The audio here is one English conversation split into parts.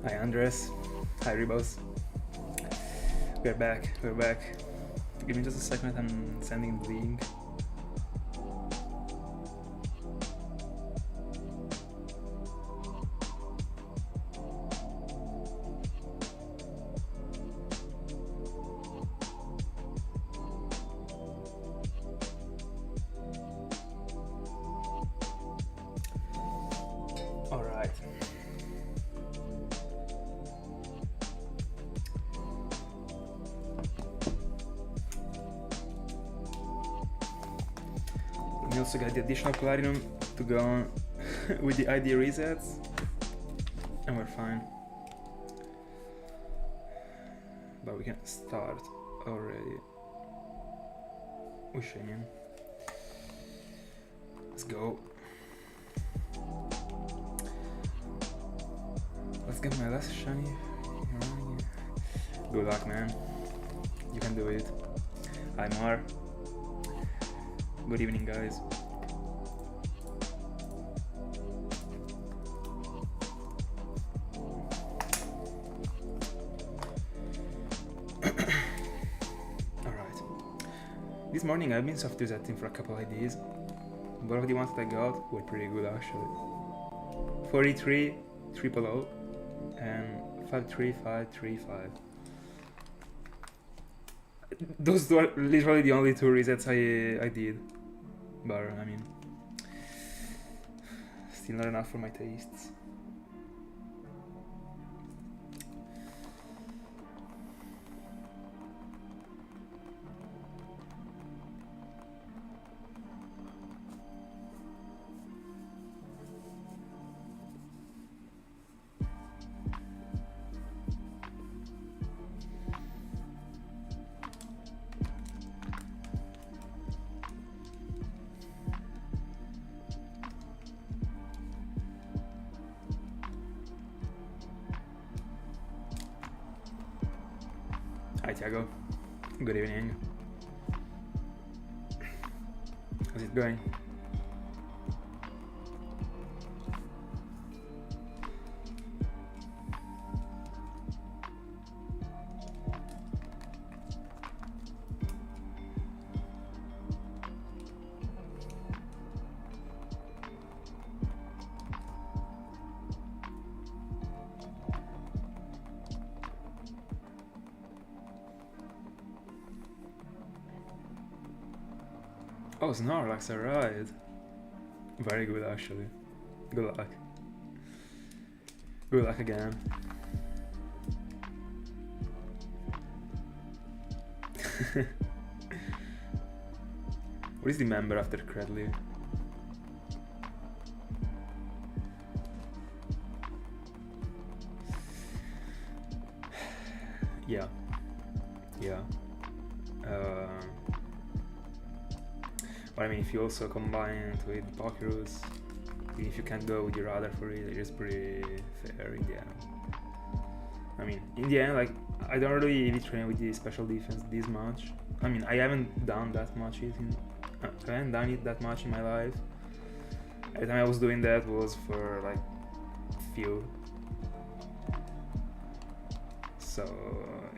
Hi Andres. Hi Rebos. We're back. Give me just a second, I'm sending the link. Alright. We also got the additional Platinum to go on with the ID resets, and we're fine. But we can start already with Shaymin. Let's go. Let's get my last shiny. Good luck, man. You can do it. Hi Mar. Good evening, guys. Alright. This morning I've been soft resetting for a couple IDs. Both of the ones that I got were pretty good actually. 43 000 and 53535. Those two are literally the only two resets I did. But I mean, still not enough for my tastes. Hi Tiago, good evening. How's it going? Oh, Snorlax, alright. Very good actually. Good luck. Good luck again. What is the member after Credley? Yeah. But I mean, if you also combine it with Pokerus, if you can't go with your other for it, it's pretty fair in the end. I mean, in the end, like, I don't really EV train with the special defense this much. I mean, I haven't done that much that much in my life. Every time I was doing that was for like few. So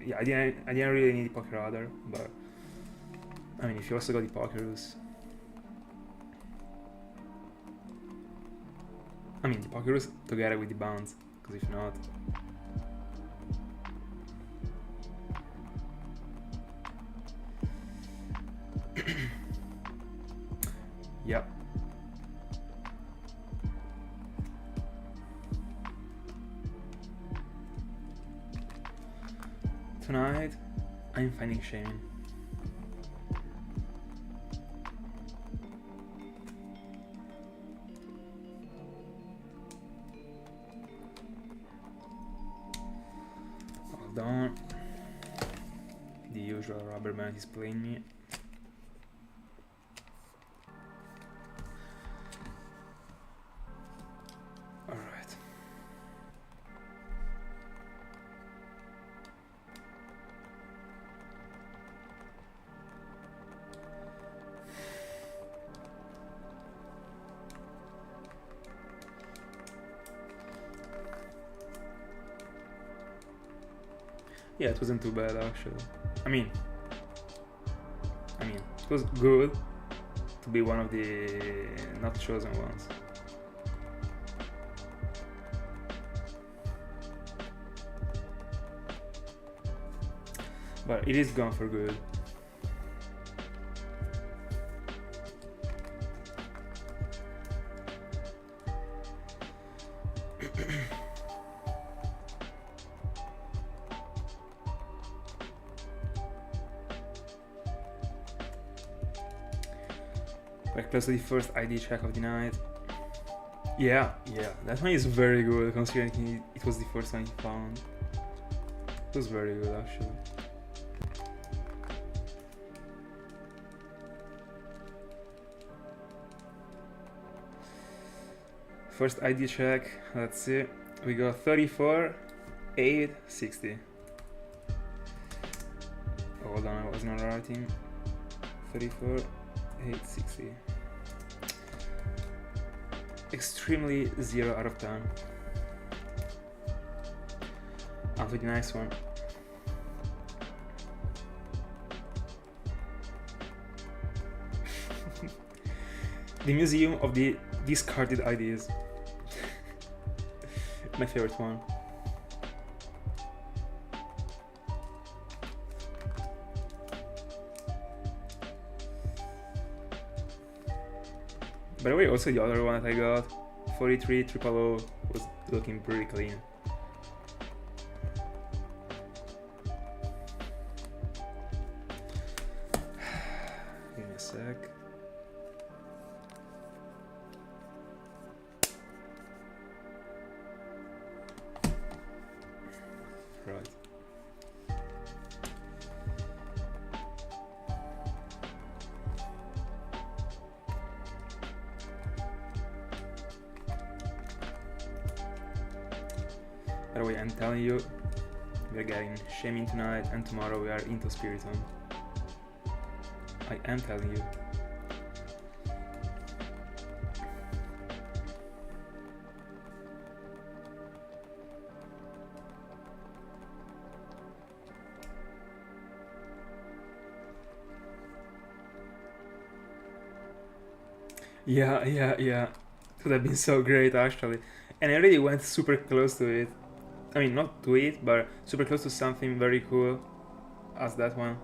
yeah, I didn't really need Poker Other, but I mean, if you also got the Pokerus, I mean, the Pokerus together with the bounce, because if not, yep. Tonight, I'm finding Shaymin. Hold on. The usual rubber band is playing me. Alright. Yeah, it wasn't too bad actually. I mean, it was good to be one of the not chosen ones. But it is gone for good. We're close to the first ID check of the night. Yeah, that one is very good considering it was the first one he found. It was very good actually. First ID check, let's see. We got 34, 8, 60. Hold on, I was not writing. 34, 8, 60. Extremely 0 out of 10. On to the next one. The Museum of the Discarded Ideas. My favorite one. By the way, also the other one that I got, 43 000, was looking pretty clean. Give me a sec. Right. By the way, I'm telling you, we're getting Shaymin tonight, and tomorrow we are into Spiritomb. I am telling you. Yeah. It would have been so great actually. And I really went super close to it. I mean, not to it, but super close to something very cool as that one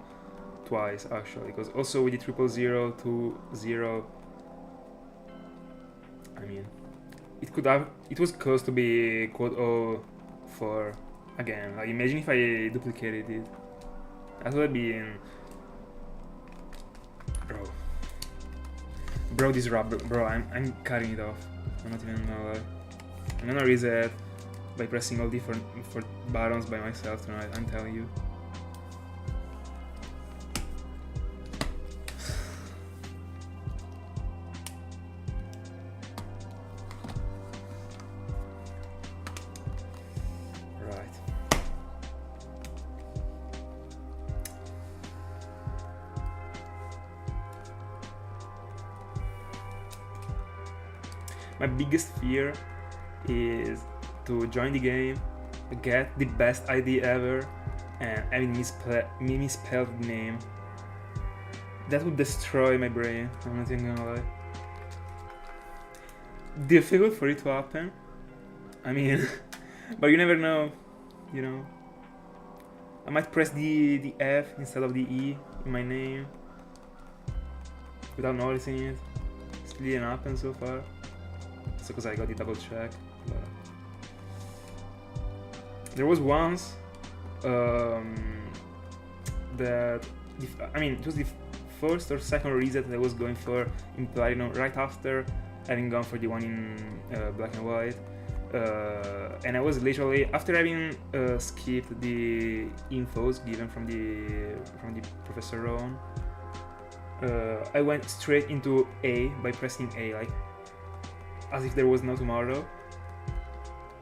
twice actually. Because also with the 000 to 0, I mean, it was close to be quote 04 again. Like imagine if I duplicated it. That would have been, bro, this rap, bro, I'm cutting it off. I'm not even gonna lie. I'm gonna reset by pressing all different buttons by myself tonight, I'm telling you. Right. My biggest fear is to join the game, get the best ID ever, and having misspelled the name. That would destroy my brain, I'm not even gonna lie. Difficult for it to happen, I mean, but you never know, you know. I might press the F instead of the E in my name without noticing it. It didn't happen so far. So because I got the double check. But there was once that it was the first or second reset that I was going for in Platinum right after having gone for the one in black and white, and I was literally after having skipped the infos given from the Professor Rowan, I went straight into A by pressing A, like as if there was no tomorrow,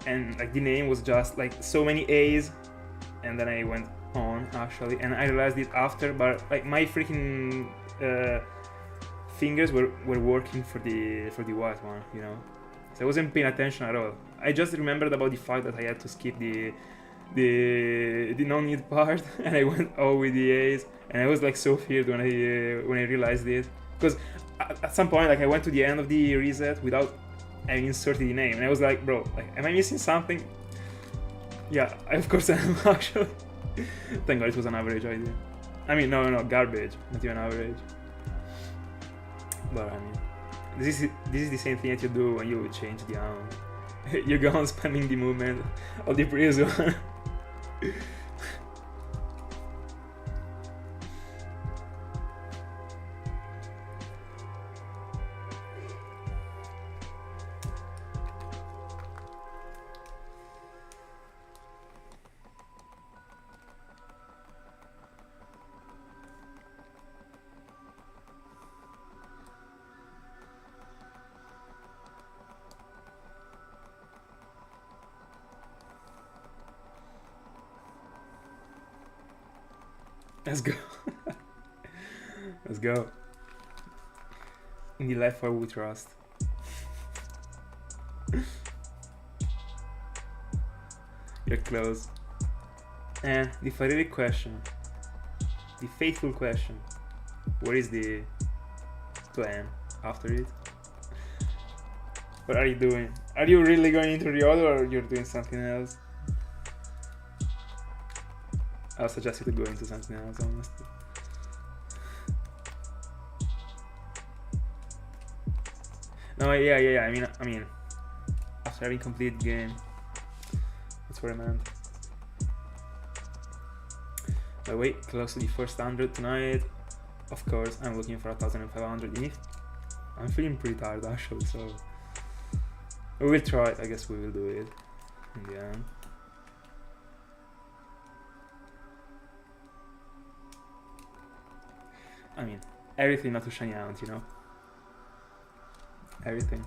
and like the name was just like so many A's, and then I went on actually, and I realized it after, but like my freaking fingers were working for the white one, you know, so I wasn't paying attention at all. I just remembered about the fact that I had to skip the the no need part, and I went all with the A's, and I was like so feared when I realized it, because at some point like I went to the end of the reset without having inserted the name, and I was like, bro, like, am I missing something? Yeah, of course I am actually. Thank God it was an average idea. I mean, no, garbage, not even average. But I mean, this is the same thing that you do when you change the you go on spamming the movement of the previous one. Let's go. Let's go. In the life where we trust. You're close. And the fanatic question. The faithful question. What is the plan after it? What are you doing? Are you really going into the other, or you're doing something else? I'll suggest you to go into something else, honestly. No, yeah. I mean, after having completed the game, that's what I meant. But wait, close to the first 100 tonight. Of course, I'm looking for 1,500. If I'm feeling pretty tired actually, so we will try. I guess we will do it in the end. I mean, everything not to shine out, you know? Everything.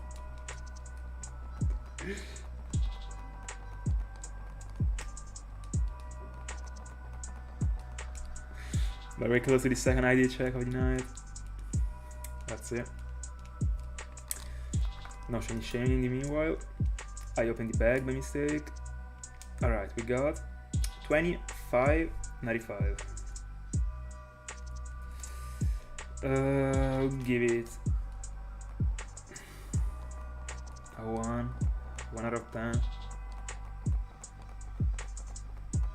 But very close to the second ID check of the night. That's it. No shiny Shaymin in the meanwhile. I opened the bag by mistake. Alright, we got 25.95. Give it a 1 out of 10.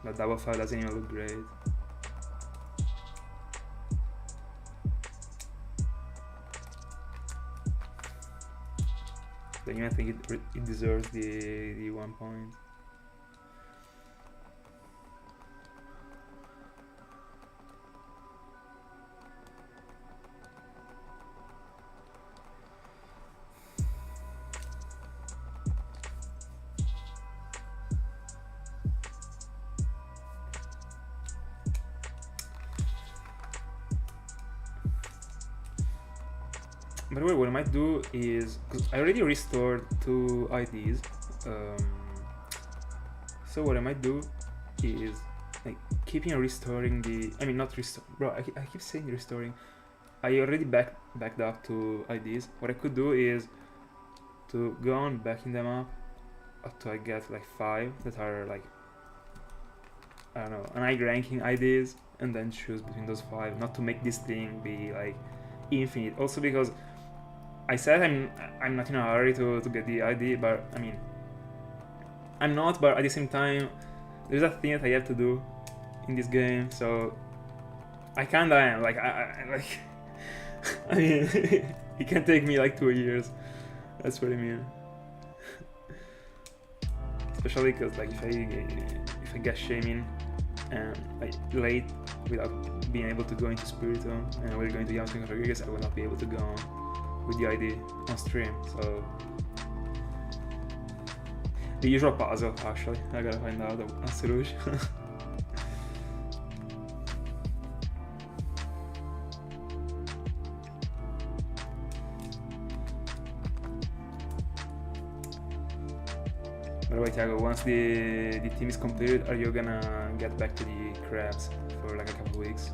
That double file doesn't even look great. Don't even think it deserves the 1 point. By the way, what I might do is, because I already restored 2 IDs, so what I might do is like keeping on restoring the, I mean not restore, bro, I keep saying restoring. I already backed up 2 IDs. What I could do is to go on backing them up until I get like 5 that are like, I don't know, an high ranking IDs, and then choose between those 5, not to make this thing be like infinite. Also because I said I'm not in a hurry to get the ID, but I mean I'm not, but at the same time there's a thing that I have to do in this game, so I kinda am like I like I mean it can take me like 2 years. That's what I mean. Especially because like if I get Shaymin and like late without being able to go into Spiritomb, and we're going to Yamato Rodriguez, I will not be able to go on with the ID on stream. So the usual puzzle, actually. I gotta find out a solution. By the way, Thiago, once the team is completed, are you gonna get back to the crabs for like a couple of weeks?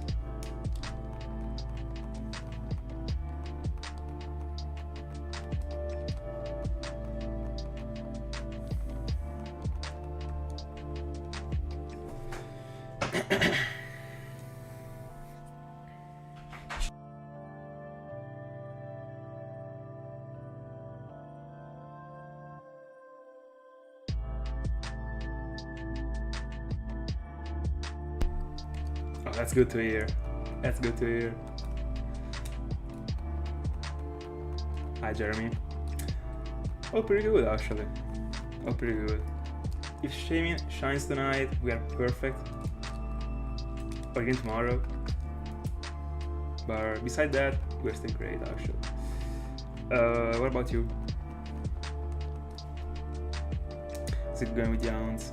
Oh, that's good to hear. That's good to hear. Hi, Jeremy. Oh, pretty good actually. Oh, pretty good. If Shaymin shines tonight, we are perfect. Or again tomorrow. But beside that, we're still great actually. What about you? Is it going with the ounce?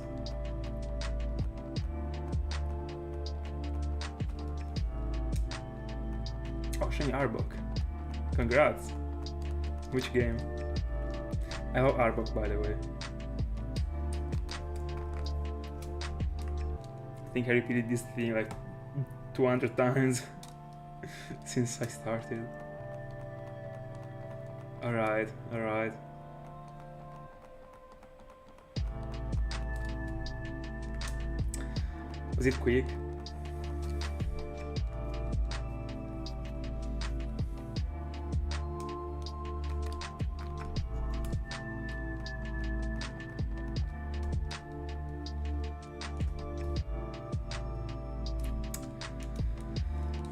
Oh, shiny Arbok. Congrats. Which game? I love Arbok, by the way. I think I repeated this thing like 200 times since I started. Alright, alright. Was it quick?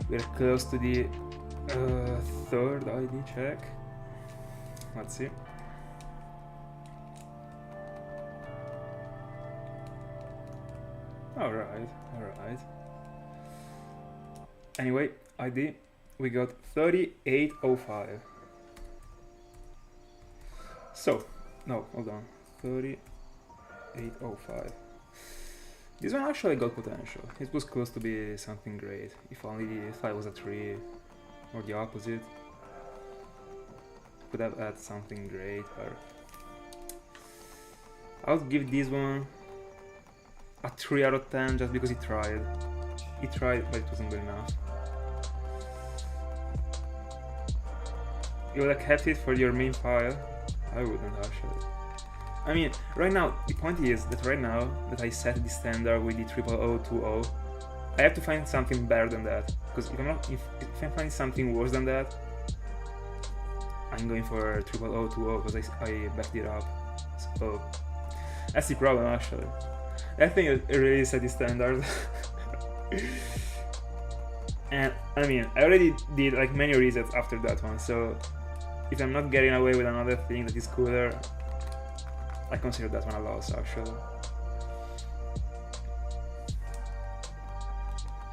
We're close to the third ID check. Let's see. Alright, alright. Anyway, ID, we got 3805. So, no, hold on. 3805. This one actually got potential. It was close to be something great. If only the file was a 3 or the opposite. Could have had something great, but I'll give this one a 3 out of 10 just because it tried. It tried, but it wasn't good enough. You would have kept it for your main file? I wouldn't actually. I mean, right now, the point is that right now that I set the standard with the 00020, I have to find something better than that. Because if I find something worse than that, I'm going for 00020 because I backed it up. So that's the problem actually. I think it really set the standard. And I mean, I already did like many resets after that one, so if I'm not getting away with another thing that is cooler, I consider that one a loss actually.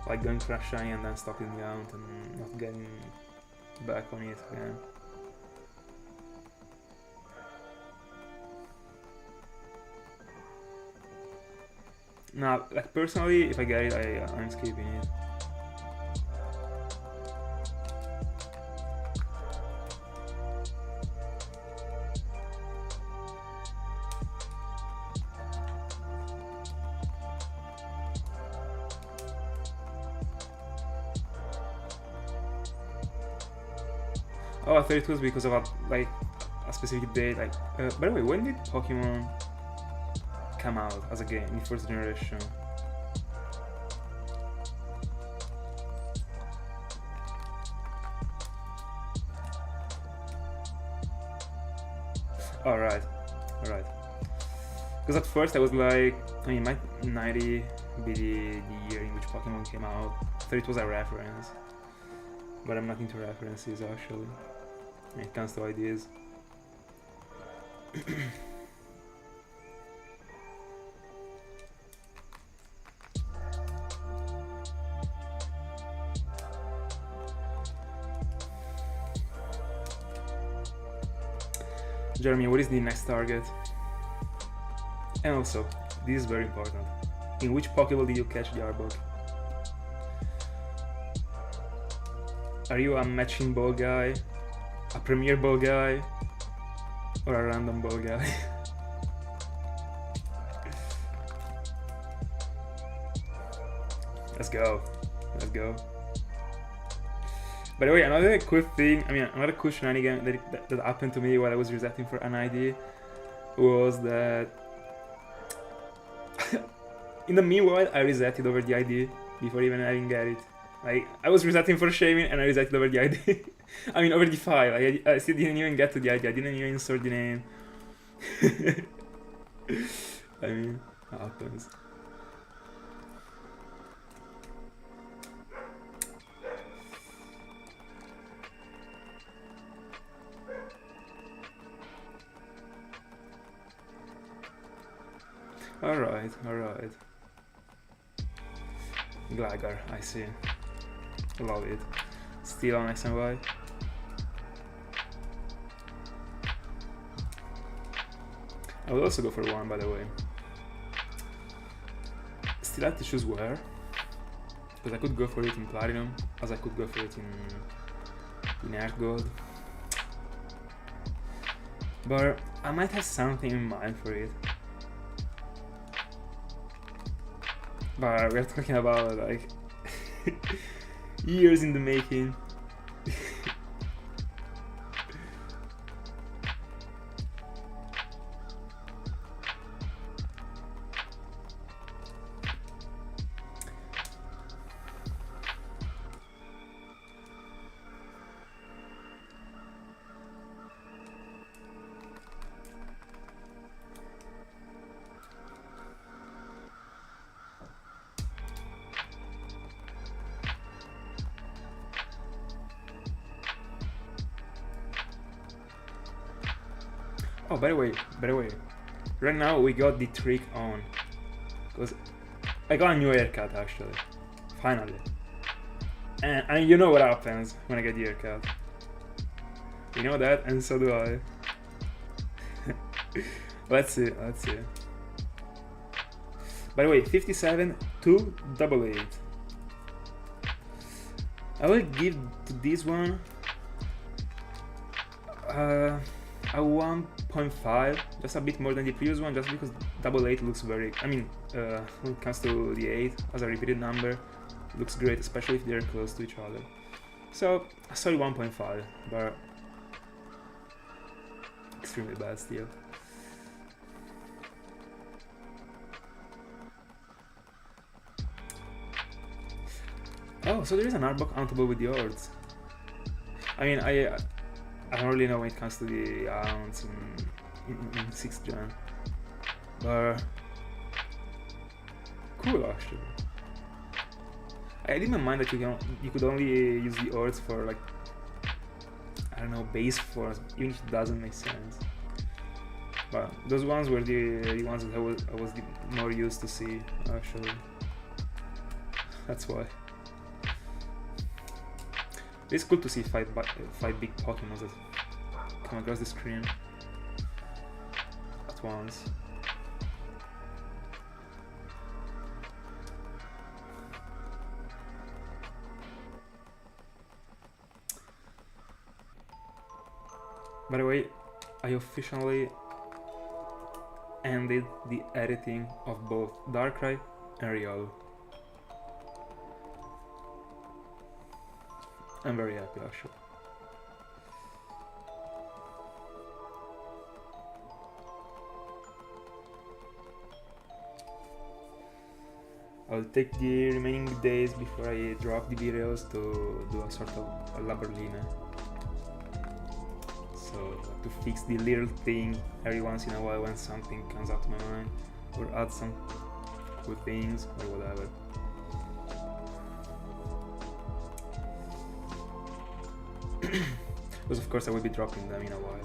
Like going for a shiny and then stopping out and not getting back on it again. Now, like personally, if I get it, I'm skipping it. Oh, I thought it was because of a specific date. Like, by the way, when did Pokemon come out as a game in the first generation? Alright, alright. Because at first I was like, I mean, might 90 be the year in which Pokemon came out. I thought it was a reference. But I'm not into references actually, when it comes to ideas. Jeremy, what is the next target? And also, this is very important. In which Pokeball did you catch the Arbok? Are you a matching ball guy, a premier ball guy, or a random ball guy? Let's go. Let's go. By the way, another cool thing, another cool shenanigan that happened to me while I was resetting for an ID was that in the meanwhile, I resetted over the ID before even having get it. Like, I was resetting for Shaymin and I resetted over the ID. Over the file. I still didn't even get to the ID. I didn't even insert the name. Happens. Alright, alright. Gligar, I see. Love it. Still on X and Y. I would also go for one, by the way. Still have to choose where. Because I could go for it in Platinum, as I could go for it in Earth Gold. But I might have something in mind for it. But we're talking about like years in the making. Oh, by the way, right now we got the trick on, because I got a new haircut actually, finally. And you know what happens when I get the haircut. You know that, and so do I. Let's see. By the way, 57 to 88. I will give to this one a 1.5, just a bit more than the previous one, just because 88 looks very, I mean, when it comes to the 8 as a repeated number, it looks great, especially if they're close to each other. So, a solid 1.5, but extremely bad still. Oh, so there is an Arbok untable with the Hordes. I mean, I don't really know when it comes to the Hounds in 6th gen. But cool actually. I didn't mind that you could only use the Hordes for like, I don't know, base forms, even if it doesn't make sense. But those ones were the ones that I was the more used to see actually. That's why. It's cool to see five big Pokemon that come across the screen at once. By the way, I officially ended the editing of both Darkrai and Riolu. I'm very happy actually. I'll take the remaining days before I drop the videos to do a sort of a laborline. So to fix the little thing every once in a while when something comes up to my mind, or add some cool things or whatever. Because of course I will be dropping them in a while.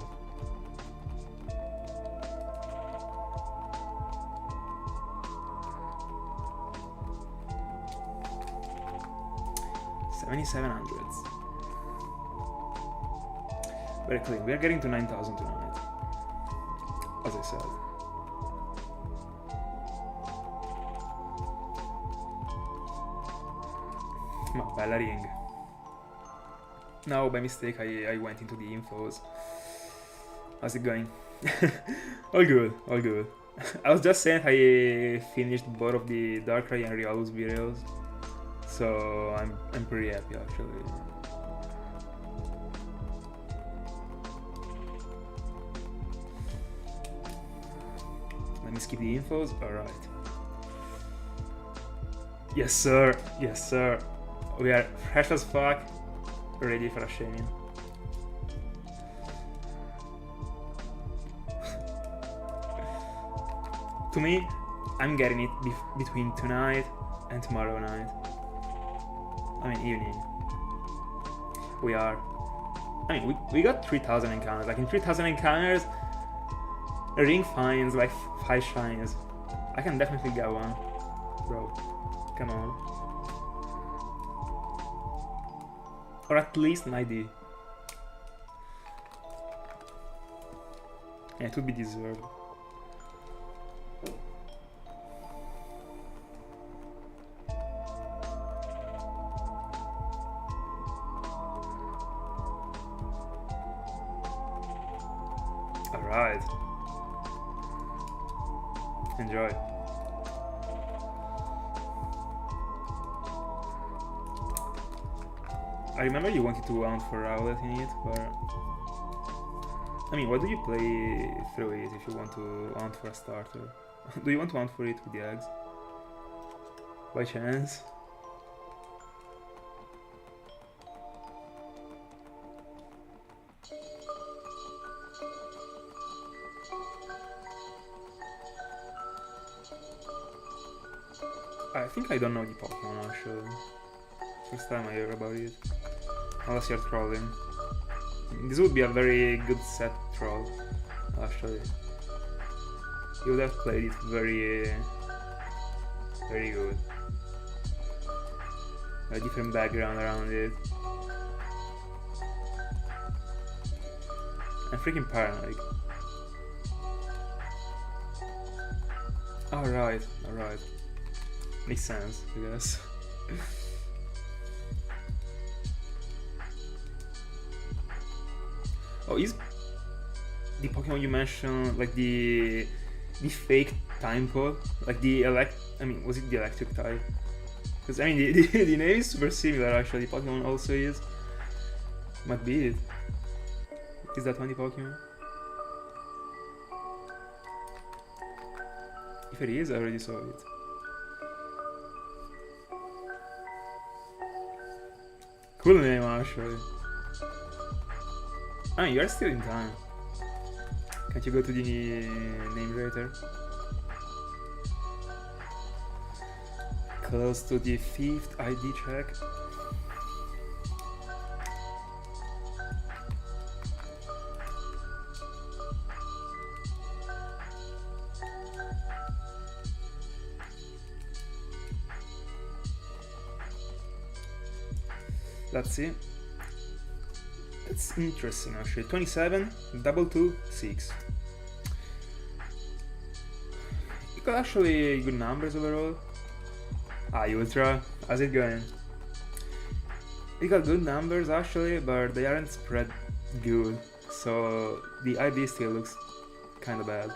$7,700. Very clean. We are getting to 9,000 tonight, as I said. Ma bella ring. No, by mistake I went into the infos. How's it going? All good, all good. I was just saying I finished both of the Darkrai and Riolu's videos, so I'm pretty happy actually. Let me skip the infos. Alright. Yes sir, yes sir. We are fresh as fuck. Ready for a Shaymin. To me, I'm getting it between tonight and tomorrow night. I mean evening. We are. I mean we got 3,000 encounters. Like in 3,000 encounters, a ring finds like 5 shines. I can definitely get one, bro. Come on. Or at least an ID. Yeah, it would be deserved. Alright. Enjoy. I remember you wanted to hunt for Rowlet in it, but I mean, why do you play through it if you want to hunt for a starter? Do you want to hunt for it with the eggs? By chance? I think I don't know the Pokemon actually. First time I hear about it. Unless you're trolling. This would be a very good set troll, actually. You would have played it very good. A different background around it. I'm freaking paranoid. Alright. Makes sense, I guess. Oh, is the Pokemon you mentioned like the fake time pod? Like the was it the electric type? Because I mean the name is super similar actually. Pokemon also is. Might be it. Is that one the Pokemon? If it is, I already saw it. Cool name actually. Ah, you're still in time. Can't you go to the name generator? Close to the 5th ID check. Let's see. It's interesting actually. 27, 226. You got actually good numbers overall. Ultra, how's it going? You got good numbers actually, but they aren't spread good. So the IB still looks kinda bad.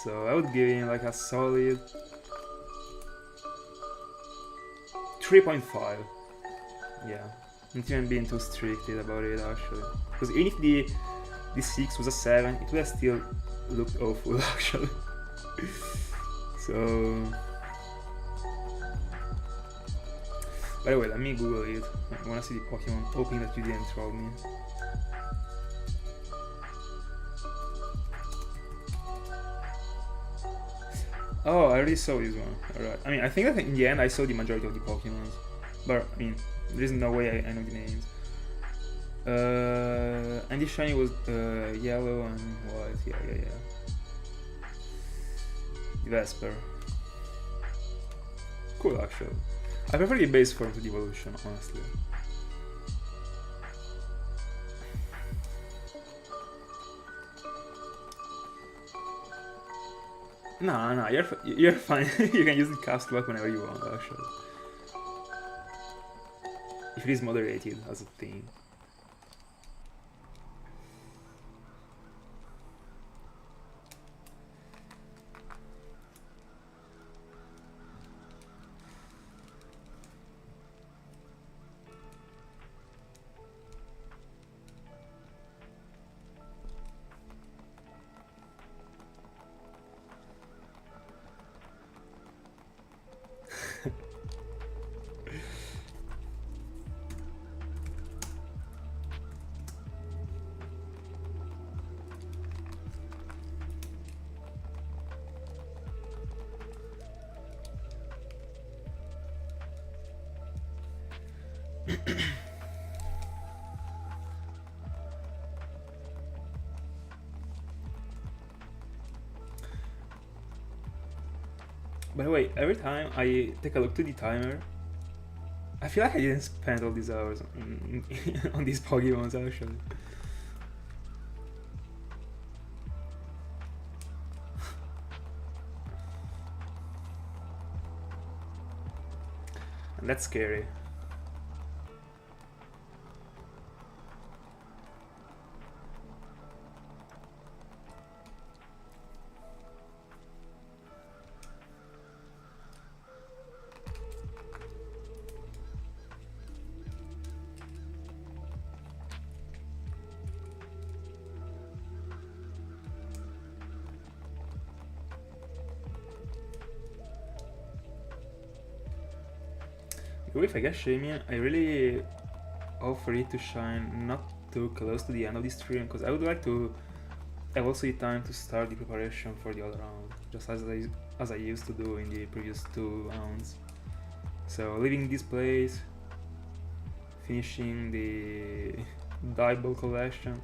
So I would give him like a solid 3.5. Yeah. Not even being too stricted about it actually. Because even if the 6 was a 7, it would have still looked awful actually. So... By the way, let me Google it. I wanna see the Pokemon, hoping that you didn't troll me. Oh, I already saw this one. Alright. I mean, I think that in the end I saw the majority of the Pokemon. But, I mean, there is no way I know the names. And this shiny was yellow and white. Yeah. Vesper. Cool, actually. I prefer the base form to the evolution, honestly. No, you're fine. You can use the cast lock whenever you want, actually. If it is moderated as a thing. By the way, every time I take a look to the timer, I feel like I didn't spend all these hours on these Pokemons actually. And that's scary. If I get Shaymin, I really hope for it to shine not too close to the end of this stream, because I would like to have also the time to start the preparation for the other round, just as I used to do in the previous 2 rounds. So leaving this place, finishing the Dieball collection,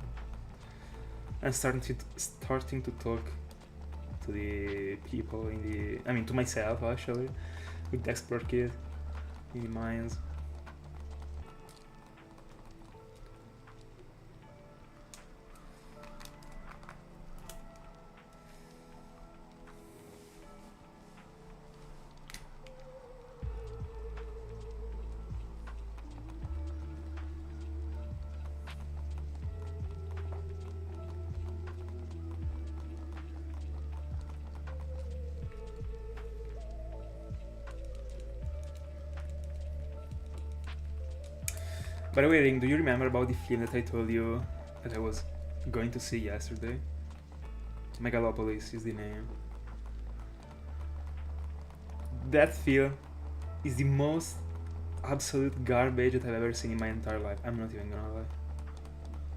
and starting to talk to the people in the, I mean to myself actually, with the expert kit in the mines. By the way, Ring, do you remember about the film that I told you that I was going to see yesterday? Megalopolis is the name. That film is the most absolute garbage that I've ever seen in my entire life. I'm not even gonna lie.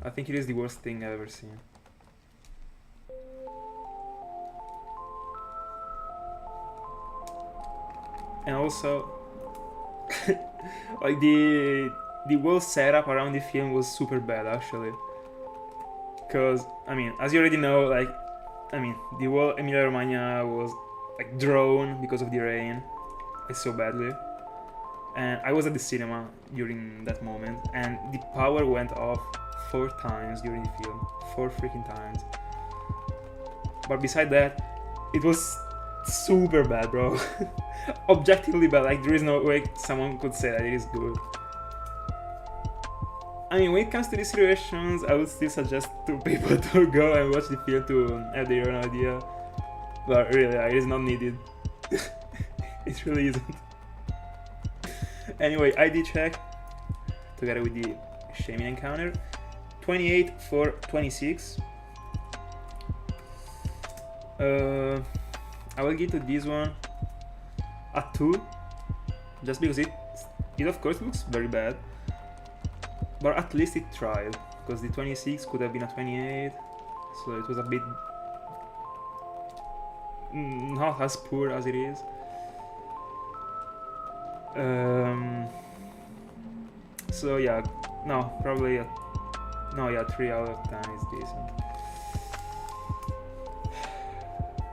I think it is the worst thing I've ever seen. And also, like the whole setup around the film was super bad actually. Cause I mean, as you already know, like, I mean, the whole Emilia Romagna was like drawn because of the rain, like so badly. And I was at the cinema during that moment, and the power went off 4 times during the film, 4 freaking times. But beside that, it was super bad, bro. Objectively bad. Like there is no way someone could say that it is good. I mean, when it comes to these situations, I would still suggest to people to go and watch the film to have their own idea. But really, it is not needed. It really isn't. Anyway, ID check, together with the Shaymin encounter. 28 for 26. I will give to this one a 2, just because it of course looks very bad. But at least it tried, because the 26 could have been a 28, so it was a bit not as poor as it is. So yeah, no, probably no, yeah, 3 out of 10 is decent.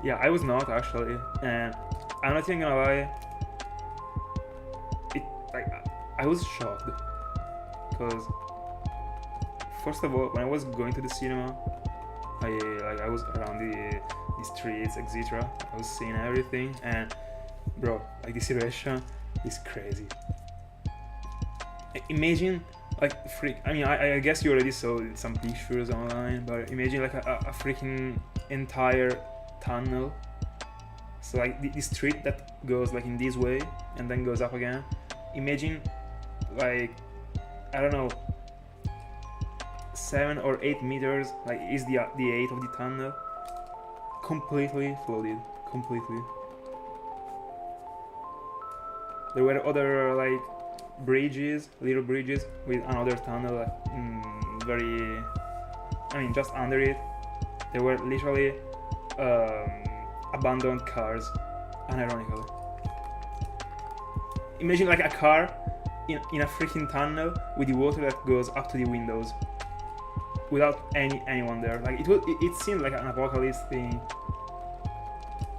Yeah, I was not actually, and I'm not even gonna lie. I was shocked. Because first of all, when I was going to the cinema, I was around the streets, etc. I was seeing everything, and bro, like the situation is crazy. Imagine like I mean, I guess you already saw some pictures online, but imagine like a freaking entire tunnel. So like the street that goes like in this way and then goes up again. Imagine like, I don't know, 7 or 8 meters, like is the 8 of the tunnel, completely flooded, completely. There were other like bridges, little bridges with another tunnel, like, very, I mean, just under it. There were literally abandoned cars, unironically. Imagine like a car in a freaking tunnel with the water that goes up to the windows without anyone there. Like it seemed like an apocalypse thing.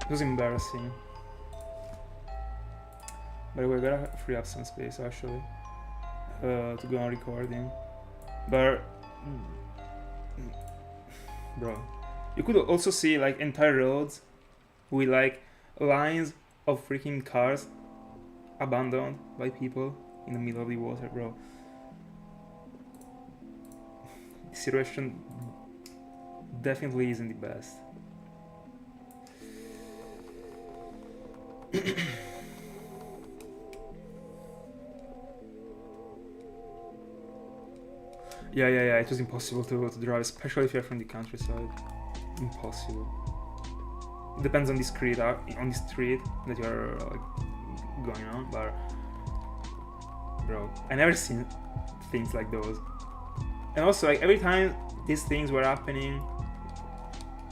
It was embarrassing. By the way, I gotta free up some space actually to go on recording. But bro, you could also see like entire roads with like lines of freaking cars abandoned by people in the middle of the water, bro. The situation definitely isn't the best. Yeah, it was impossible to drive, especially if you're from the countryside. Impossible. It depends on the street, that you're like, going on, but bro, I never seen things like those. And also, like, every time these things were happening,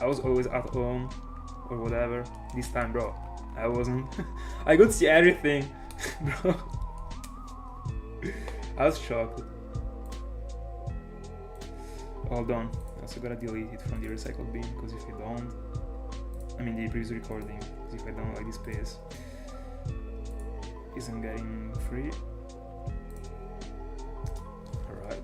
I was always at home or whatever. This time, bro, I wasn't. I could see everything, bro. I was shocked. Hold on, I also gotta delete it from the recycled bin, because if I don't, I mean the previous recording, because if I don't, like, this space isn't getting free. Alright.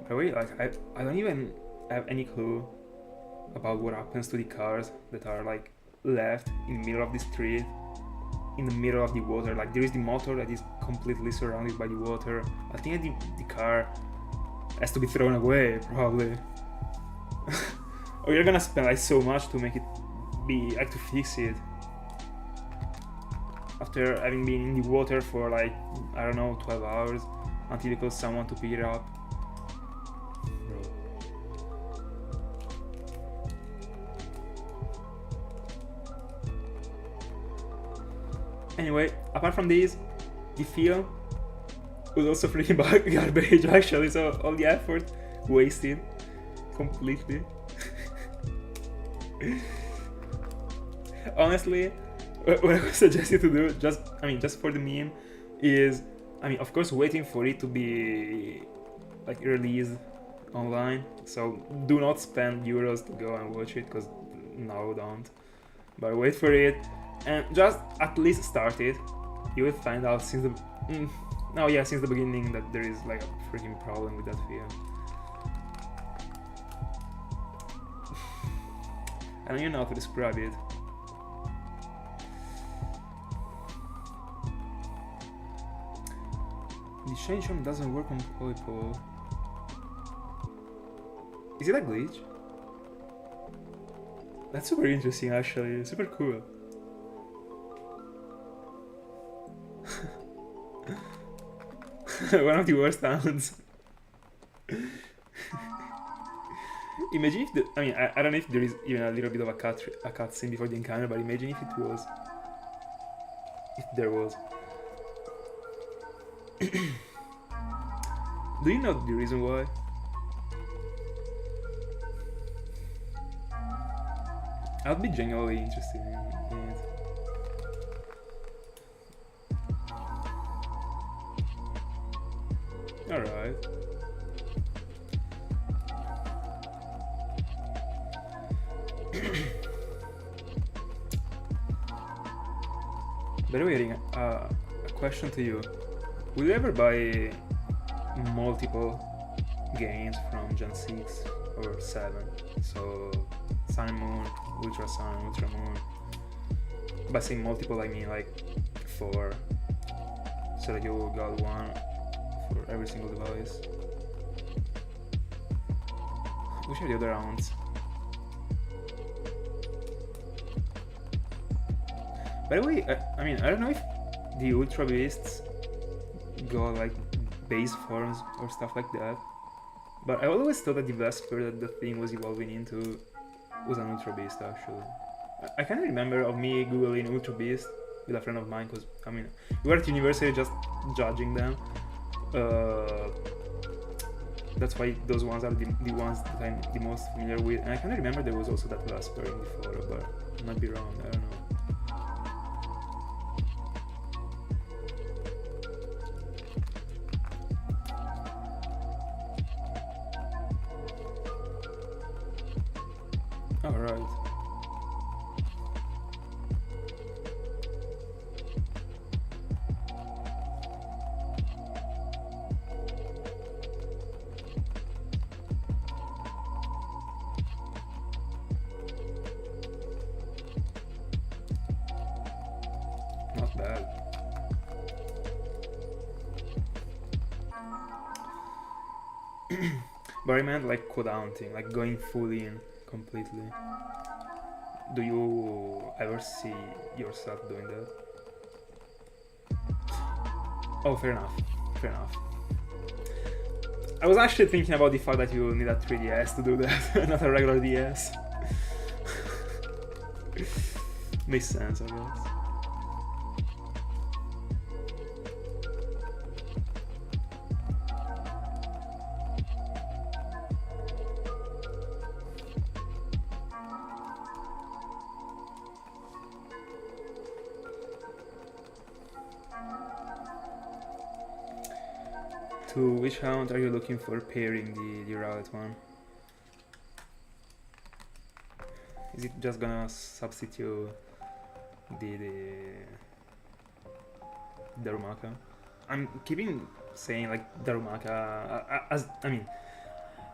By the way, like, I don't even have any clue about what happens to the cars that are like left in the middle of the street, in the middle of the water. Like, there is the motor that is completely surrounded by the water. I think the car has to be thrown away, probably. Or you're gonna spend like so much to make it be, like, to fix it, after having been in the water for like, I don't know, 12 hours until you call someone to pick it up. Anyway, apart from this, the film was also freaking garbage actually, so all the effort wasted completely. Honestly, what I would suggest you to do, just for the meme, is, of course, waiting for it to be like released online. So do not spend euros to go and watch it, because no, don't. But wait for it. And just at least start it. You will find out since the beginning that there is like a freaking problem with that film. I don't even know how to describe it. The shinypokemon doesn't work on Polypole. Is it a glitch? That's super interesting actually, super cool. One of the worst sounds. Imagine if I don't know if there is even a little bit of a cut scene before the encounter, but imagine if there was. Do you know the reason why? I'd be genuinely interested in it. Alright. By the way, a question to you. Will you ever buy multiple games from Gen 6 or 7? So Sun and Moon, Ultra Sun, Ultra Moon. By saying multiple, I mean like 4. So that you got one for every single device. Which are the other rounds? By the way, I don't know if the Ultra Beasts got like base forms or stuff like that, but I always thought that the Vesper that the thing was evolving into was an Ultra Beast actually. I can't remember of me googling Ultra Beast with a friend of mine, because we were at university just judging them. That's why those ones are the ones that I'm the most familiar with, and I can't remember there was also that Vesper in the photo, but I might be wrong, I don't know. Alright. Not bad. But I meant like co-daunting, like going full in completely. Do you ever see yourself doing that? Oh, fair enough. Fair enough. I was actually thinking about the fact that you need a 3DS to do that, not a regular DS. Makes sense, I guess. To which hound are you looking for pairing the Rowlet one? Is it just gonna substitute the Darumaka? I'm keeping saying like Darumaka as I mean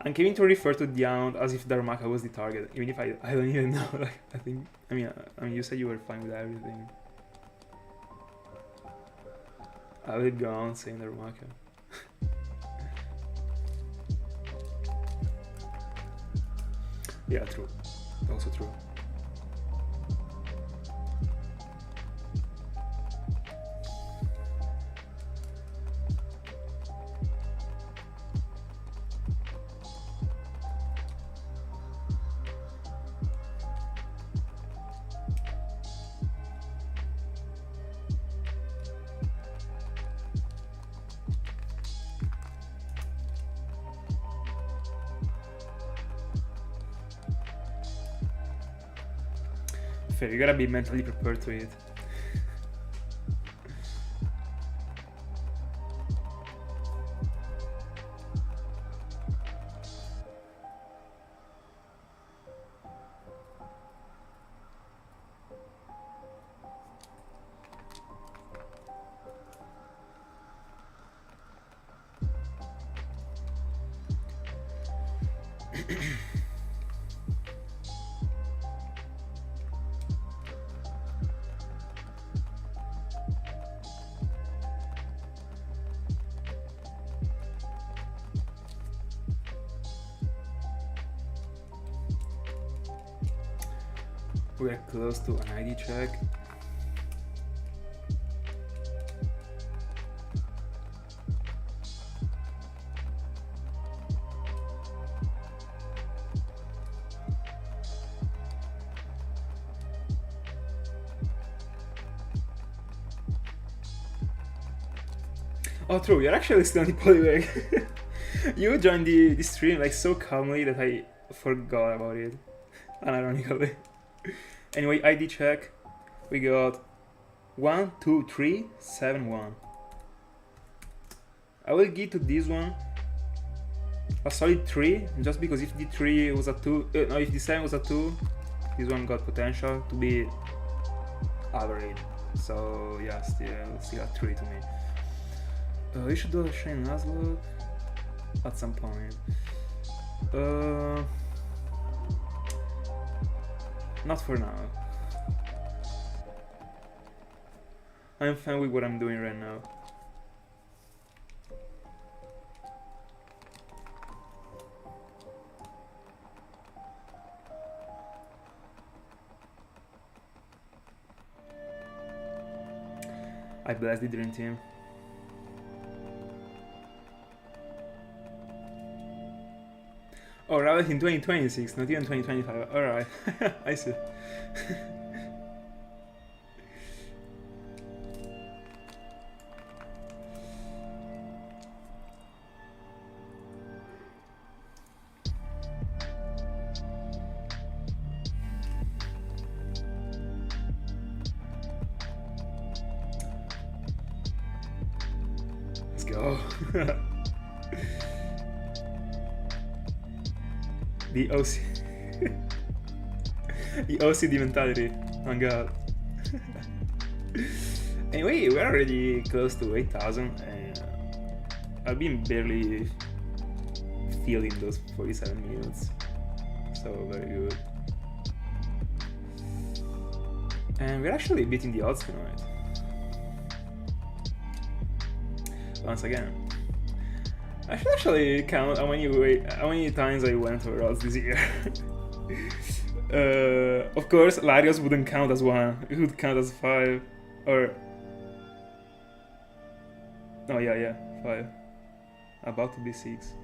I'm keeping to refer to the hound as if Darumaka was the target, even if I don't even know. Like I mean you said you were fine with everything. I will go on saying Darumaka. Yeah, true. Also true. You gotta be mentally prepared to it. We're close to an ID check. Oh, true, you're actually still on the polywag. You joined the stream like so calmly that I forgot about it. Unironically. Anyway, ID check. We got 1, 2, 3, 7, 1. I will give to this one a solid 3, just because if the 3 was a 2, no, if the 7 was a 2, this one got potential to be average. So yeah, still a 3 to me. We should do a Shaymin Nuzlocke at some point. Not for now. I'm fine with what I'm doing right now. I bless the dream team. Oh, rather in 2026, not even 2025. Alright, I see. Let's go. The OC. The OCD mentality. Oh god. Anyway, we're already close to 8,000 and I've been barely feeling those 47 minutes. So very good. And we're actually beating the odds tonight. Once again. I should actually count how many times I went for odds this year. Of course, Larios wouldn't count as 1. It would count as 5. Or... Oh yeah, 5. About to be 6.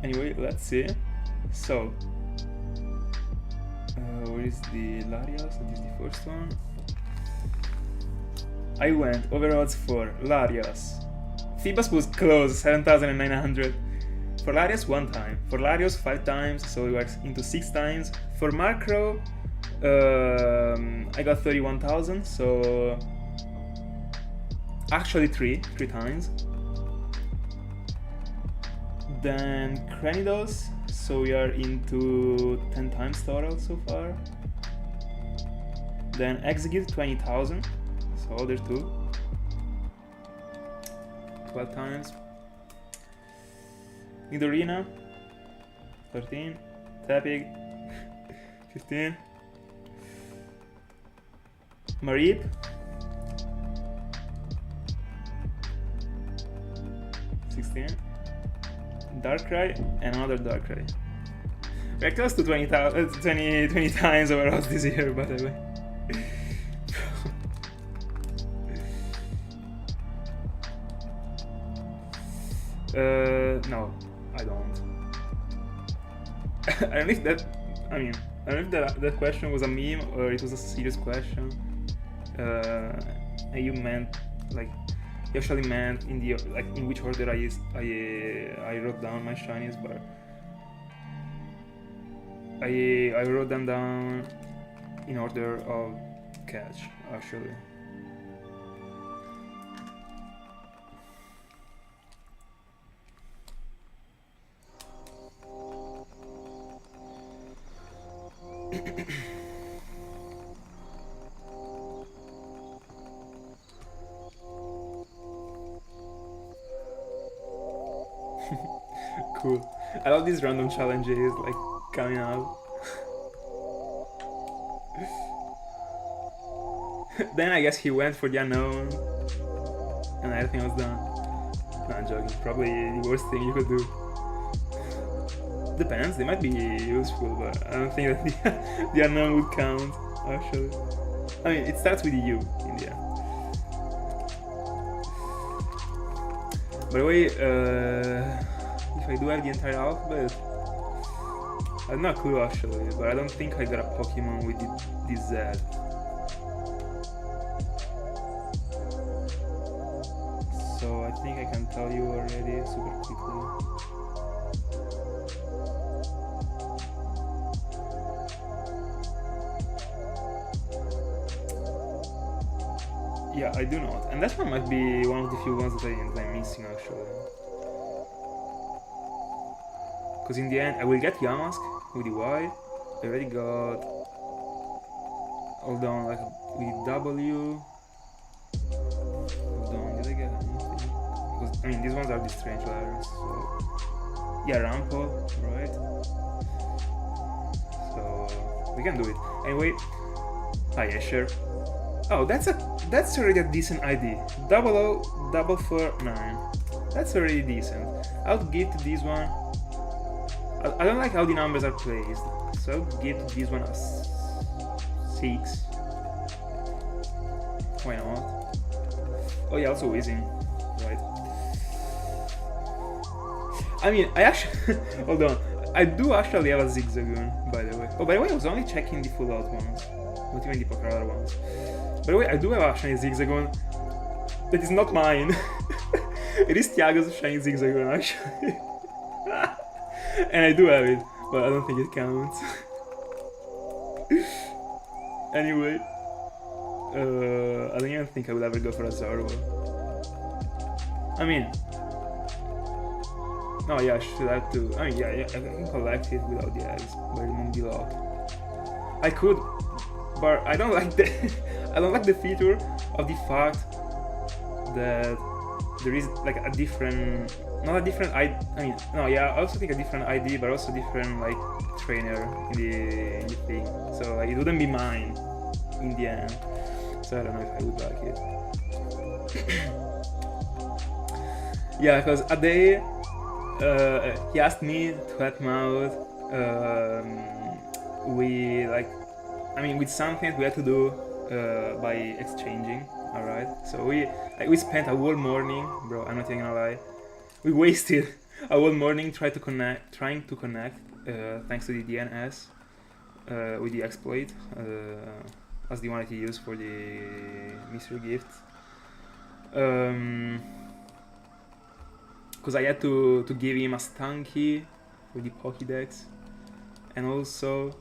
Anyway, let's see. So, where is the Larios? That is the first one. I went over odds for Larios. Phoebus was close, 7,900. For Larios, 1 time. For Larios, 5 times, so we were into 6 times. For Macro, I got 31,000, so actually 3 times. Then Cranidos, so we are into 10 times total so far. Then Execute, 20,000, so there's 2. 12 times. Nidorina, 13. Tepig, 15. Marip, 16. Darkrai, and another Darkrai. We're close to 20 times over odds this year, by the way. No, I don't. I don't know if that question was a meme or it was a serious question. And you meant like you actually meant in the in which order I wrote down my shinies, but I wrote them down in order of catch actually. Cool. I love these random challenges like coming out. Then I guess he went for the unknown and everything was done. No, I'm joking. Probably the worst thing you could do. Depends, they might be useful, but I don't think that the unknown would count, actually. I mean, it starts with the U in the end. By the way, if I do have the entire alphabet, I have no clue actually, but I don't think I got a Pokemon with the Z. So I think I can tell you already super quickly. Yeah, I do not. And that one might be one of the few ones that I'm missing actually. Because in the end, I will get Yamask with the Y. I already got... Hold on, like with W... Hold on, did I get anything? Because, I mean, these ones are the strange letters, so... Yeah, Rampo, right? So... We can do it. Anyway... Hi, Escher. Oh, that's already a decent ID. 00449. That's already decent. I'll give to this one. I don't like how the numbers are placed, so I'll give to this one a 6. Why not? Oh yeah, also whizzing, right? I mean, I actually hold on. I do actually have a Zigzagoon, by the way. Oh, by the way, I was only checking the full out ones, not even the Pokémon ones. By the way, I do have actually a Zigzagoon that is not mine. It is Thiago's shiny Zigzagoon actually. And I do have it, but I don't think it counts. Anyway, I don't even think I would ever go for a Zorro. I mean, no, yeah, I should have to. I mean, yeah, I can collect it without the eggs, but it won't be locked. I could, but I don't like the I don't like the feature of the fact that there is like a different, not a different I mean, no, yeah, I also think a different ID, but also different like trainer in the thing. So like it wouldn't be mine in the end. So I don't know if I would like it. Yeah, because a day he asked me to help him out with something we had to do by exchanging. All right, so we spent a whole morning, bro. I'm not even gonna lie. We wasted a whole morning trying to connect, thanks to the DNS with the exploit as the one that he used for the mystery gift. Because I had to give him a stun key with the Pokédex, and also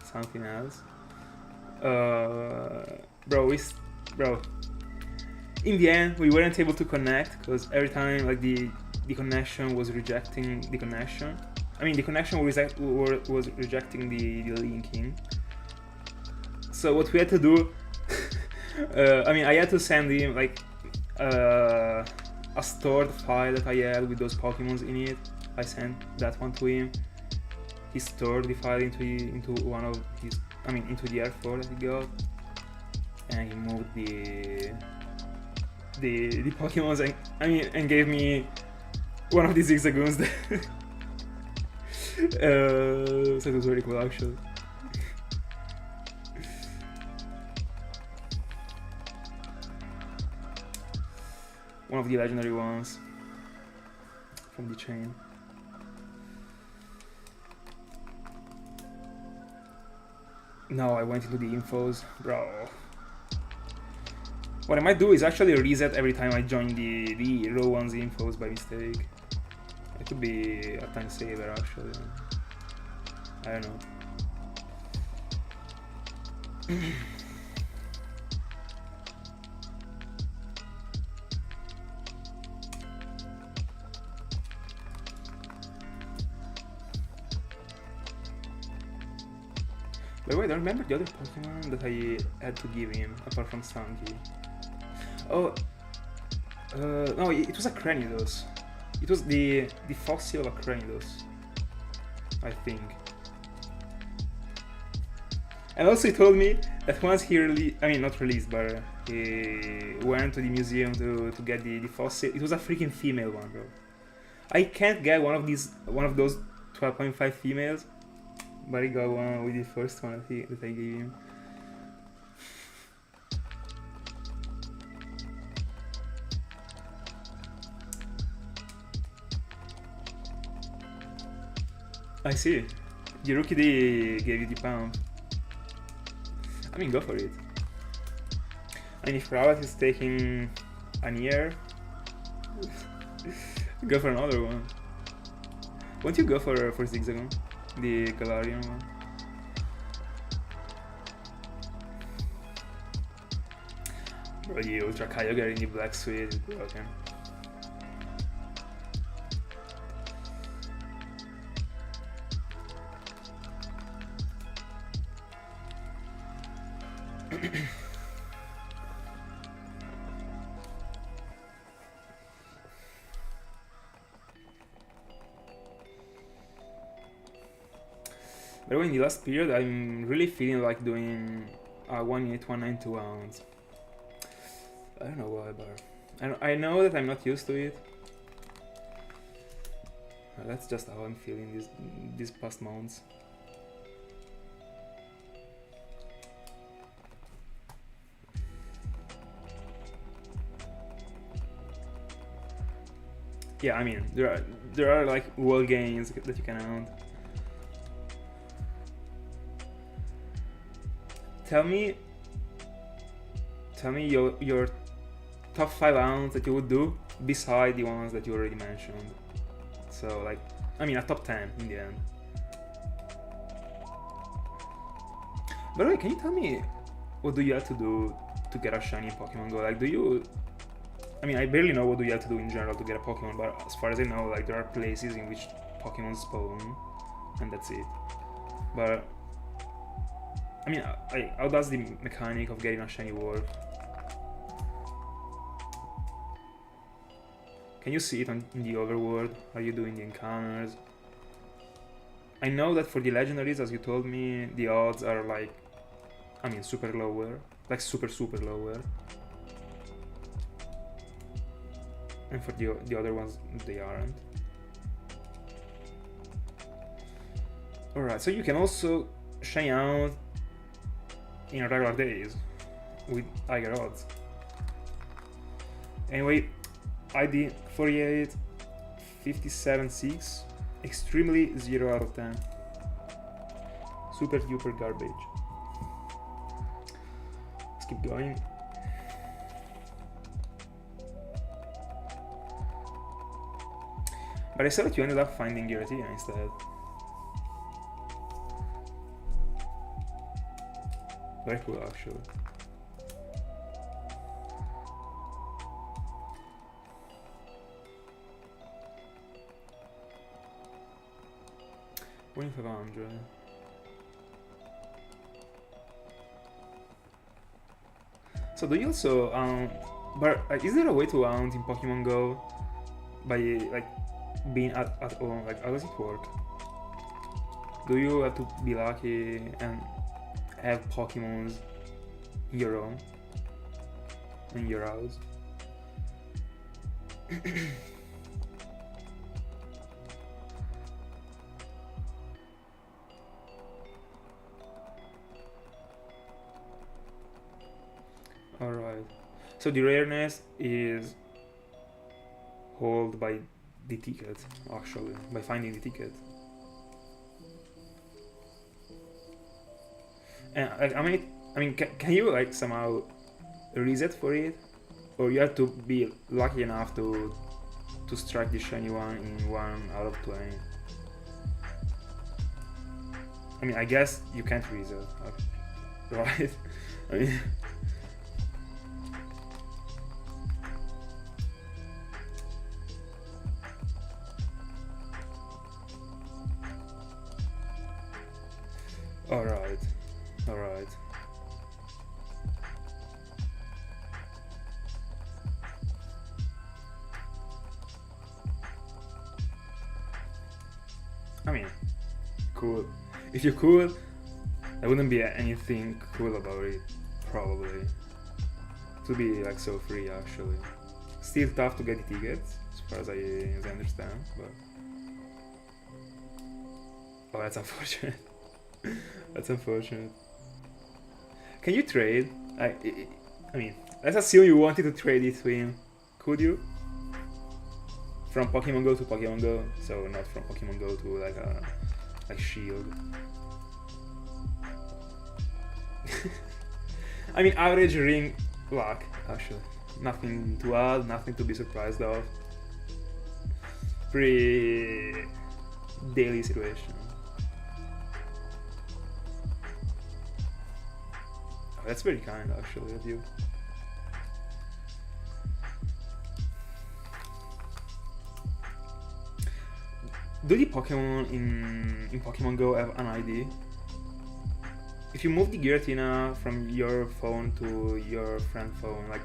something else. Bro, in the end we weren't able to connect because every time like the connection was rejecting the connection. I mean the connection was rejecting the linking. So what we had to do, I had to send him like a stored file that I had with those Pokemons in it. I sent that one to him. He stored the file into one of his, into the R4 that he got, and he moved the Pokemons and gave me one of the Zigzagoons. So it was very cool actually. One of the legendary ones from the chain. No, I went into the infos, bro. What I might do is actually reset every time I join the row one's infos by mistake. It could be a time saver actually. I don't know. By the way, I don't remember the other Pokemon that I had to give him, apart from Stanky. Oh, no, it was a Cranidos. It was the fossil of a Cranidos, I think. And also he told me that once he not released, but he went to the museum to get the fossil. It was a freaking female one, bro. I can't get one of those 12.5 females. But I got one with the first one that I gave him. I see. The rookie gave you the pump. Go for it. If Rawat is taking an year, go for another one. Won't you go for Zigzagoon? The Galarian one. Bro, the Ultra Kyogre in the Black Suite is broken. But in the last period, I'm really feeling like doing 18192 rounds. I don't know why, but I know that I'm not used to it. That's just how I'm feeling these past months. Yeah, there are like wall gains that you can own. Tell me your top 5 rounds that you would do beside the ones that you already mentioned. So like, a top 10 in the end. By the way, can you tell me what do you have to do to get a shiny Pokemon Go? Like, do you I mean, I barely know what do you have to do in general to get a Pokemon, but as far as I know, like there are places in which Pokemon spawn, and that's it. But I mean, how does the mechanic of getting a shiny work? Can you see it in the overworld? Are you doing the encounters? I know that for the legendaries, as you told me, the odds are like, I mean, super lower, like super lower. And for the other ones, they aren't. Alright, so you can also shine out in regular days with higher odds. Anyway, ID 48, 57, 6, extremely 0 out of 10. Super duper garbage. Let's keep going. But I saw that you ended up finding Giratina instead. Very cool, actually. Winning 500. So do you also but is there a way to hunt in Pokemon Go by like being at home? Like how does it work? Do you have to be lucky and have Pokemons in your room, in your house? Alright, so the rareness is held by the ticket, actually, by finding the ticket. And like, I mean, can you like somehow reset for it, or you have to be lucky enough to strike the shiny one in 1 out of 20? I mean, I guess you can't reset, right? I mean. Alright. I mean, cool. If you're cool, there wouldn't be anything cool about it, probably. To be like so free, actually. Still tough to get the tickets, as far as I understand, but. Oh, that's unfortunate. That's unfortunate. Can you trade? I mean, let's assume you wanted to trade it to him. Could you? From Pokemon Go to Pokemon Go, so not from Pokemon Go to like Shield. I mean, average ring luck, actually. Nothing to add, nothing to be surprised of. Pretty daily situation. Oh, that's very kind, actually, of you. Do the Pokemon in Pokemon Go have an ID? If you move the Giratina from your phone to your friend's phone, like,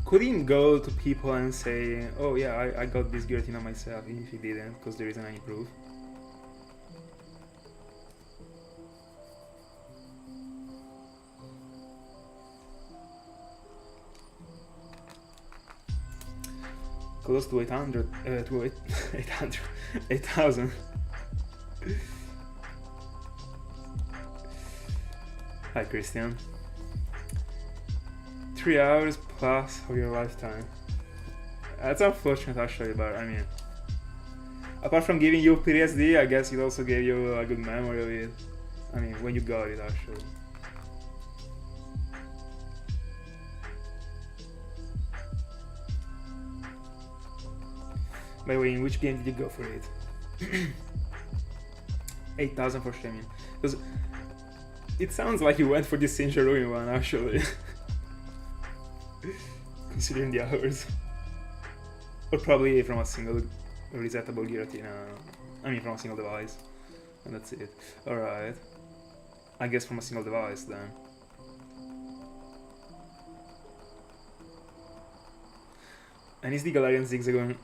could he go to people and say, oh yeah, I got this Giratina myself, even if he didn't, because there isn't any proof? Close to 800, 8,000. Hi Christian. 3 hours plus of your lifetime. That's unfortunate actually, but I mean, apart from giving you PTSD, I guess it also gave you a good memory of it. I mean, when you got it actually. By the way, in which game did you go for it? 8,000 for Shaymin. Because it sounds like you went for the Sinjarui one, actually. Because considering the hours. Or probably from a single resettable Giratina. I mean, from a single device. And that's it. Alright. I guess from a single device then. And is the Galarian Zigzagoon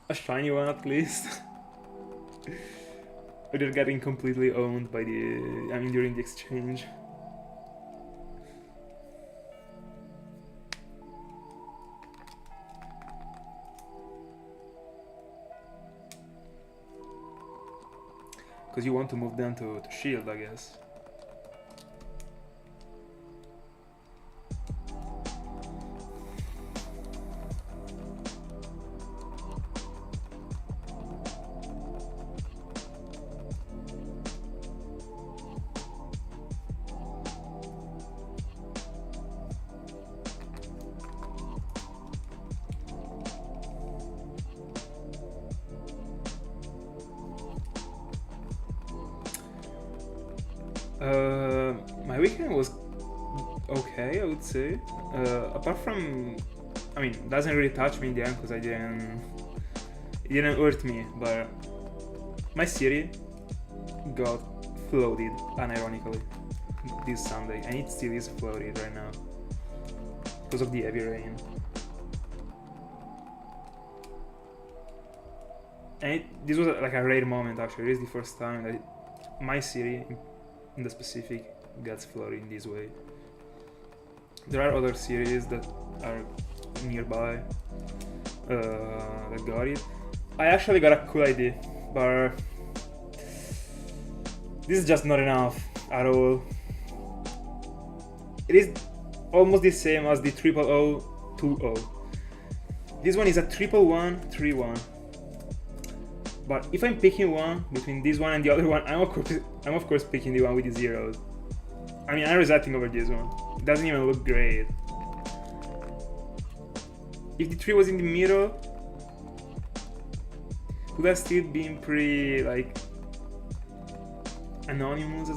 a shiny one at least? Or they're getting completely owned by the... I mean, during the exchange. Because you want to move them to shield, I guess. My weekend was okay, I would say. Apart from, I mean, it doesn't really touch me in the end because it didn't hurt me. But my city got flooded, unironically, this Sunday, and it still is flooded right now because of the heavy rain. And this was like a rare moment actually. It is the first time that my city, in the specific, gets flooded in this way. There are other cities that are nearby that got it. I actually got a cool idea, but this is just not enough at all. It is almost the same as the 00020. This one is a 11131. But if I'm picking one between this one and the other one, I'm of course picking the one with the zeros. I mean, I'm resetting over this one. It doesn't even look great. If the 3 was in the middle, would have still been pretty like anonymous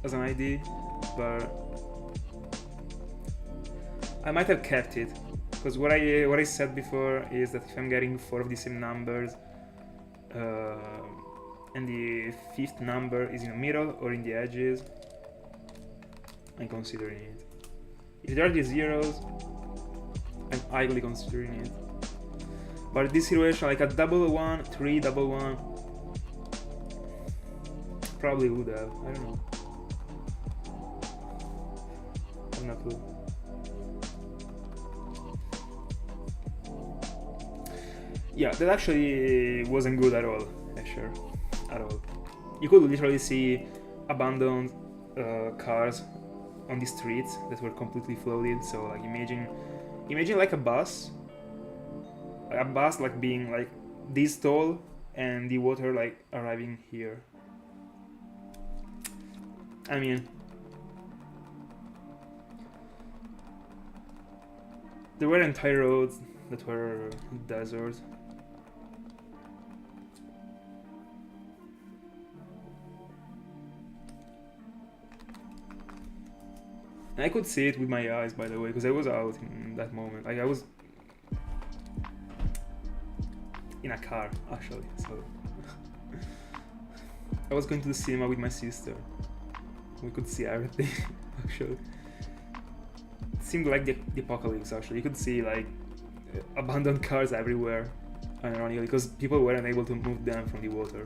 as an ID, but I might have kept it because what I said before is that if I'm getting 4 of the same numbers. And the 5th number is in the middle or in the edges, I'm considering it. If there are the zeros, I'm highly considering it. But in this situation, like a 111, 311, probably would have. I don't know. I'm not good. Yeah, that actually wasn't good at all, Asher. At all. You could literally see abandoned cars on the streets that were completely flooded. So like imagine like a bus like being like this tall and the water like arriving here. I mean, there were entire roads that were desert. And I could see it with my eyes, by the way, because I was out in that moment. Like I was in a car, actually. So I was going to the cinema with my sister. We could see everything, actually. It seemed like the apocalypse, actually. You could see like abandoned cars everywhere, ironically, because people weren't able to move them from the water.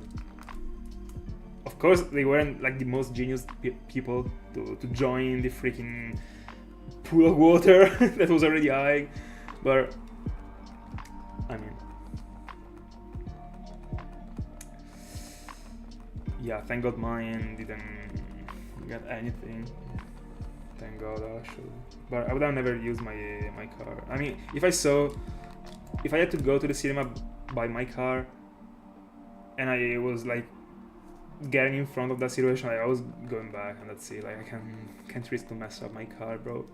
Of course, they weren't like the most genius people to join the freaking pool of water that was already high, but I mean, yeah, thank God mine didn't get anything. Thank God, actually. But I would have never used my car. I mean, if I had to go to the cinema by my car, and I was like getting in front of that situation, like, I was going back, and that's it. Like I can't risk to mess up my car, bro.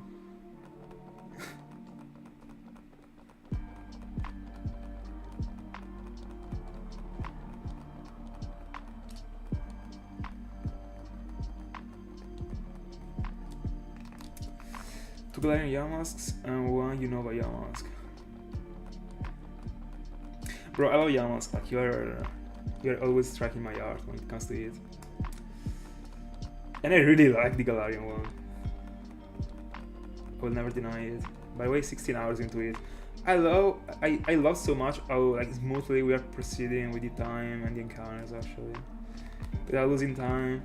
To Galarian Yamask and 1 Unova Yamask. Bro, I love Yamask, like you're always striking my heart when it comes to it. And I really like the Galarian one. I will never deny it. By the way, 16 hours into it. I love so much how like smoothly we are proceeding with the time and the encounters actually. Without losing time.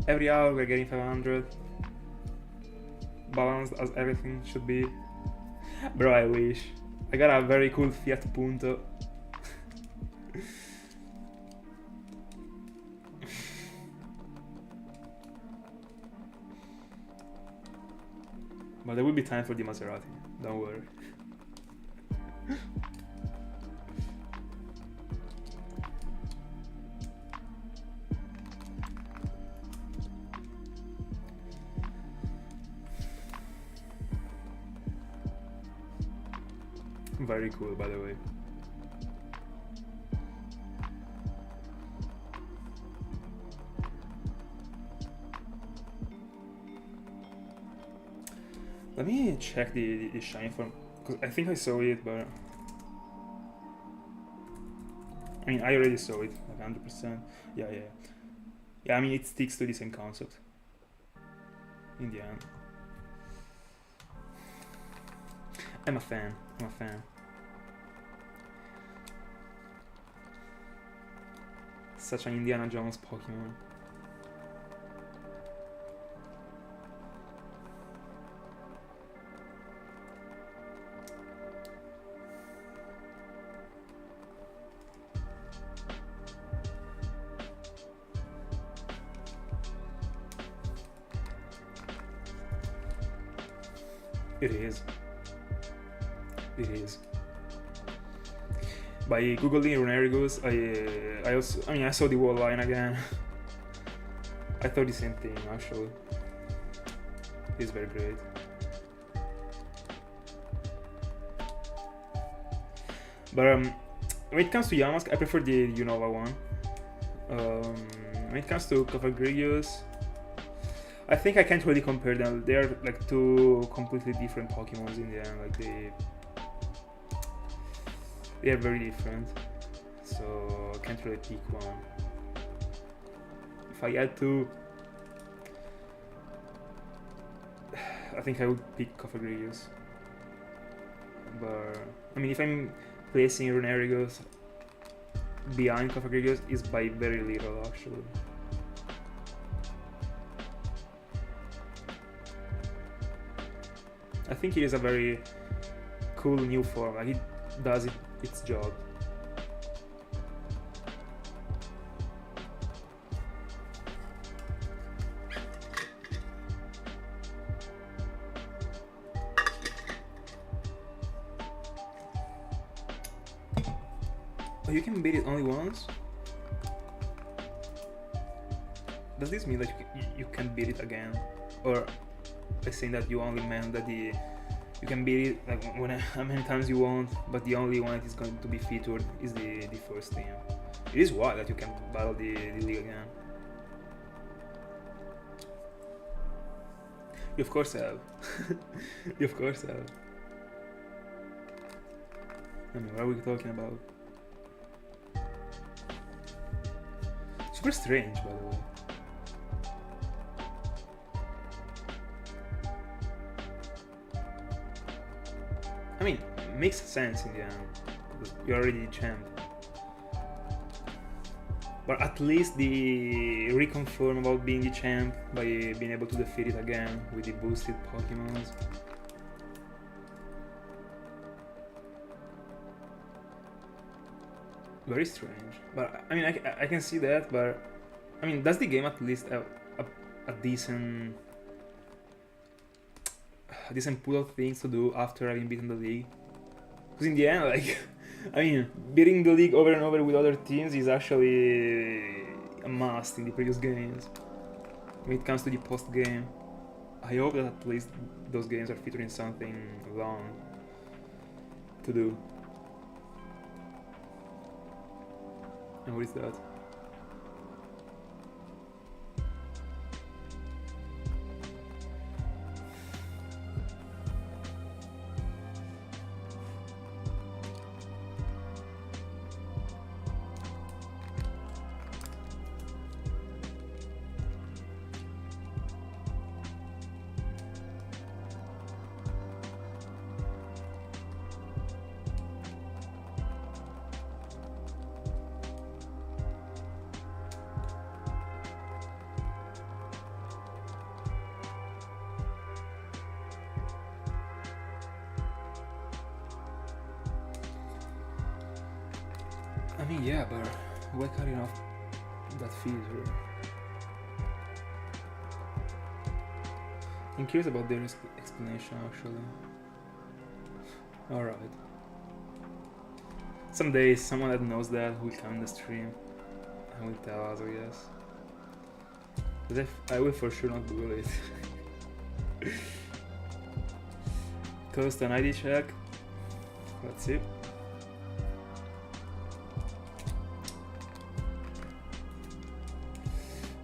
Every hour we're getting 500. Balanced as everything should be. Bro, I wish. I got a very cool Fiat Punto. But there will be time for the Maserati, don't worry. Very cool, by the way. Let me check the shine form, because I think I saw it, but I mean I already saw it like 100%. Yeah. I mean it sticks to the same concept in the end. I'm a fan. Such an Indiana Jones Pokemon. It is. By googling Runerigus, I saw the wall line again. I thought the same thing actually. It's very great. But when it comes to Yamask, I prefer the Unova one. When it comes to Cofagrigus, I think I can't really compare them. They're like two completely different Pokemons in the end. Like they are very different. So I can't really pick one. If I had to, I think I would pick Cofagrigus. But I mean, if I'm placing Runerigus behind Cofagrigus, is by very little actually. I think it is a very cool new form. Like it does its job. Oh, you can beat it only once? Does this mean that you can beat it again? Or by saying that you only meant that you can beat it like how many times you want, but the only one that is going to be featured is the first team. It is wild that you can battle the league again. You of course have. You of course have. I mean, what are we talking about? Super strange, by the way. I mean, it makes sense in the end, because you're already the champ. But at least the reconfirm about being the champ by being able to defeat it again with the boosted Pokemons. Very strange. But I mean, I can see that, but I mean, does the game at least have a decent pool of things to do after having beaten the league? Because in the end, like, I mean, beating the league over and over with other teams is actually a must in the previous games. When it comes to the post game, I hope that at least those games are featuring something long to do. And what is that? I mean, yeah, but why cutting off that feature? I'm curious about their explanation actually. Alright. Someday someone that knows that will come in the stream and will tell us, I guess. But I will for sure not Google it. Cost an ID check. Let's see.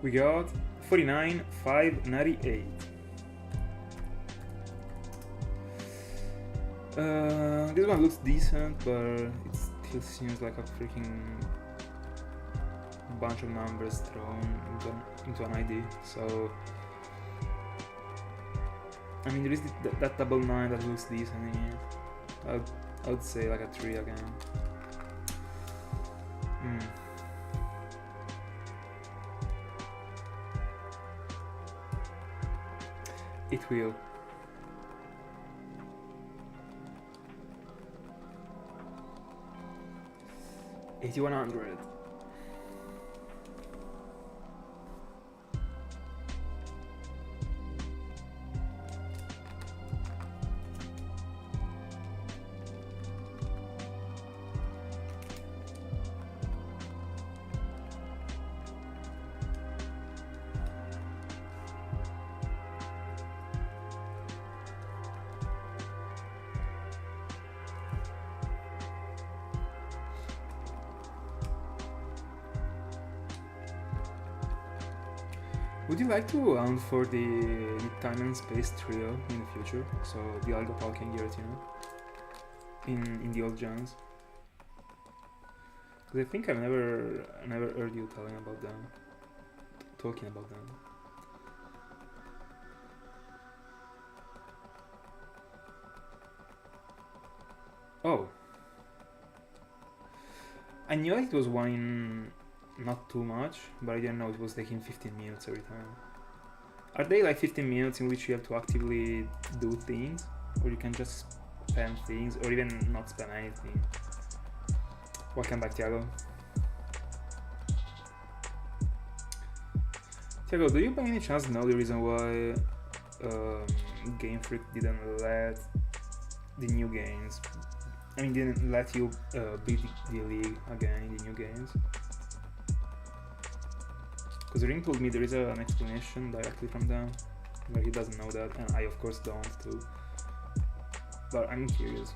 We got 49,598. This one looks decent, but it still seems like a freaking bunch of numbers thrown into an ID. So, I mean, there is that double 9 that looks decent in it. I would say like a 3 again. It will. $8,100. Would you like to hunt for the time and space trio in the future? So the Algopalk and Giratina in the old gens? Because I think I never heard you talking about them. Oh. I knew it was one in not too much, but I didn't know it was taking 15 minutes every time. Are they like 15 minutes in which you have to actively do things? Or you can just spam things, or even not spam anything? Welcome back, Tiago. Tiago, do you by any chance know the reason why Game Freak didn't let the new games, didn't let you beat the league again in the new games? Because Ring told me there is an explanation directly from them, but he doesn't know that, and I of course don't too. But I'm curious.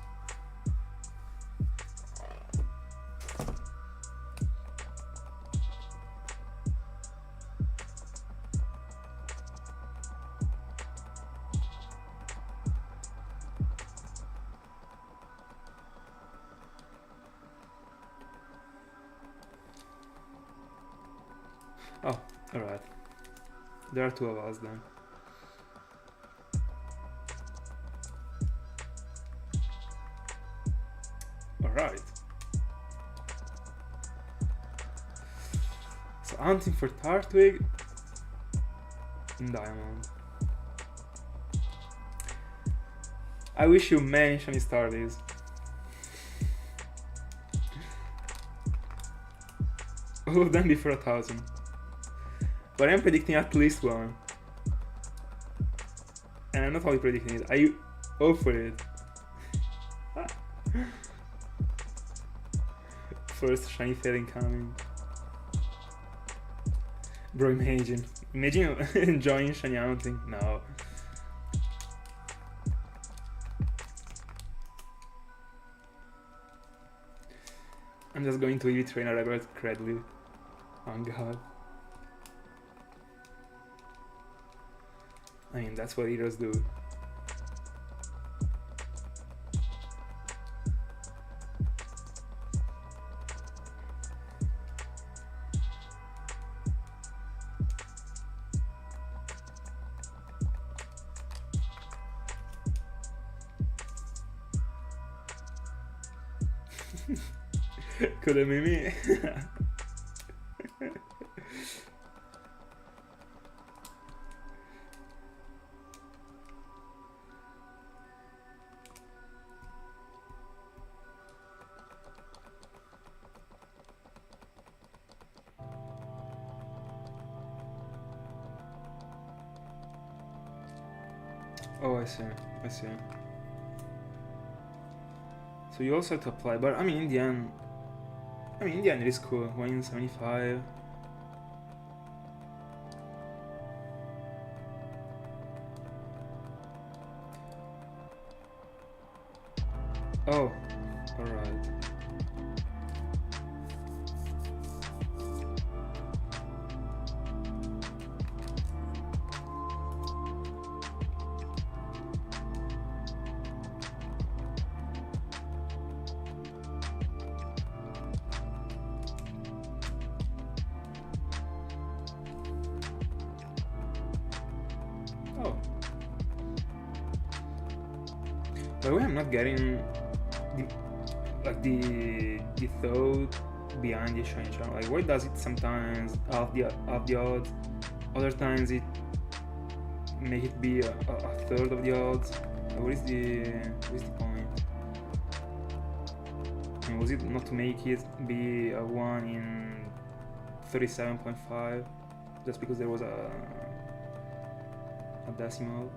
Oh, alright. There are two of us then. Alright. So hunting for Tartwig in Diamond. I wish you many shiny Starlies. All of them before 1,000. But I'm predicting at least one. And I'm not only predicting it, I hope for it. First shiny failing coming. Bro, imagine enjoying shiny hunting. No. I'm just going to EV train a regular Credly. Oh god. I mean, that's what heroes do. Could have been me. Oh, I see. I see. So you also have to apply, but I mean, in the end, it is cool. 175. Oh, alright. Oh. By the way, I'm not getting the thought behind the shiny charm. Like, why does it sometimes half the odds, other times it make it be a third of the odds? What is the point? And was it not to make it be a 1 in 37.5 just because there was a decimal?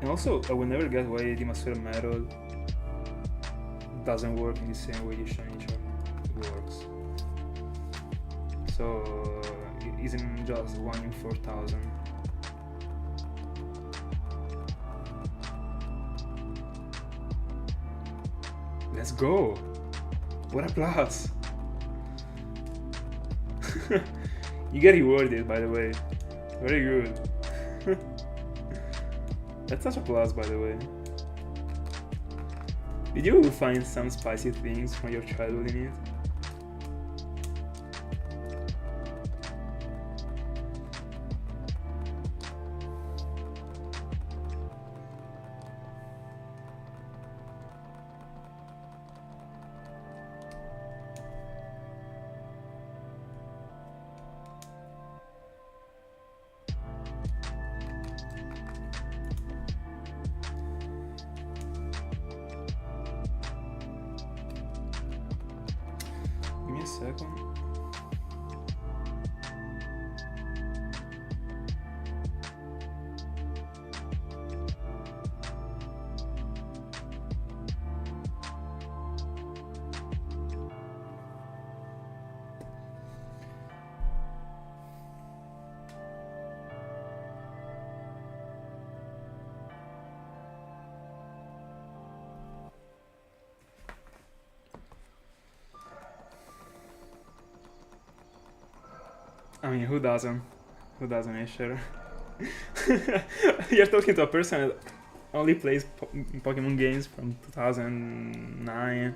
And also, I will never get why the Master Metal doesn't work in the same way the shiny charm works. So it isn't just 1 in 4,000. Let's go! What a plus! You get rewarded, by the way. Very good. That's such a plus, by the way. Did you find some spicy things from your childhood in it? Give me a second. I mean, who doesn't? Who doesn't, Asher? You're talking to a person that only plays Pokemon games from 2009.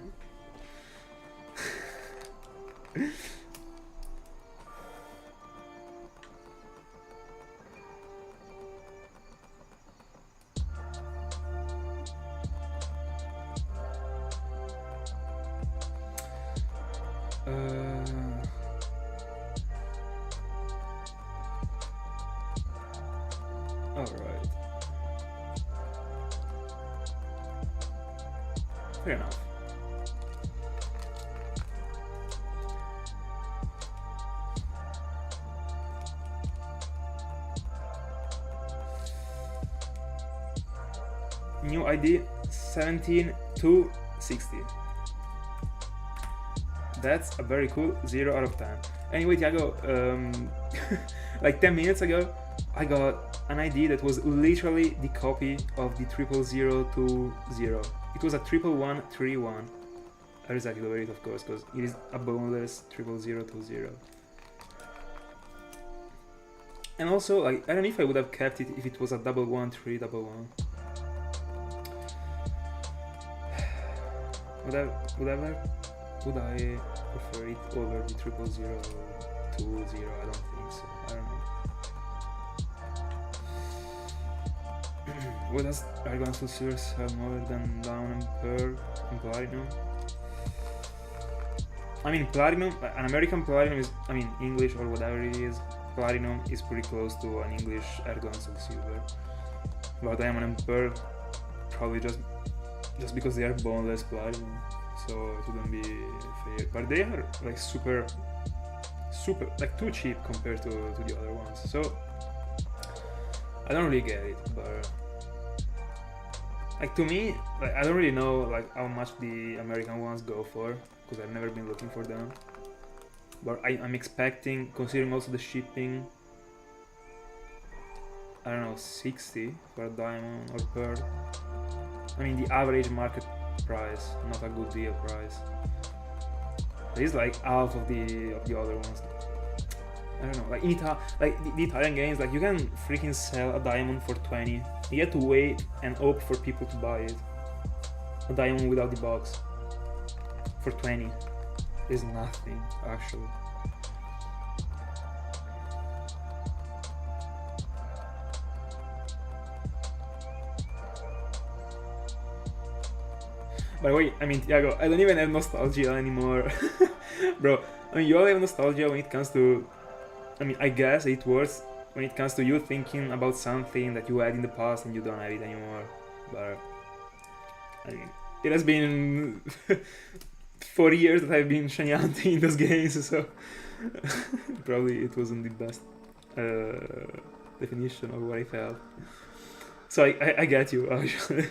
Alright. Fair enough. New ID 17260. That's a very cool 0 out of 10. Anyway, Tiago, like 10 minutes ago, I got an ID that was literally the copy of the 00020. It was a 11131. I exactly over it, of course, because it is a boneless 00020. And also, like, I don't know if I would have kept it if it was a 11311. Would I prefer it over the 00020? I don't think so. I don't know. What does Argon Silver sell more than Down and Pearl and Platinum? I mean, Platinum, an American Platinum is, I mean, English or whatever it is, Platinum is pretty close to an English Argon Silver. But Diamond and Pearl, probably just because they are boneless Platinum, so it wouldn't be fair. But they are like super super, like, too cheap compared to the other ones. So I don't really get it, but like, to me, like, I don't really know like how much the American ones go for, because I've never been looking for them. But I'm expecting, considering also the shipping, I don't know, 60 for a diamond or pearl. I mean, the average market price, not a good deal price. It is like half of the other ones. I don't know, like in the Italian games, like, you can freaking sell a diamond for 20. You have to wait and hope for people to buy it. A diamond without the box for 20 is nothing, actually. By the way, I mean, Tiago, I don't even have nostalgia anymore. Bro, I mean, you all have nostalgia when it comes to... I mean, I guess it works when it comes to you thinking about something that you had in the past and you don't have it anymore. But, I mean, it has been 4 years that I've been shiny hunting in those games, so probably it wasn't the best definition of what I felt. So I get you, actually.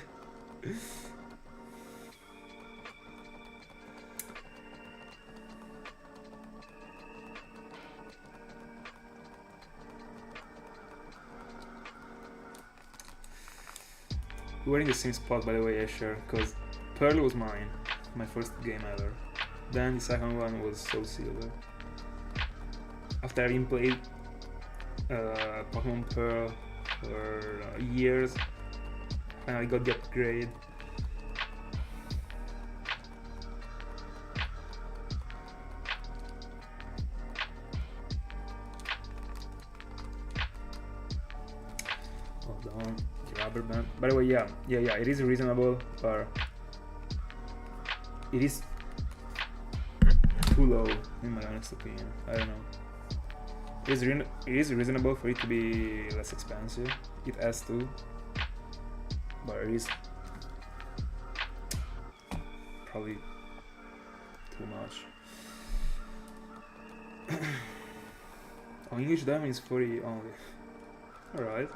We're in the same spot, by the way, Asher, because Pearl was mine, my first game ever. Then the second one was Soul Silver. After having played Pokemon Pearl for years, finally got the upgrade. Hold on. Rubber band. By the way, yeah, it is reasonable, but it is too low, in my honest opinion. I don't know. It is reasonable for it to be less expensive. It has to, but it is probably too much. Oh, English diamond is 40 only. Alright.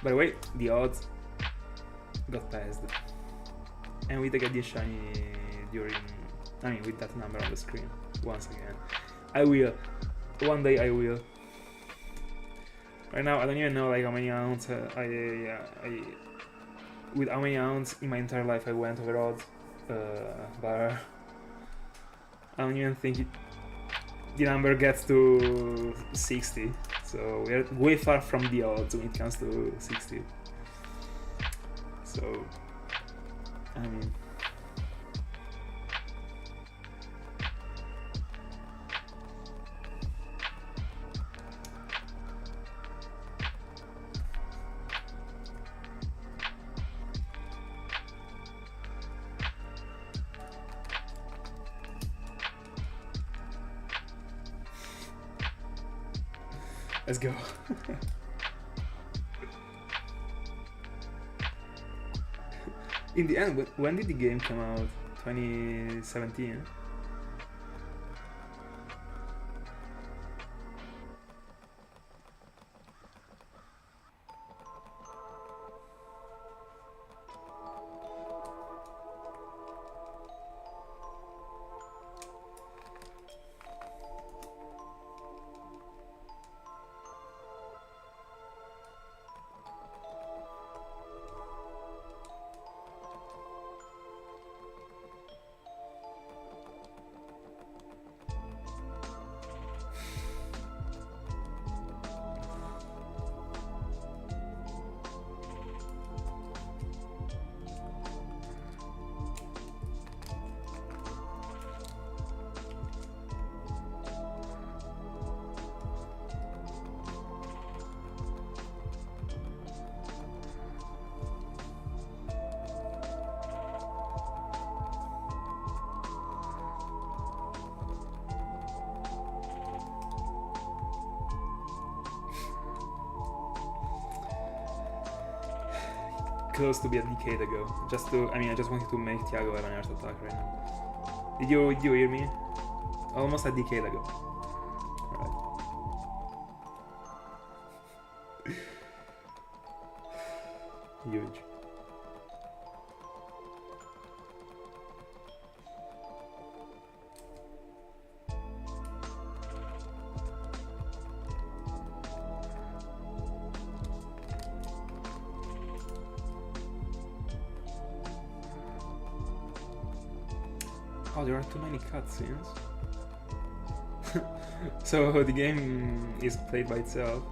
By the way, the odds got passed, and we get the shiny during, I mean, with that number on the screen once again. I will, one day I will. Right now I don't even know like how many ounces with how many ounces in my entire life I went over odds, but I don't even think the number gets to 60. So we're way far from the odds when it comes to 60. So, I mean... Let's go. In the end, when did the game come out? 2017? close to be a decade ago. I just wanted to make Thiago have an earth attack right now. Did you hear me? Almost a decade ago. Alright. Huge. Oh, there are too many cutscenes. So the game is played by itself.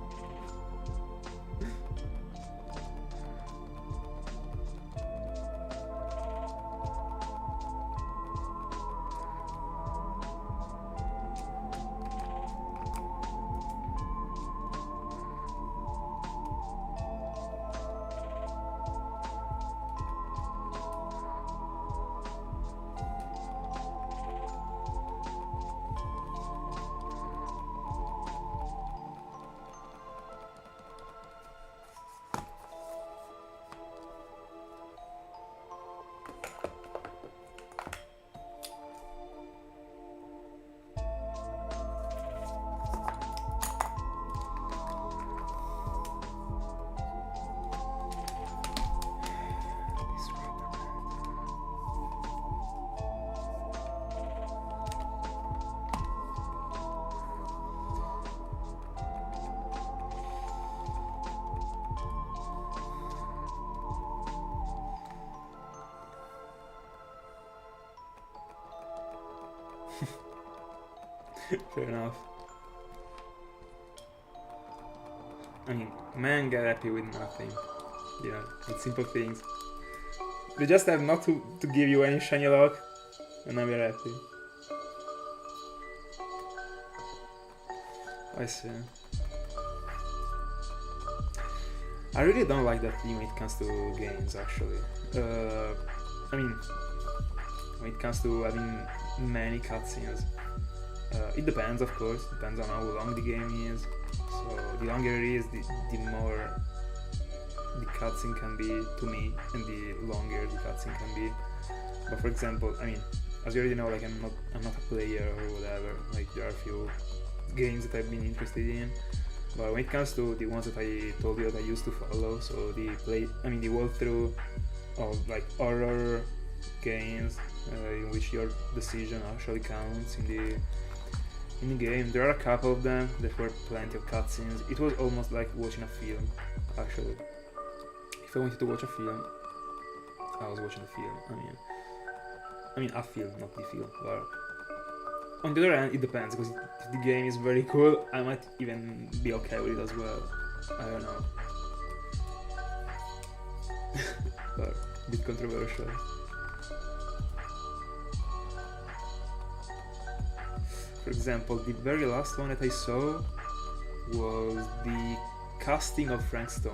Fair enough. I mean, man get happy with nothing. You know, with simple things. They just have not to give you any shiny luck, and then we're happy. I see. I really don't like that theme when it comes to games, actually. I mean, when it comes to having many cutscenes. It depends, of course, depends on how long the game is. So the longer it is, the more the cutscene can be to me, and the longer the cutscene can be. But for example, I mean, as you already know, like I'm not a player or whatever. Like there are a few games that I've been interested in. But when it comes to the ones that I told you that I used to follow, so the walkthrough of like horror games in which your decision actually counts in the game, there are a couple of them that were plenty of cutscenes. It was almost like watching a film, actually. If I wanted to watch a film, I was watching a film. I mean a film, not the film. But on the other hand, it depends, because if the game is very cool, I might even be okay with it as well. I don't know. But a bit controversial. For example, the very last one that I saw was the casting of Frank Stone.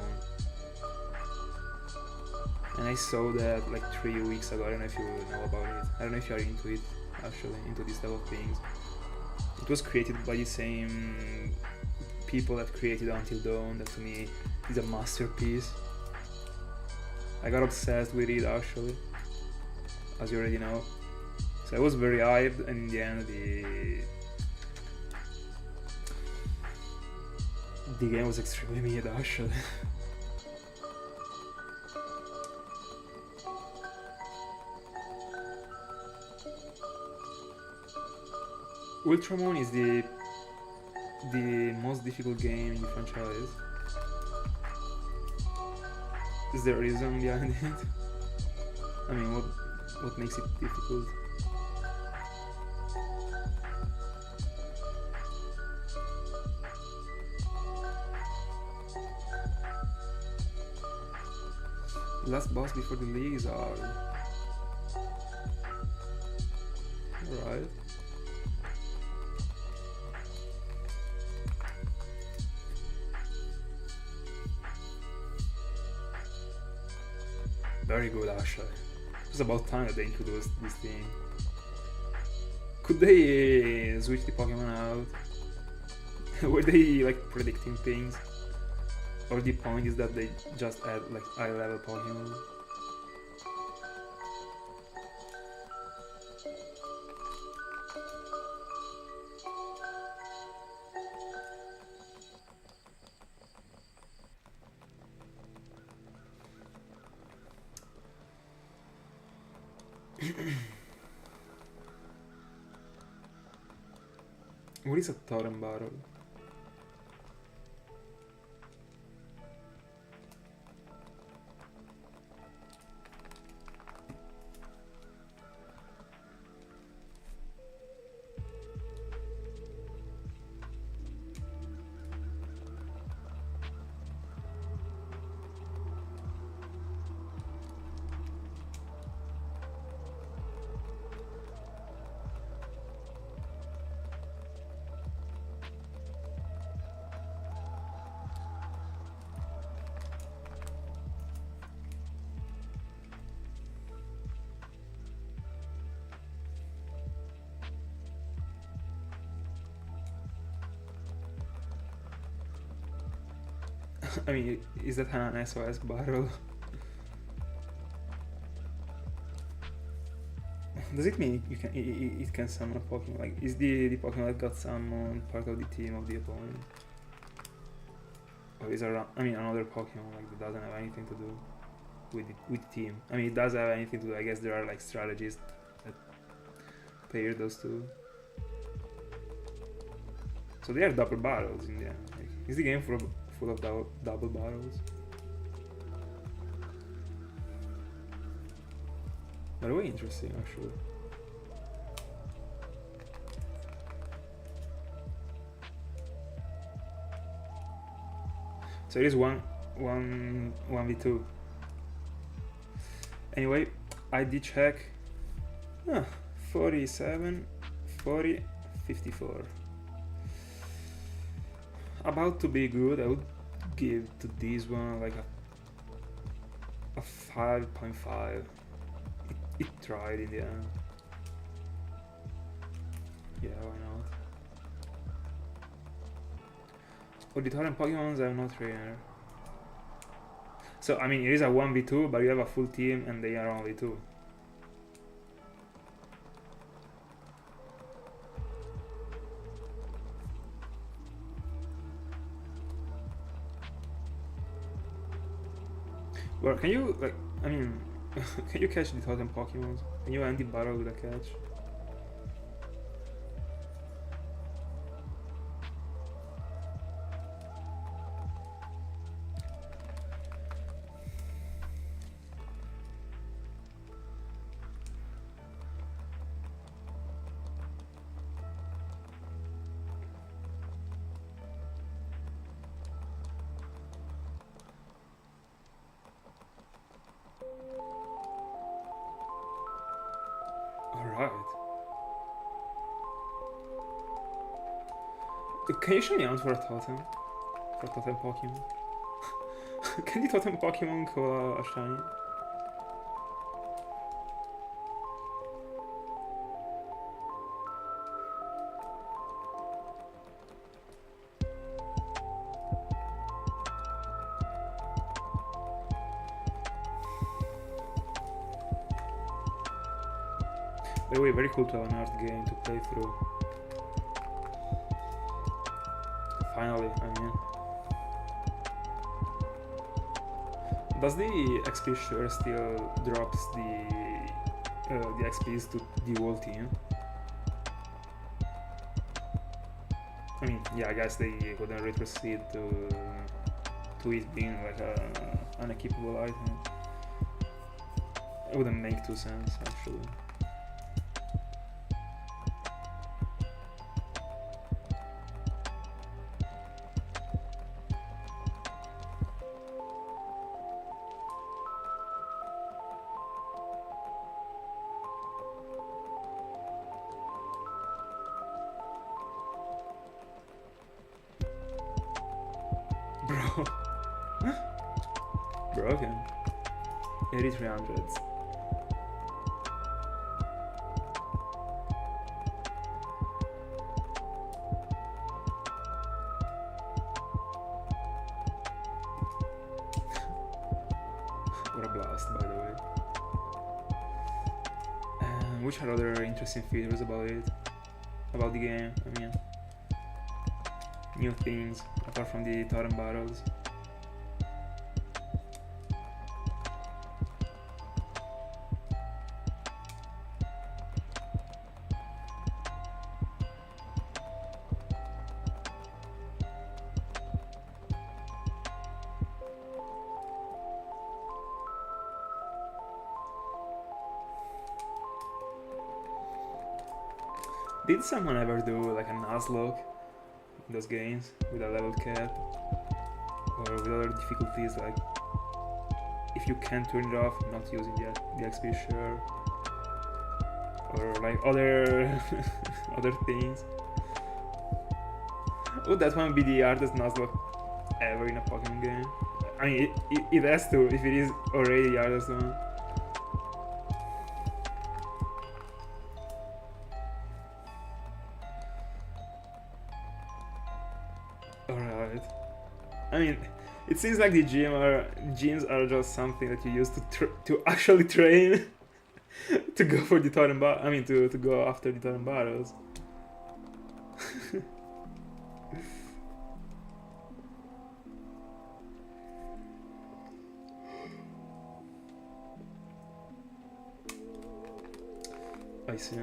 And I saw that like 3 weeks ago. I don't know if you know about it. I don't know if you are into it, actually, into these type of things. It was created by the same people that created Until Dawn, that to me is a masterpiece. I got obsessed with it, actually, as you already know. So I was very hyped, and in the end the game was extremely mid, actually. Ultramon is the most difficult game in the franchise. Is there a reason behind it? I mean, what makes it difficult? Last boss before the league is hard. Alright. Very good, actually. It's about time that they introduced this thing. Could they switch the Pokemon out? Were they like predicting things? Or the point is that they just add like high level Pokemon. What is a Totem Battle? I mean, is that an SOS battle? Does it mean you can it can summon a Pokemon? Like, is the Pokemon that got summoned part of the team of the opponent? Or is there, I mean, another Pokemon like that doesn't have anything to do with the team? I mean, it does have anything to do. I guess there are like strategies that pair those two. So they are double battles in the end. Like, is the game full of double battles? By the way, interesting actually. So it is 1v2. Anyway, I did check. 47, 40, 54. About to be good. I would give to this one like a 5.5. It tried in the end. Yeah, why not? For the Torrent Pokemons, I'm not trainer. So, I mean, it is a 1v2, but you have a full team and they are only 2. Well, can you, like, I mean, can you catch the Totem Pokemons? Can you end the battle with a catch? Alright. Can you show me out for a totem? For a totem Pokemon? Can the totem Pokemon call a shiny? By the way, very cool to have an art game to play through. Finally, I mean. Does the XP sure still drops the XPs to the whole team? I mean, yeah, I guess they couldn't retrocede to it being like an unequipable item. It wouldn't make too sense actually. Bro. Broken. 8300s. which are other interesting features about it? About the game, I mean, new things apart from the totem battles. Did someone ever do like a Nuzlocke in those games with a level cap? Or with other difficulties, like if you can't turn it off, not using the XP share? Or like other other things? Would that one be the hardest Nuzlocke ever in a Pokemon game? I mean, it has to, if it is already the hardest one. Alright. I mean, it seems like the gyms are just something that you use to actually train to go for the totem I mean, to go after the totem battles. I see.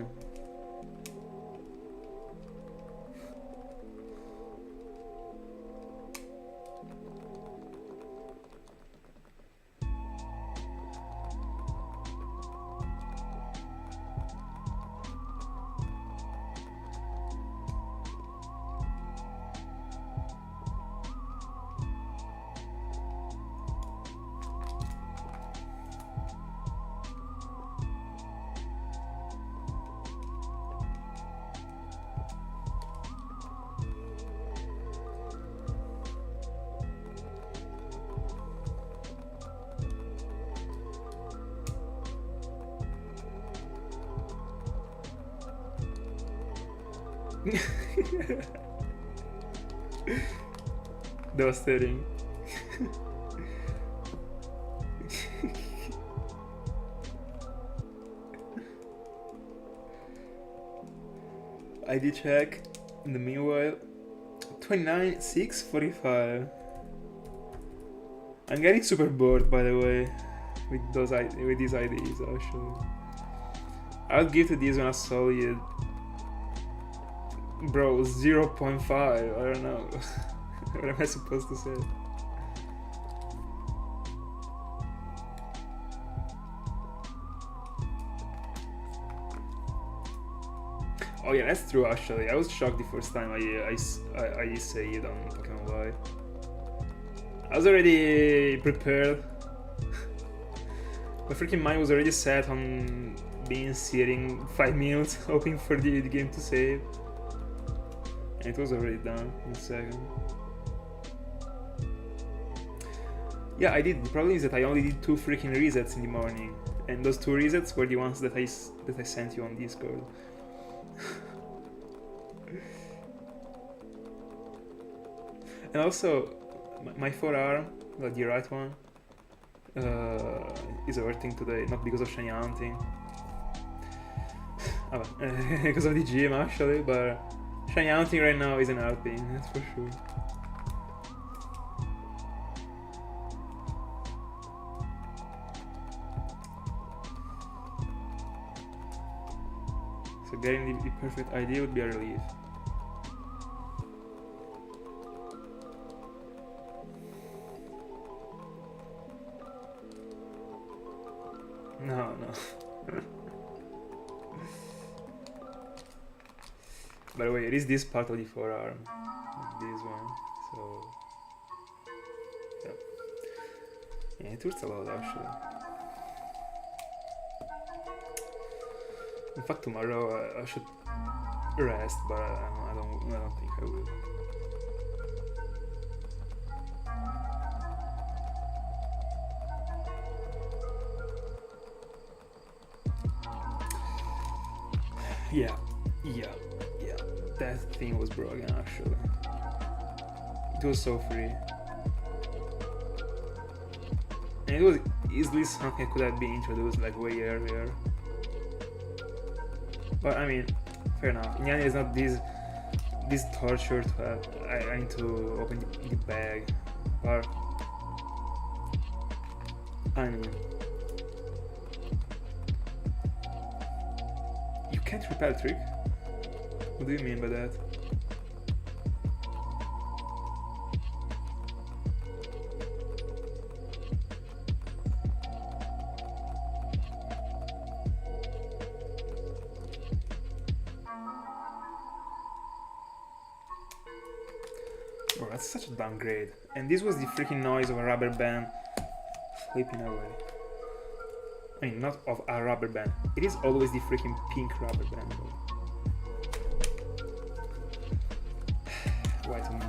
Devastating. ID check in the meanwhile. 29,645. I'm getting super bored, by the way, with these IDs actually. I'll give to this one a solid, bro, 0.5. I don't know. What am I supposed to say? Oh yeah, that's true actually. I was shocked the first time I saved on Pokemon Y. I was already prepared. My freaking mind was already set on being sitting 5 minutes hoping for the game to save. And it was already done in a second. Yeah, I did. The problem is that I only did 2 freaking resets in the morning. And those 2 resets were the ones that I sent you on Discord. And also, my forearm, like the right one, is hurting today, not because of shiny hunting. Because of the gym actually, but shiny hunting right now isn't helping, that's for sure. So getting the perfect idea would be a relief. No. By the way, it is this part of the forearm, this one, so yeah, it hurts a lot actually. In fact, tomorrow I should rest, but I don't think I will. Yeah, that thing was broken actually. It was so free. And it was easily something that could have been introduced like way earlier. But I mean, fair enough. In the end, it's not this torture to have. I need to open the bag. But I mean, you can't repel trick? What do you mean by that? Bro, that's such a downgrade. And this was the freaking noise of a rubber band flipping away. I mean, not of a rubber band. It is always the freaking pink rubber band, though. Why to me?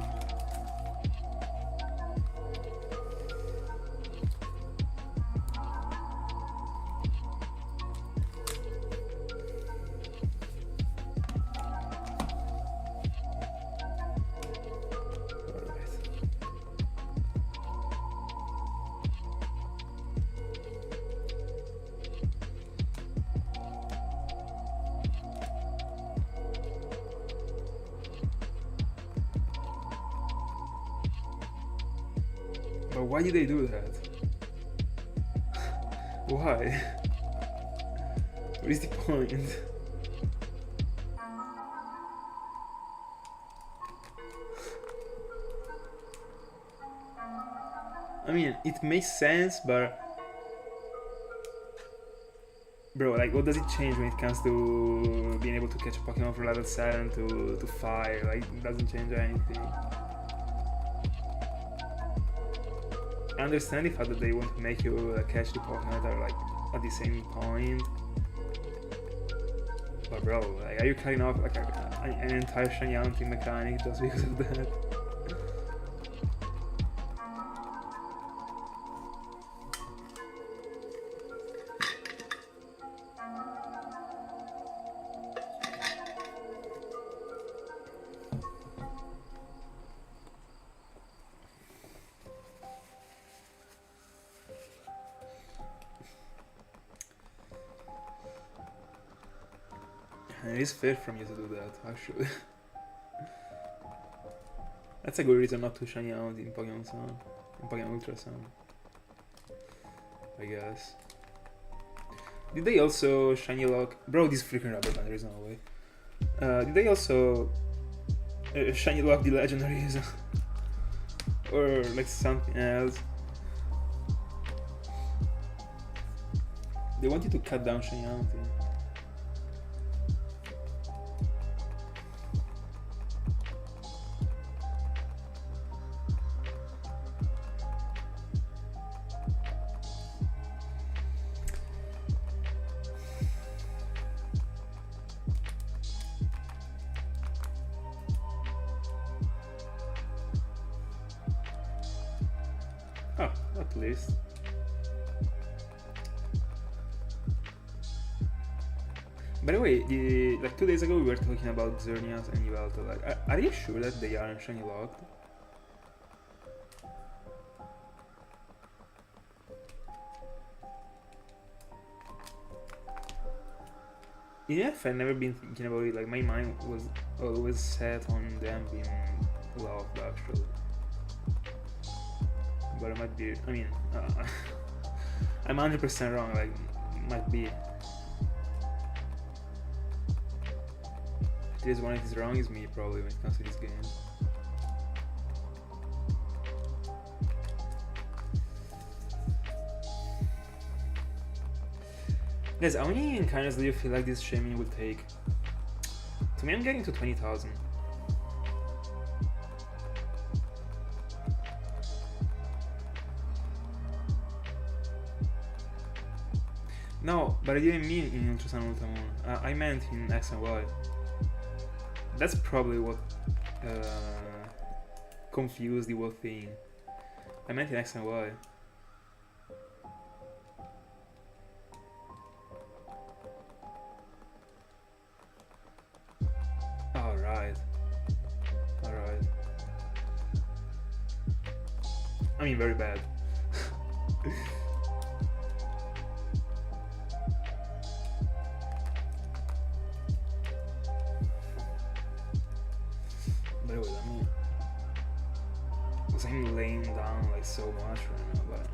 But why did they do that? Why? What is the point? I mean, it makes sense, but bro, like, what does it change when it comes to being able to catch a Pokemon from level 7 to 5? Like, it doesn't change anything. I understand the fact that they want to make you catch the Pokemon that are like at the same point, but bro, like, are you cutting off like an entire shiny hunting mechanic just because of that? And it is fair from you to do that, actually. That's a good reason not to shiny out in Pokemon Sun, in Pokemon Ultra Sun, I guess. Did they also shiny lock? Bro, this freaking rubber band, there is no way. Did they also shiny lock the legendaries? Or like something else? They want you to cut down shiny hunting. Oh, at least. By the way, like 2 days ago we were talking about Xerneas and Yveltal. Like, are you sure that they aren't shiny locked? Yeah, I've never been thinking about it. Like, my mind was always set on them being locked, actually. But it might be. I mean, I'm 100% wrong. Like, might be. If there's one that is wrong, is me probably when it comes to this game. Guys, how many encounters do you feel like this Shaymin would take? To me, I'm getting to 20,000. No, but I didn't mean in Ultra Sun Ultra Moon. I meant in X and Y. That's probably what confused the whole thing. I meant in X and Y. Alright. Alright. I mean, very bad. I'm laying down like so much right now, but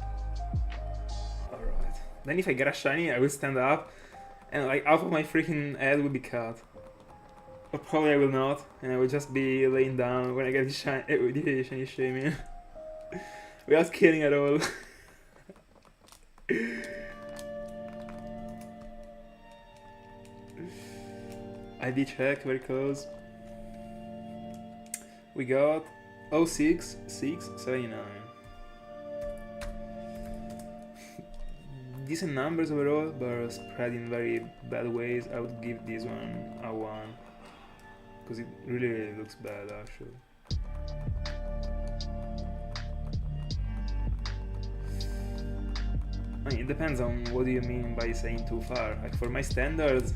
alright. Then if I get a shiny, I will stand up and like half of my freaking head will be cut. Or probably I will not, and I will just be laying down when I get the shiny Shaymin. Without killing at all. ID check, very close. We got 06679. Decent numbers overall, but spread in very bad ways. I would give this one a 1. Because it really looks bad actually. I mean, it depends on what do you mean by saying too far. Like for my standards,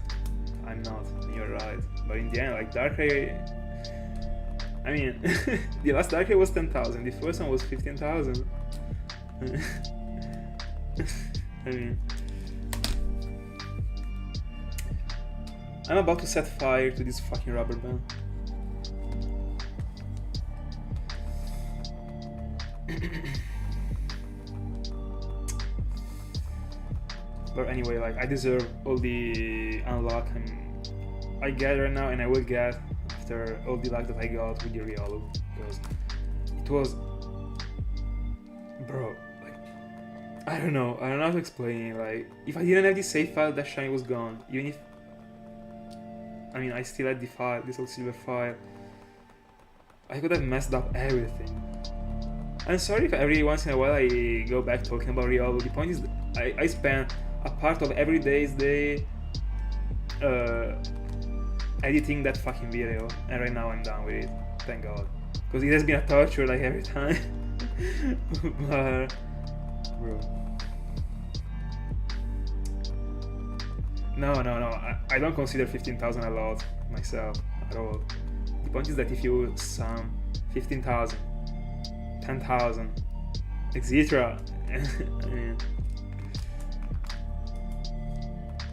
I'm not, and you're right. But in the end, like Darkrai, I mean, the last Darkrai was 10,000, the first one was 15,000. I mean, I'm about to set fire to this fucking rubber band. But anyway, like I deserve all the unlock I get right now, and I will get after all the luck that I got with the Riolu, because it was, bro, like I don't know how to explain it. Like if I didn't have the save file, that shiny was gone. Even if, I mean, I still had the file, this little silver file, I could have messed up everything. I'm sorry if every once in a while I go back talking about Riolu. The point is, I spend a part of every day's day editing that fucking video, and right now I'm done with it, thank god, because it has been a torture like every time. But bro, no, I don't consider 15,000 a lot myself at all. The point is that if you sum 15,000, 10,000, etc. I mean,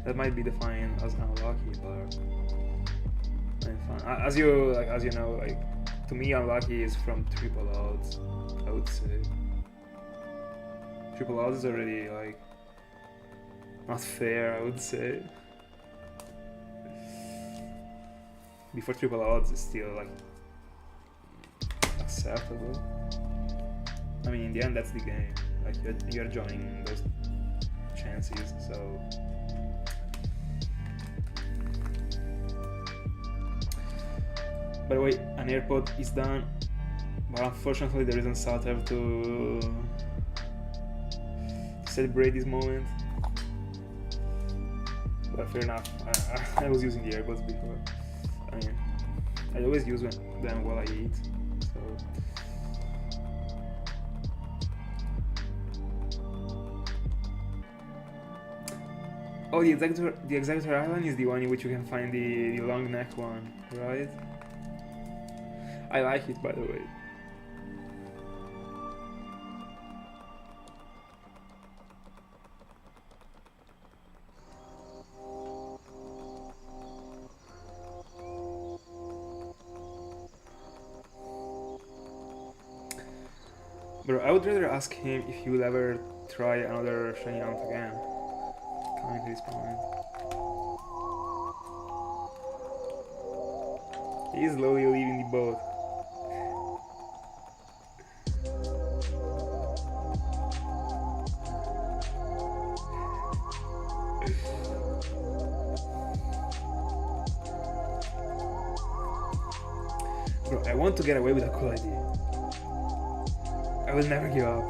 that might be defined as unlucky, but I'm fine. As you know, like to me, unlucky is from triple odds. I would say triple odds is already like not fair. I would say before triple odds is still like acceptable. I mean, in the end, that's the game. Like you're joining those chances, so. By the way, an airport is done, but unfortunately there isn't Salter to celebrate this moment. But fair enough, I was using the airpods before. I mean, I always use them while I eat, so. Oh, the Executor Island is the one in which you can find the long neck one, right? I like it, by the way. Bro, I would rather ask him if he will ever try another shiny hunt again. Coming to this point. He is slowly leaving the boat. Bro, I want to get away with a cool idea. I will never give up.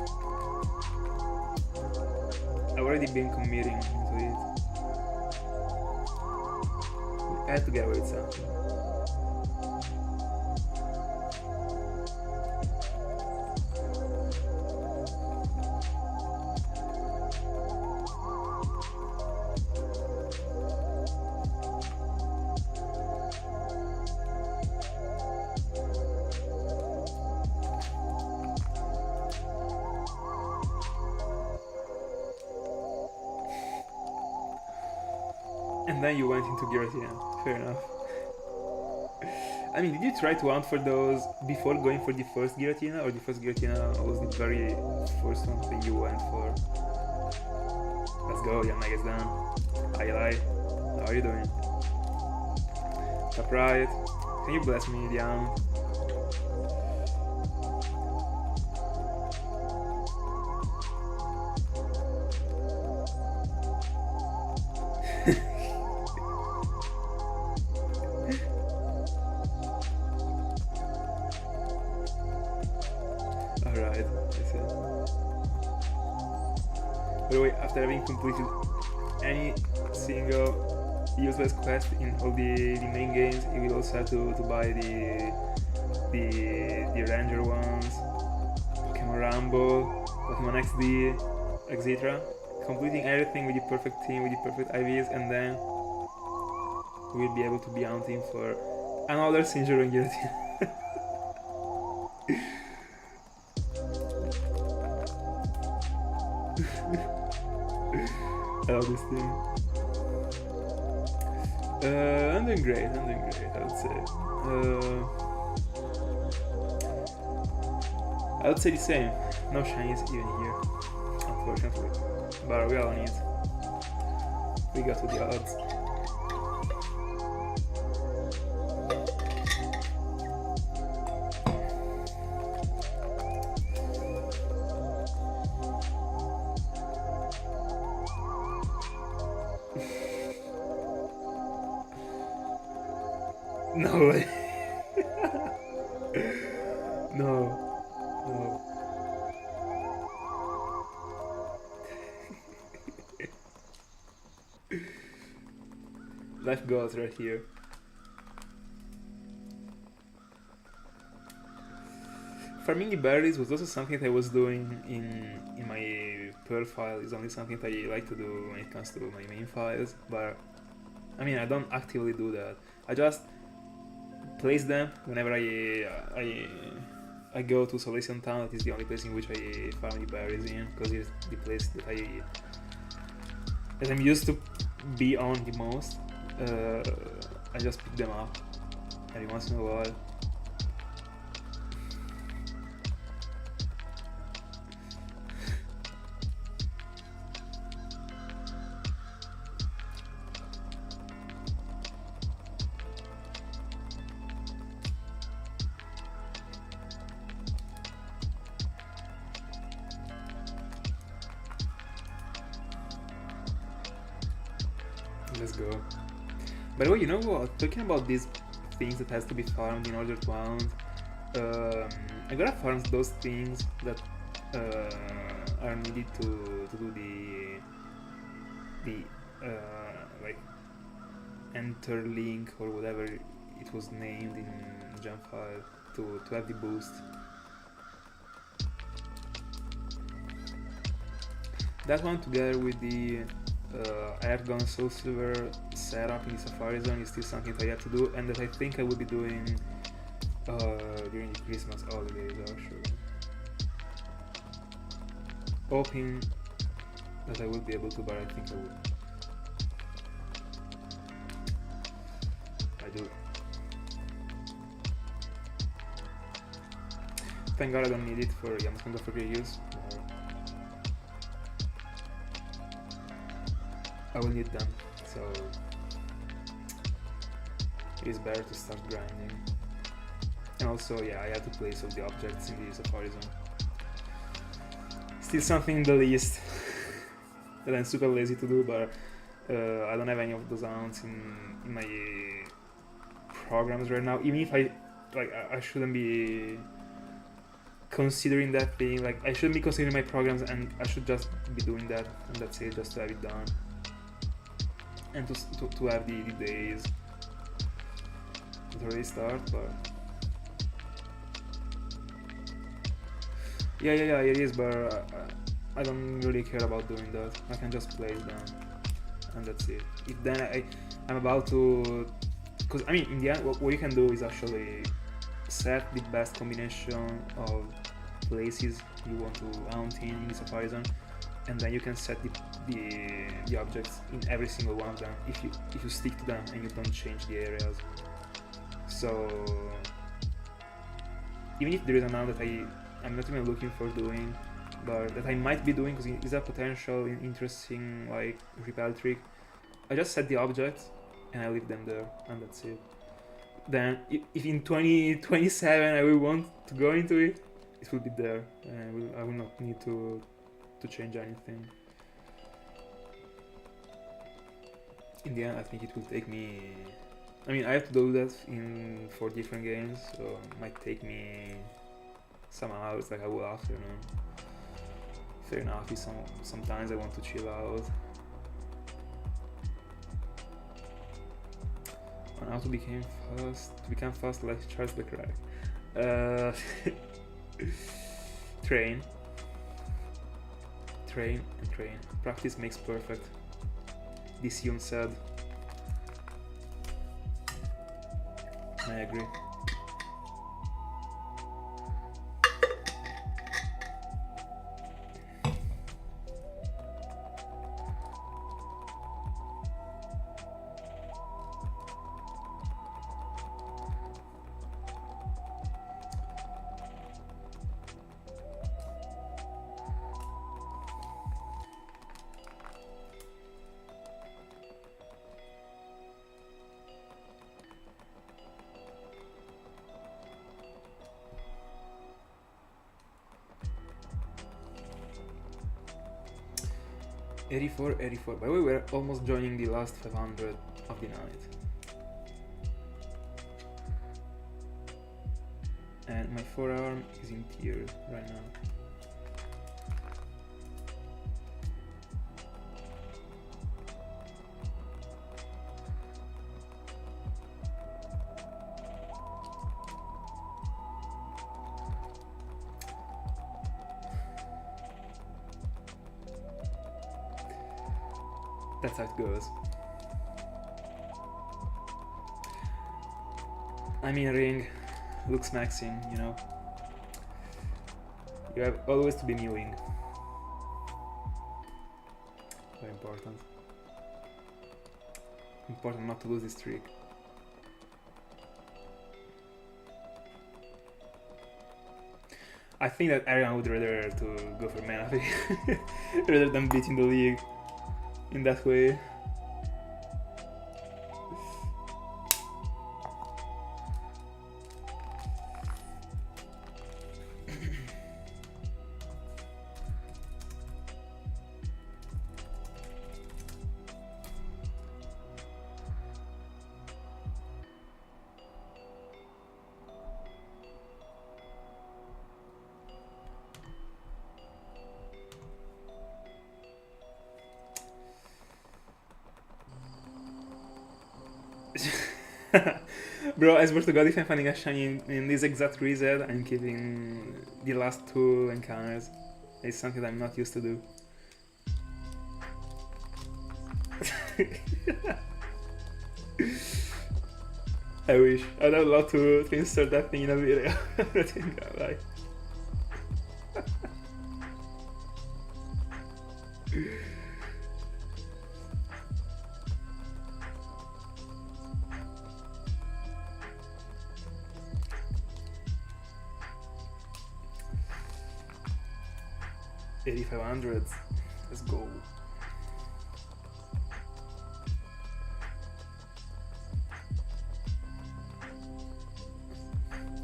I've already been committing into it. I had to get away with something. And then you went into Giratina. Fair enough. I mean, did you try to hunt for those before going for the first Giratina, or the first Giratina was the very first one that you went for? Let's go, Yanna gets down. Hi, how are you doing? Top right. Can you bless me down? Alright, I see. By the way, after having completed any single useless quest in all the main games, you will also have to buy the ranger ones, Pokemon Rumble, Pokemon XD, etc. Completing everything with the perfect team, with the perfect IVs, and then we'll be able to be hunting for another Sinjiro and Giratina. I love this thing. I'm doing great, I would say. I would say the same. No shinies even here, unfortunately. But we all on it. We got to the odds. No way. No. Life goals right here. Farming the berries was also something that I was doing in my Pearl file. It's only something that I like to do when it comes to my main files, but I mean I don't actively do that. I just place them whenever I go to Solaceon Town. That is the only place in which I farm the berries in, because it's the place that I'm used to be on the most. I just pick them up every once in a while. Let's go. By the way, you know what? Talking about these things that has to be farmed in order to hunt, I gotta farm those things that are needed to do the like enter link or whatever it was named in jump file to have the boost. That one together with the Airgun Soul Silver setup in the Safari Zone is still something that I have to do, and that I think I will be doing during the Christmas holidays actually. Hoping that I will be able to, but I think I will. I do. Thank God I don't need it for Yamatonga for use. I will need them, so it is better to start grinding. And also, yeah, I have to place all the objects in the Safari Zone. Still something in the list that I'm super lazy to do, but I don't have any of those accounts in my programs right now. Even if I shouldn't be considering that thing. Like, I shouldn't be considering my programs, and I should just be doing that, and that's it, just to have it done. And to have the days to already start, but yeah, it is, but I don't really care about doing that. I can just place them, and that's it. If then I'm about to, because I mean, in the end, what you can do is actually set the best combination of places you want to hunt in the Safari Zone, and then you can set the objects in every single one of them if you stick to them and you don't change the areas. So even if there is an amount that I'm not even looking for doing, but that I might be doing because it is a potential interesting like repel trick, I just set the object and I leave them there, and that's it. Then if in 2027 I will want to go into it, it will be there, and I will not need to change anything. In the end, I think it will take me. I mean, I have to do that in 4 different games, so it might take me some hours, like a whole afternoon. Fair enough. Sometimes I want to chill out. On how to become fast like Charles Leclerc. Train. Practice makes perfect. Dision said. I agree. '84. By the way, we're almost joining the last 500 of the night. And my forearm is in tears right now. That's how it goes. I mean, ring looks maxing, you know. You have always to be mewing. Very important. Important not to lose this streak. I think that everyone would rather to go for mana rather than beating the league in that way. 85. Bro, I swear to god, if I'm finding a shiny in this exact reset, I'm keeping the last 2 encounters. It's something that I'm not used to do. I wish. I'd have loved to insert that thing in a video. I think I like. $8,500. Let's go.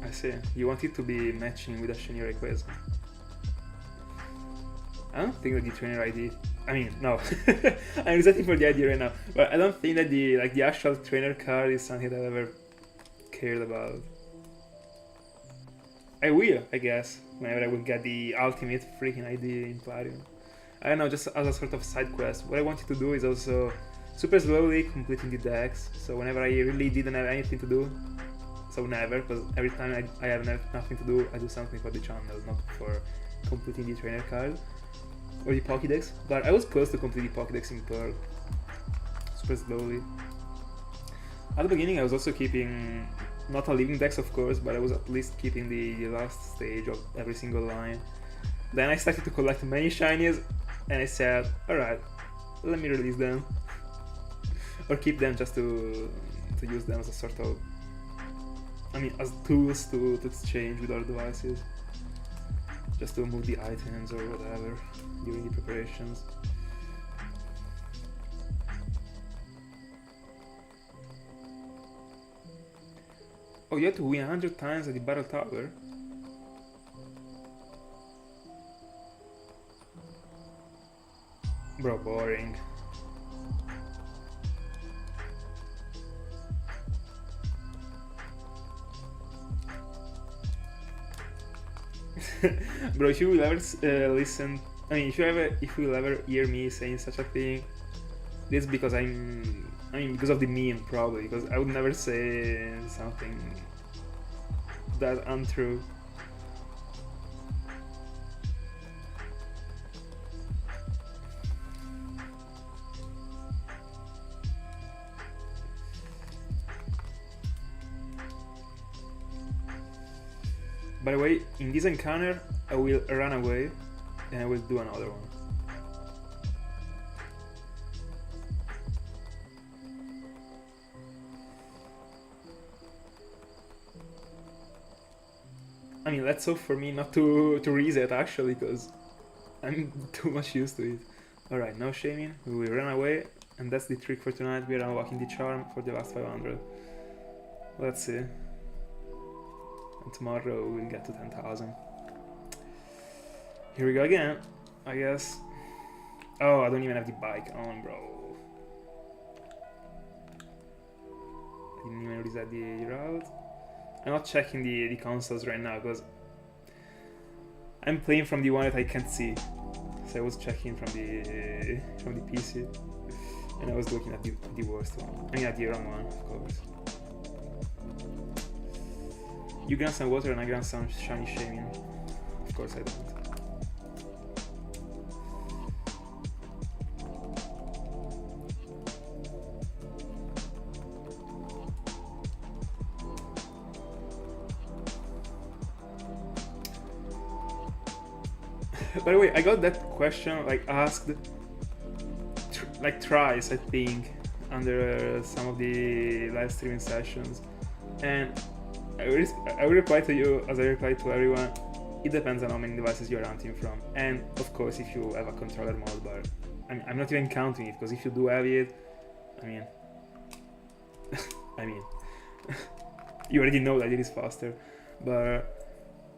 I see. You want it to be matching with a shiny request. I don't think that the trainer ID. I mean, no. I'm resetting for the ID right now, but I don't think that the actual trainer card is something that I've ever cared about. I will, I guess, whenever I will get the ultimate freaking ID in Platinum. I don't know, just as a sort of side quest. What I wanted to do is also super slowly completing the decks. So whenever I really didn't have anything to do, so never, because every time I have nothing to do, I do something for the channel, not for completing the trainer card or the Pokédex. But I was close to complete the Pokédex in Pearl, super slowly. At the beginning I was also keeping, not a living dex of course, but I was at least keeping the last stage of every single line. Then I started to collect many shinies, and I said, alright, let me release them. Or keep them just to use them as a sort of I mean, as tools to exchange with other devices, just to move the items or whatever during the preparations. Oh, you have to win 100 times at the battle tower? Bro, boring. Bro, if you will ever listen, I mean, if you will ever hear me saying such a thing, this is because because of the meme, probably, because I would never say something that untrue. By the way, in this encounter, I will run away and I will do another one. I mean, let's hope for me not to reset actually, because I'm too much used to it. Alright, now Shaymin, we will run away, and that's the trick for tonight. We are unlocking the charm for the last 500. Let's see. And tomorrow we'll get to 10,000. Here we go again, I guess. Oh, I don't even have the bike on, bro. I didn't even reset the route. I'm not checking the consoles right now because I'm playing from the one that I can't see. So I was checking from the PC, and I was looking at the worst one. I mean, at the wrong one, of course. You grant some water and I grant some shiny Shaymin. Of course I don't. By the way, I got that question like asked like thrice, I think, under some of the live streaming sessions, and I will reply to you as I reply to everyone. It depends on how many devices you're hunting from, and of course if you have a controller mod bar. I'm not even counting it, because if you do have it, I mean, you already know that it is faster, but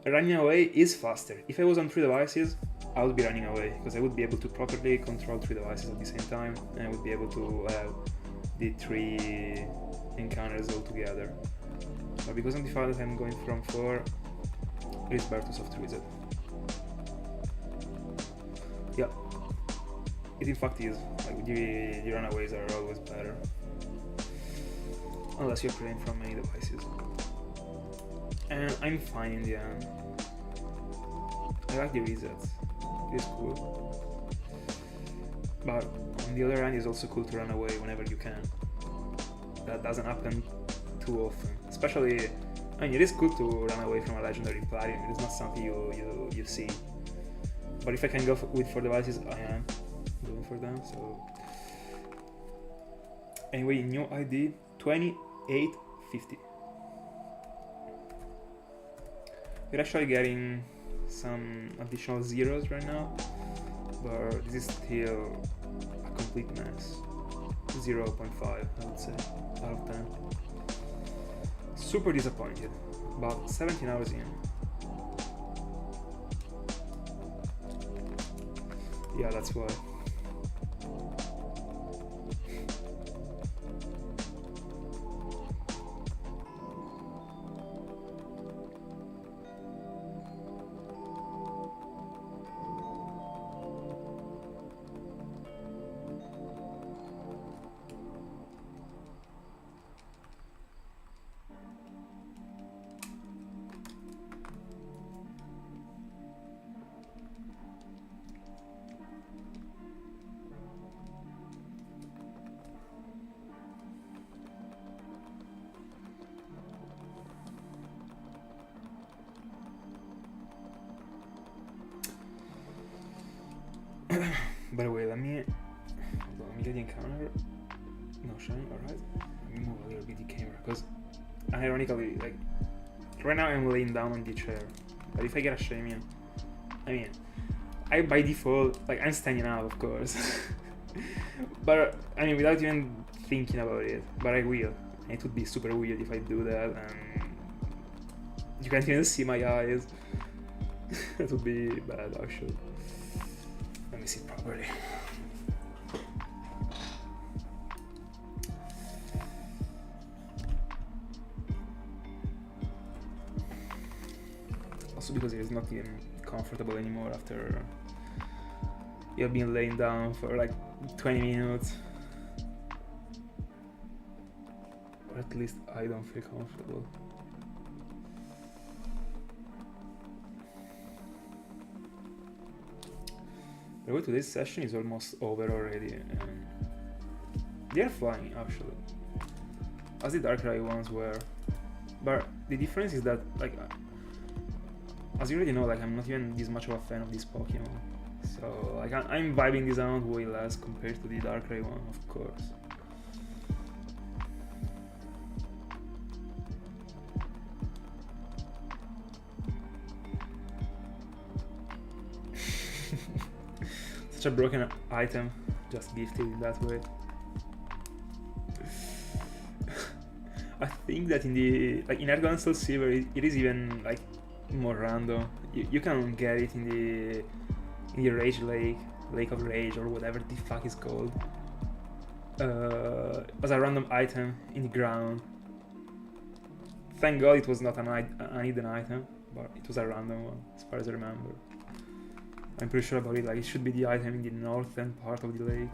running away is faster. If I was on 3 devices, I would be running away, because I would be able to properly control 3 devices at the same time, and I would be able to have the 3 encounters all together. But because of the fact that I'm going from 4, it is better to soft reset. Yeah, it in fact is. Like the runaways are always better, unless you're playing from many devices. And I'm fine in the end. I like the resets. It is cool. But on the other hand, it's also cool to run away whenever you can. That doesn't happen too often. Especially, I mean, it is cool to run away from a legendary Platinum. It's not something you see. But if I can go with 4 devices, I am going for them. So anyway, new ID 2850. We're actually getting some additional zeros right now, but this is still a complete mess. 0.5, I would say, out of 10. Super disappointed. About 17 hours in. Yeah, that's why. By the way, let me get the encounter. No shine, alright. Let me move a little bit the camera, because ironically, like, right now I'm laying down on the chair, but if I get a Shaymin, I mean, I by default, like, I'm standing up, of course. But, I mean, without even thinking about it, but I will. And it would be super weird if I do that, and you can't even see my eyes. That would be bad, actually. Let me see properly. Also because it is not even comfortable anymore after you've been laying down for like 20 minutes. Or at least I don't feel comfortable. The way today's session is almost over already. They're flying actually, as the Darkrai ones were. But the difference is that, like, as you already know, like, I'm not even this much of a fan of this Pokemon. So, like, I'm vibing this out way less compared to the Darkrai one, of course. Such a broken item, just gifted in that way. I think that in the, like, in Argon Soul Silver, it is even, like, more random. You can get it in the Rage Lake of Rage, or whatever the fuck is called, as a random item in the ground. Thank God it was not an hidden item, but it was a random one, as far as I remember. I'm pretty sure about it, like, it should be the item in the northern part of the lake.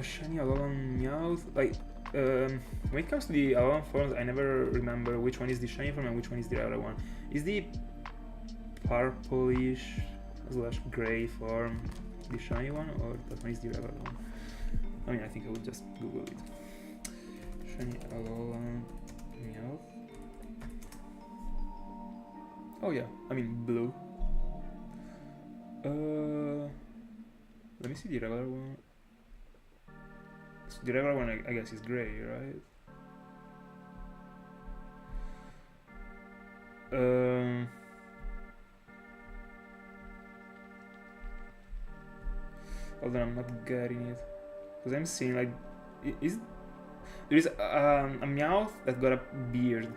Shiny Alolan Meowth, like, when it comes to the Alolan forms, I never remember which one is the shiny form and which one is the regular one. Is the purplish / grey form the shiny one, or that one is the regular one? I mean, I think I would just Google it. Shiny Alolan Meowth. Oh yeah, I mean blue. Let me see the regular one. So the regular one, I guess, is grey, right? Although I'm not getting it, because I'm seeing, like, there is a Meowth that got a beard.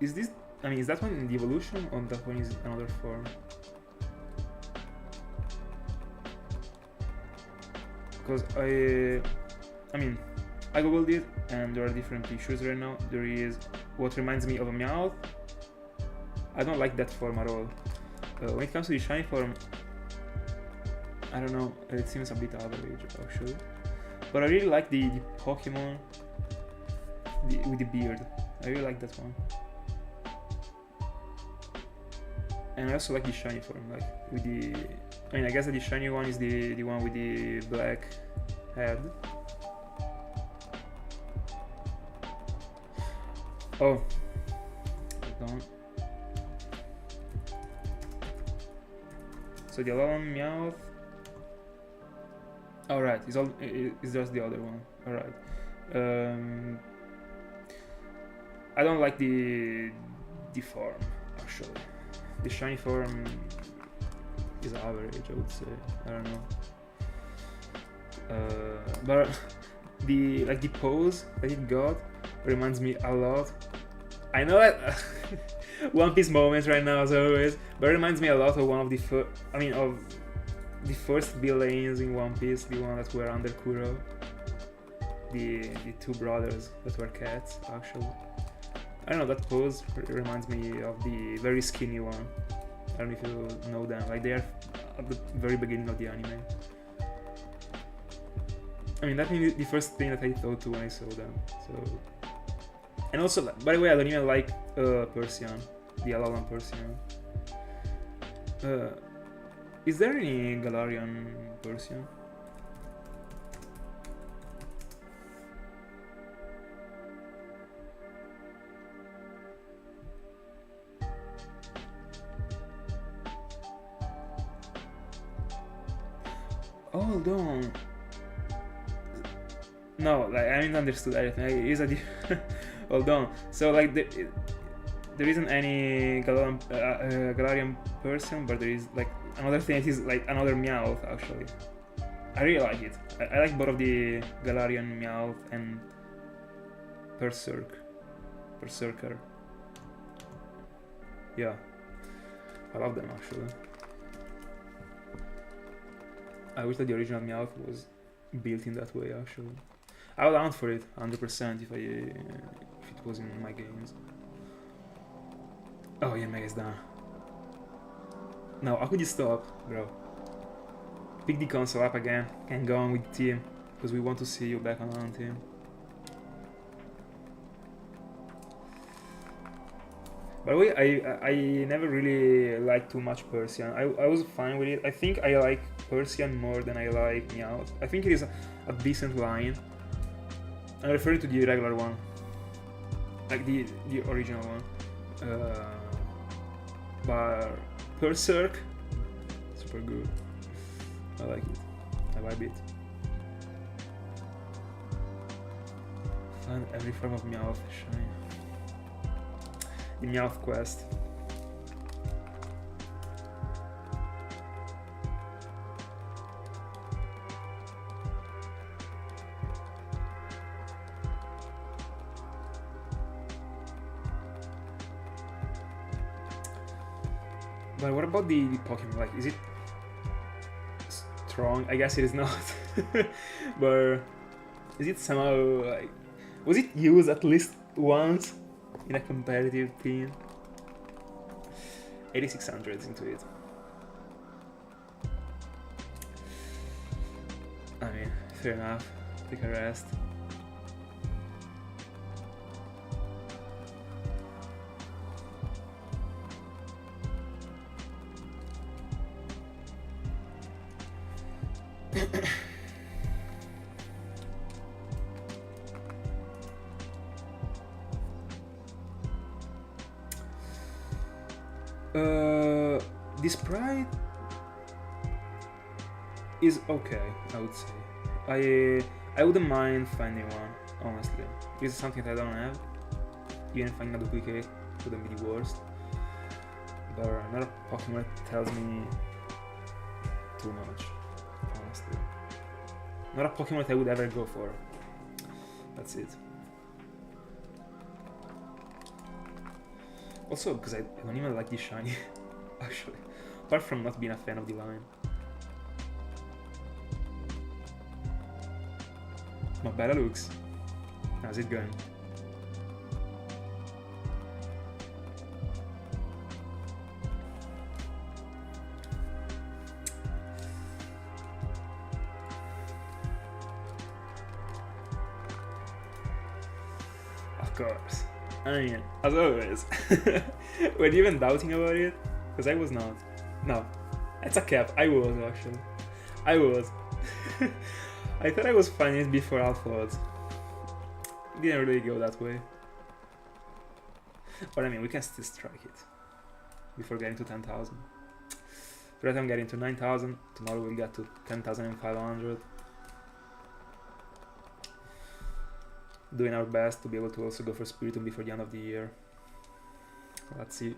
Is this? I mean, is that one in the evolution, or that one is another form? Because I mean, I googled it, and there are different pictures right now. There is what reminds me of a Meowth. I don't like that form at all. When it comes to the shiny form, I don't know, it seems a bit average actually. But I really like the Pokemon with the beard. I really like that one. And I also like the shiny form, like, with the... I mean, I guess that the shiny one is the one with the black head. Oh. Hold on. So the Alolan Meowth... Alright, it's just the other one. Alright. I don't like the form, actually. The shiny form is average, I would say. I don't know. But the pose that it got reminds me a lot. I know that One Piece moments right now, as always, but it reminds me a lot of one of the of the first villains in One Piece, the one that were under Kuro. The two brothers that were cats, actually. I don't know, that pose reminds me of the very skinny one. I don't know if you know them, like, they are at the very beginning of the anime. I mean, that's the first thing that I thought to when I saw them, so... And also, by the way, I don't even like Persian, the Alolan Persian. Is there any Galarian Persian? Hold on. No, like I didn't understood everything. Is a hold on. So like there isn't any Galarian person, but there is like another thing. It is like another Meowth actually. I really like it. I like both of the Galarian Meowth and Berserker. Yeah, I love them actually. I wish that the original Meowth was built in that way actually. I would hunt for it 100% if it was in my games. Oh yeah, Mega's done. No, how could you stop, bro? Pick the console up again and go on with the team, because we want to see you back on our team. By the way, I never really liked too much Persian. I was fine with it. I think I like Persian more than I like Meowth. I think it is a decent line. I'm referring to the regular one, like the original one. But Berserk, super good. I like it. I vibe it. Find every form of Meowth shine. The Meowth quest. But what about the Pokemon? Like, is it strong? I guess it is not. But is it somehow like, was it used at least once in a competitive team? 8600 into it. I mean, fair enough. Take a rest. The sprite is okay, I would say. I wouldn't mind finding one, honestly. This is something that I don't have. Even finding a duplicate wouldn't be the worst. But another Pokemon tells me too much, honestly. Not a Pokemon that I would ever go for. That's it. Also, because I don't even like the shiny, actually. Apart from not being a fan of the line. Not bad it looks. How's it going? Of course. I mean, as always. Were you even doubting about it? Because I was not. No, it's a cap. I was actually. I was. I thought I was finding it before Alphas. Didn't really go that way. But I mean, we can still strike it before getting to 10,000. Right, I'm getting to 9,000. Tomorrow we'll get to 10,500. Doing our best to be able to also go for Spiritomb before the end of the year. Let's see.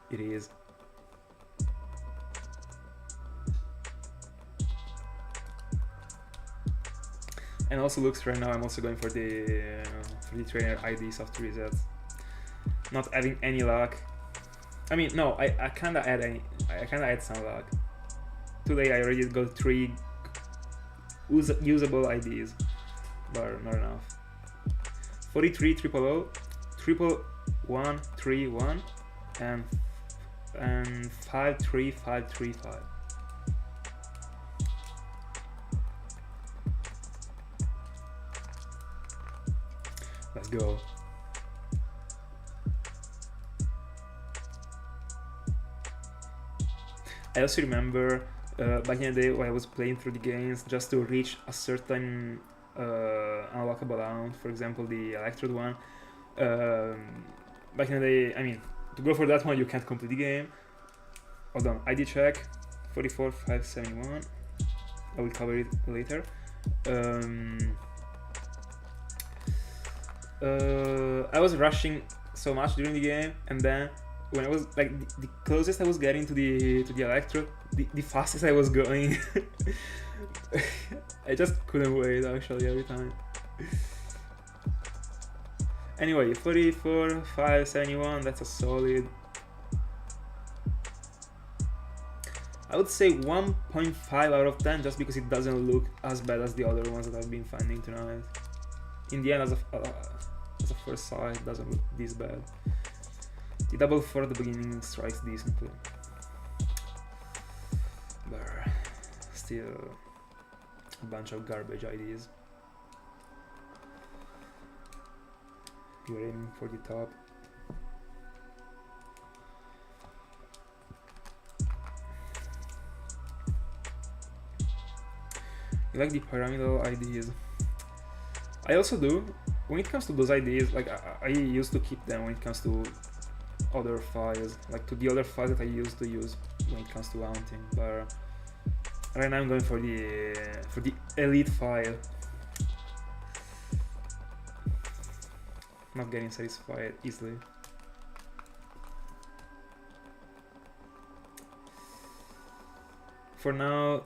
It is. And also looks right now I'm also going for the trainer ID soft resets. Not having any luck. I mean, no, I kinda add some luck. Today I already got 3 usable IDs, but not enough. 43 000, 11131, and 53535. Let's go. I also remember back in the day when I was playing through the games, just to reach a certain unlockable amount, for example the Electrode one. Back in the day, I mean, to go for that one, you can't complete the game. Hold on, ID check 44,571. I will cover it later. I was rushing so much during the game, and then when I was like the closest I was getting to the electro, the fastest I was going. I just couldn't wait actually every time. Anyway, 44,571, that's a solid. I would say 1.5 out of 10 just because it doesn't look as bad as the other ones that I've been finding tonight. In the end, as a first sight, it doesn't look this bad. The double for the beginning strikes decently. But still a bunch of garbage ideas. You're aiming for the top. You like the pyramidal ideas? I also do. When it comes to those ideas, like I used to keep them when it comes to other files, like to the other files that I used to use when it comes to hunting. But right now I'm going for the elite file. Not getting satisfied easily. For now,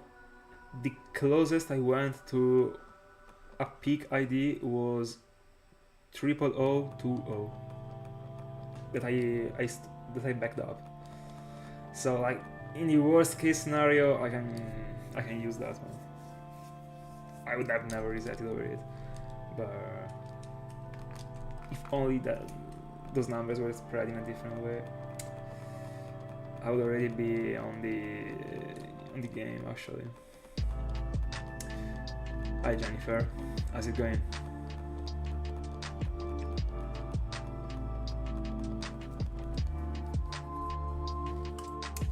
the closest I went to a peak ID was 00020 that I backed up. So like in the worst case scenario, I can use that one. I would have never resetted over it, but if only those numbers were spread in a different way, I would already be on the game actually. Hi Jennifer, how's it going?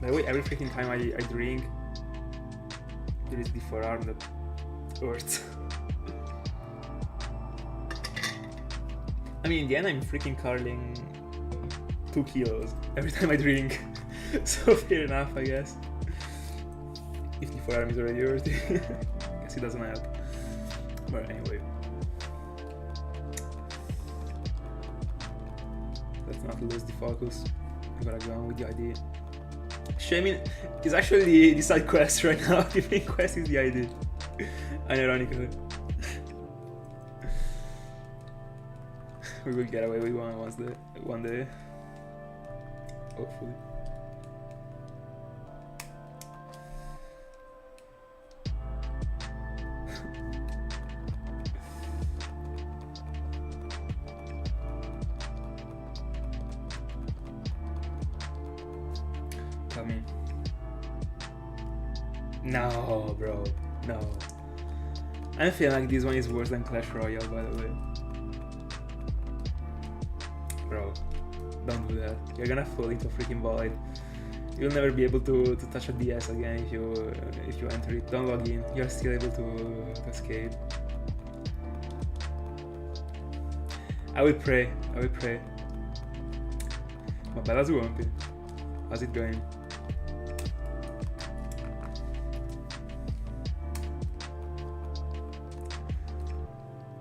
By the way, every freaking time I drink, there is the forearm that hurts. I mean, in the end, I'm freaking curling 2 kilos every time I drink, so fair enough, I guess. If the forearm is already hurting, I guess it doesn't help. But anyway, let's not lose the focus. I'm gonna go on with the idea. Shaymin is actually the side quest right now. The main quest is the idea, unironically. We will get away with one day, hopefully. Tell me. No, bro, no. I feel like this one is worse than Clash Royale, by the way. Bro, don't do that. You're gonna fall into a freaking void. You'll never be able to touch a DS again if you enter it. Don't log in. You're still able to escape. I will pray. Ma bella Swampy. How's it going?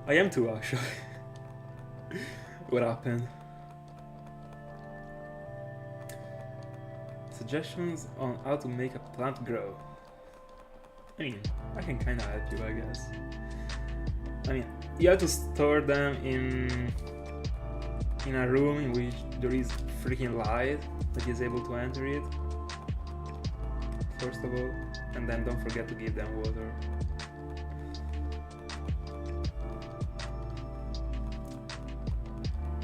I am too, actually. What happened? Suggestions on how to make a plant grow. I mean, I can kinda help you, I guess. I mean, you have to store them in a room in which there is freaking light that is able to enter it, first of all, and then don't forget to give them water.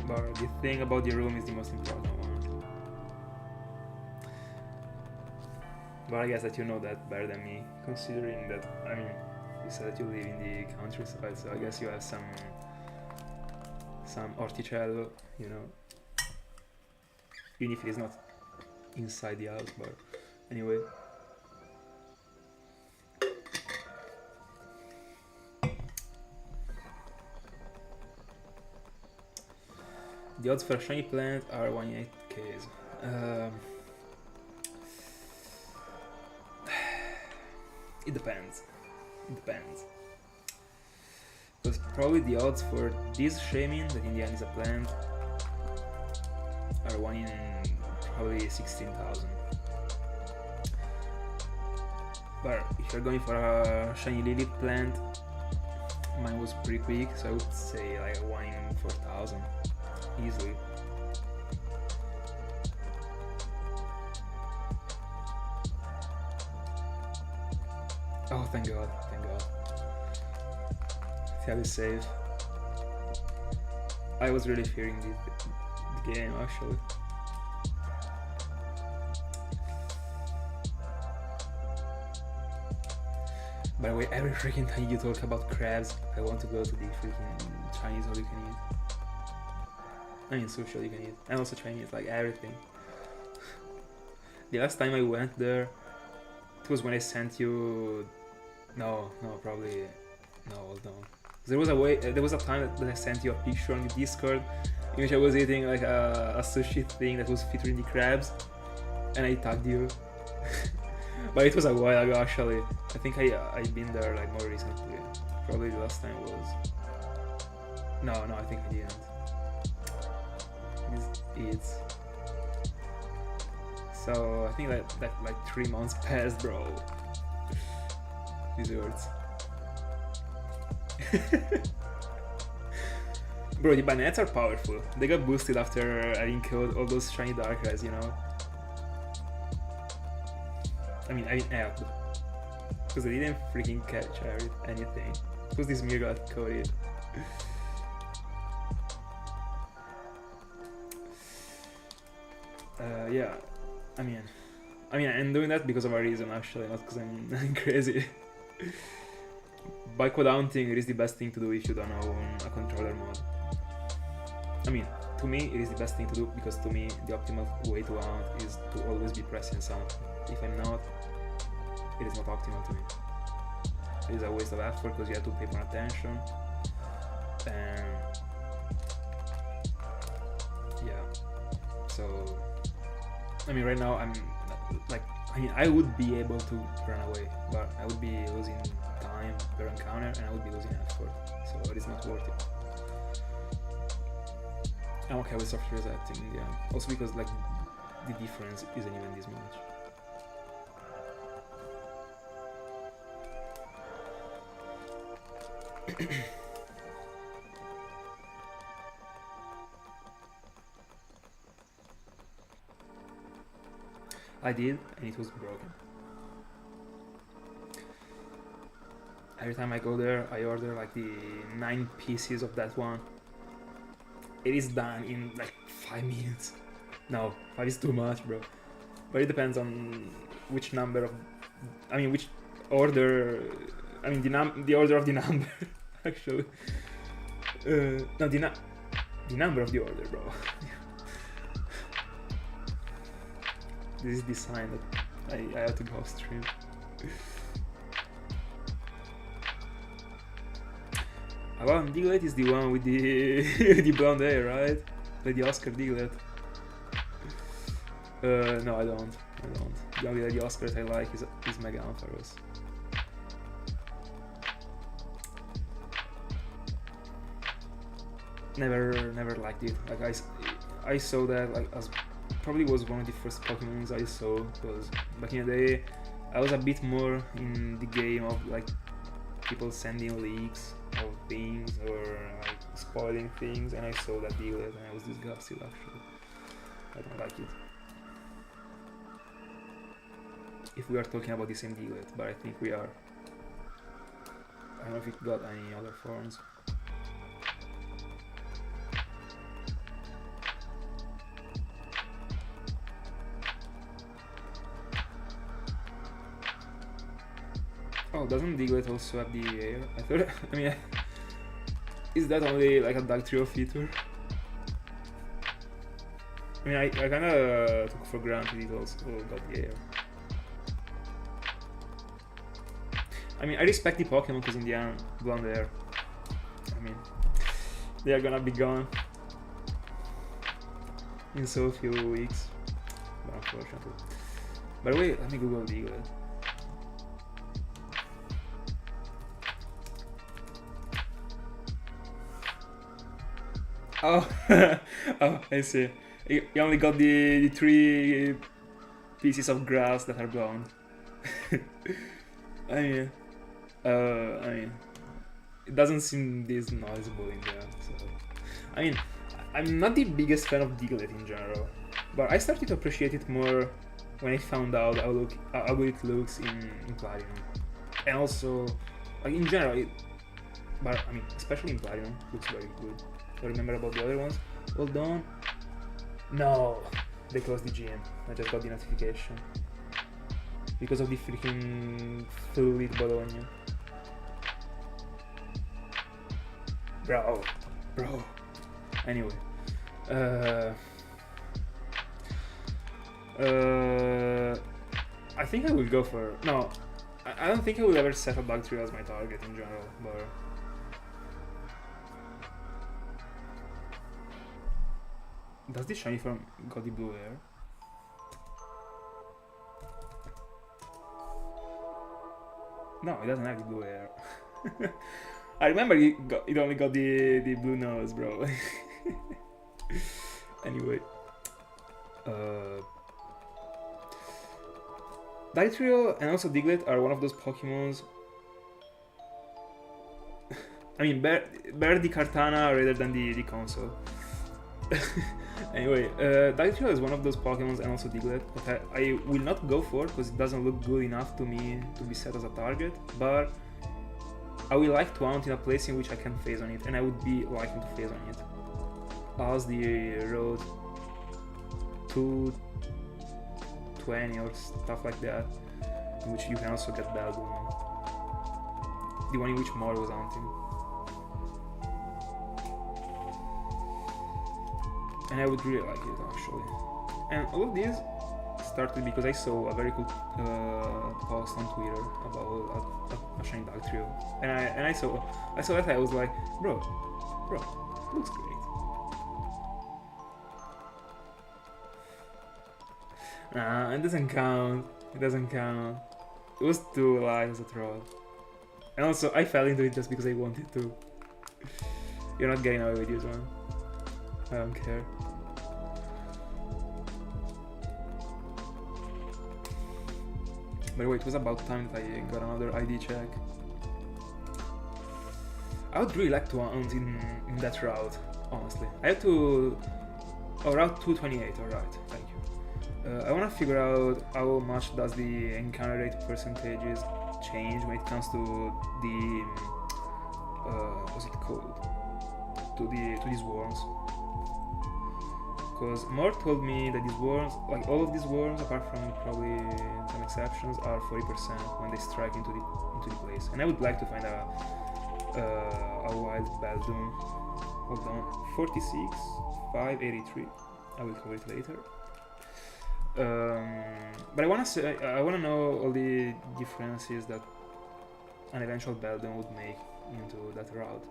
But the thing about the room is the most important one. But I guess that you know that better than me, considering that, I mean, you said that you live in the countryside, so I guess you have some orticello, you know, even if it is not inside the house, but anyway. The odds for a shiny plant are 1 in 8k. case. It depends. It depends. Because probably the odds for this Shaymin, that in the end is a plant, are 1 in probably 16,000. But if you're going for a shiny lily plant, mine was pretty quick, so I would say like 1 in 4,000, easily. Oh, thank God, thank God. That is safe. I was really fearing the game, actually. By the way, every freaking time you talk about crabs, I want to go to the freaking Chinese all you can eat. I mean, sushi all you can eat. And also Chinese, like everything. The last time I went there, it was when I sent you... No, probably... No, hold on. There was a time that I sent you a picture on the Discord in which I was eating like a sushi thing that was featuring the crabs, and I tagged you. But it was a while ago, actually. I think I've been there like more recently. Probably the last time was... No, I think I didn't. It's... So I think that like 3 months passed, bro. This hurts. Bro, the bananas are powerful. They got boosted after having killed all those shiny Darkrai's, you know? I mean help. Because they didn't freaking catch anything. Because this mirror got coated. Yeah, I mean I'm doing that because of a reason, actually, not because I'm crazy. By co-daunting, it is the best thing to do if you don't own a controller mod. I mean, to me, it is the best thing to do because to me, the optimal way to hunt is to always be pressing sound. If I'm not, it is not optimal to me. It is a waste of effort because you have to pay more attention. And yeah, so I mean, right now I'm like, I would be able to run away, but I would be losing time per encounter and I would be losing effort, so it is not worth it. I'm okay with soft resetting, yeah. Also because like the difference isn't even this much. I did, and it was broken. Every time I go there, I order like the 9 pieces of that one. It is done in like 5 minutes. No, 5 is too much, bro. But it depends on which number of... which order... the order of the number, actually. No, the number of the order, bro. This is the sign that I have to go off stream. Diglett is the one with the the blonde hair, right? Like the Oscar Diglett. No, I don't. The only the Oscar that I like is Mega Ampharos. Never liked it. Like I saw that like as probably was one of the first Pokemons I saw, because back in the day I was a bit more in the game of like people sending leaks of things or like spoiling things, and I saw that Diglett and I was disgusted, actually. I don't like it. If we are talking about the same Diglett, but I think we are. I don't know if it got any other forms. Oh, doesn't Diglett also have the air? I thought, is that only like a Dark Trio feature? I kinda took for granted it also got the air. I respect the Pokemon because in the end, blonde hair. They are gonna be gone. in so few weeks. But unfortunately. By the way, let me Google Diglett. Oh, oh, I see. You only got the 3 pieces of grass that are blonde. I mean, it doesn't seem this noticeable in there. So, I mean, I'm not the biggest fan of Diglett in general, but I started to appreciate it more when I found out how good it looks in Platinum, and also, like in general, but I mean, especially in Platinum, it looks very good. I remember about the other ones. Hold on. No, they closed the GM. I just got the notification because of the freaking fluid Bologna. Bro. Anyway, I think I will go for no. I don't think I will ever set a Dugtrio as my target in general, but. Does the shiny form got the blue hair? No, it doesn't have the blue hair. I remember it only got the blue nose, bro. Anyway. Dugtrio and also Diglett are one of those Pokemons. I mean, bear the Kartana rather than the console. Anyway, Dugtrio is one of those Pokemons and also Diglett that I will not go for because it doesn't look good enough to me to be set as a target, but I will like to hunt in a place in which I can phase on it, and I would be liking to phase on it. As the road 220 or stuff like that, in which you can also get Beldum. The one in which Mor was hunting. And I would really like it actually. And all of this started because I saw a very cool post on Twitter about a shiny Dugtrio, and I saw that I was like, bro, looks great. Nah, it doesn't count. It doesn't count. It was too light as a troll, and also I fell into it just because I wanted to. You're not getting away with this one. I don't care. By the way, it was about time that I got another ID check. I would really like to hunt in that route, honestly. I have to... Oh, route 228, alright, thank you. I wanna figure out how much does the encounter rate percentages change when it comes to the... what's it called? To these worms. Because Mor told me that these worms, like all of these worms, apart from probably some exceptions, are 40% when they strike into the place. And I would like to find a wild Beldum. Hold on, 46, 583. I will cover it later. But I wanna know all the differences that an eventual Beldum would make into that route.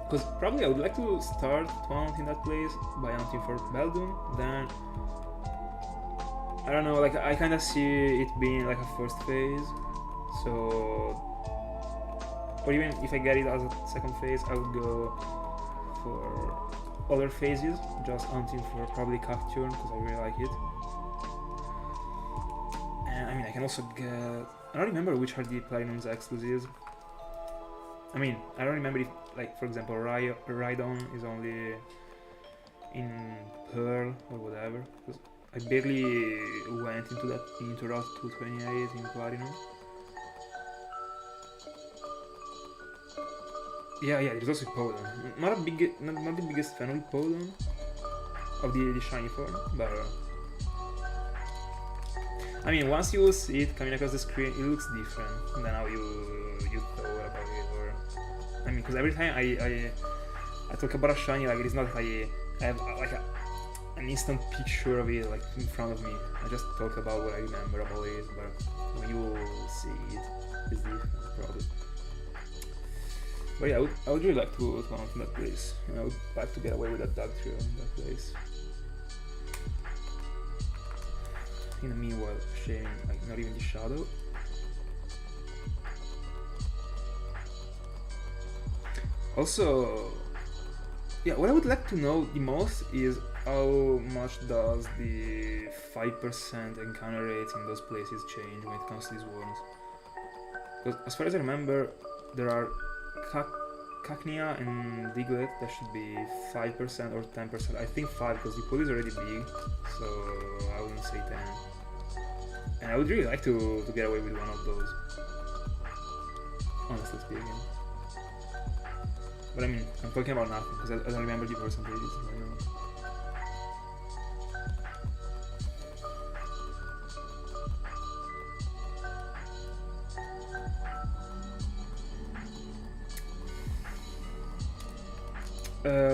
Because probably I would like to start to hunt in that place by hunting for Beldum, then I don't know, like I kinda see it being like a first phase, so, or even if I get it as a second phase, I would go for other phases, just hunting for probably Cacturne, because I really like it. And I mean, I can also get, I don't remember which are the Platinum's exclusives. I mean, I don't remember if, like, for example, Rhydon is only in Pearl or whatever, because I barely went into Route 228 in Platinum. Yeah, there's also Hippowdon. Not the biggest fan of Hippowdon, of the shiny form, but I mean, once you see it coming across the screen, it looks different than how you thought about it. I mean, because every time I talk about a shiny, like, it is not like I have like an instant picture of it like in front of me. I just talk about what I remember about it, but when you see it, it's different probably. But yeah, I would really like to hunt in that place. And I would like to get away with that Dugtrio in that place. In the meanwhile, Shaymin, like, not even the shadow. Also, yeah, what I would like to know the most is how much does the 5% encounter rate in those places change when it comes to these worms? Because as far as I remember, there are Cacnea and Diglett that should be 5% or 10%. I think 5 because the pool is already big, so I wouldn't say 10. And I would really like to get away with one of those, honestly speaking. But I mean, I'm talking about nothing because I don't remember the percentages right now.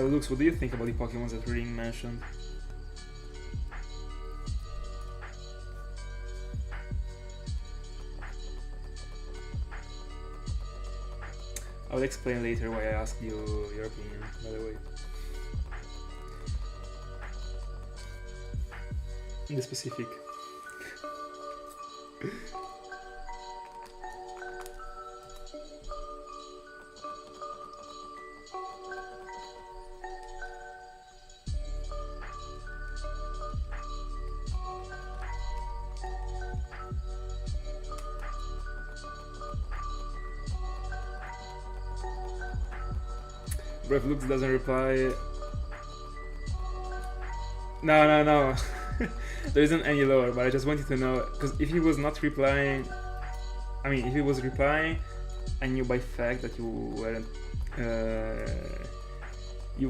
Lux, what do you think about the Pokemon that Ring mentioned? I will explain later why I asked you your opinion, by the way. In the specific. Bro, if Lux doesn't reply... No. There isn't any lower, but I just wanted to know, because if he was not replying... I mean, if he was replying, I knew by fact that you weren't... you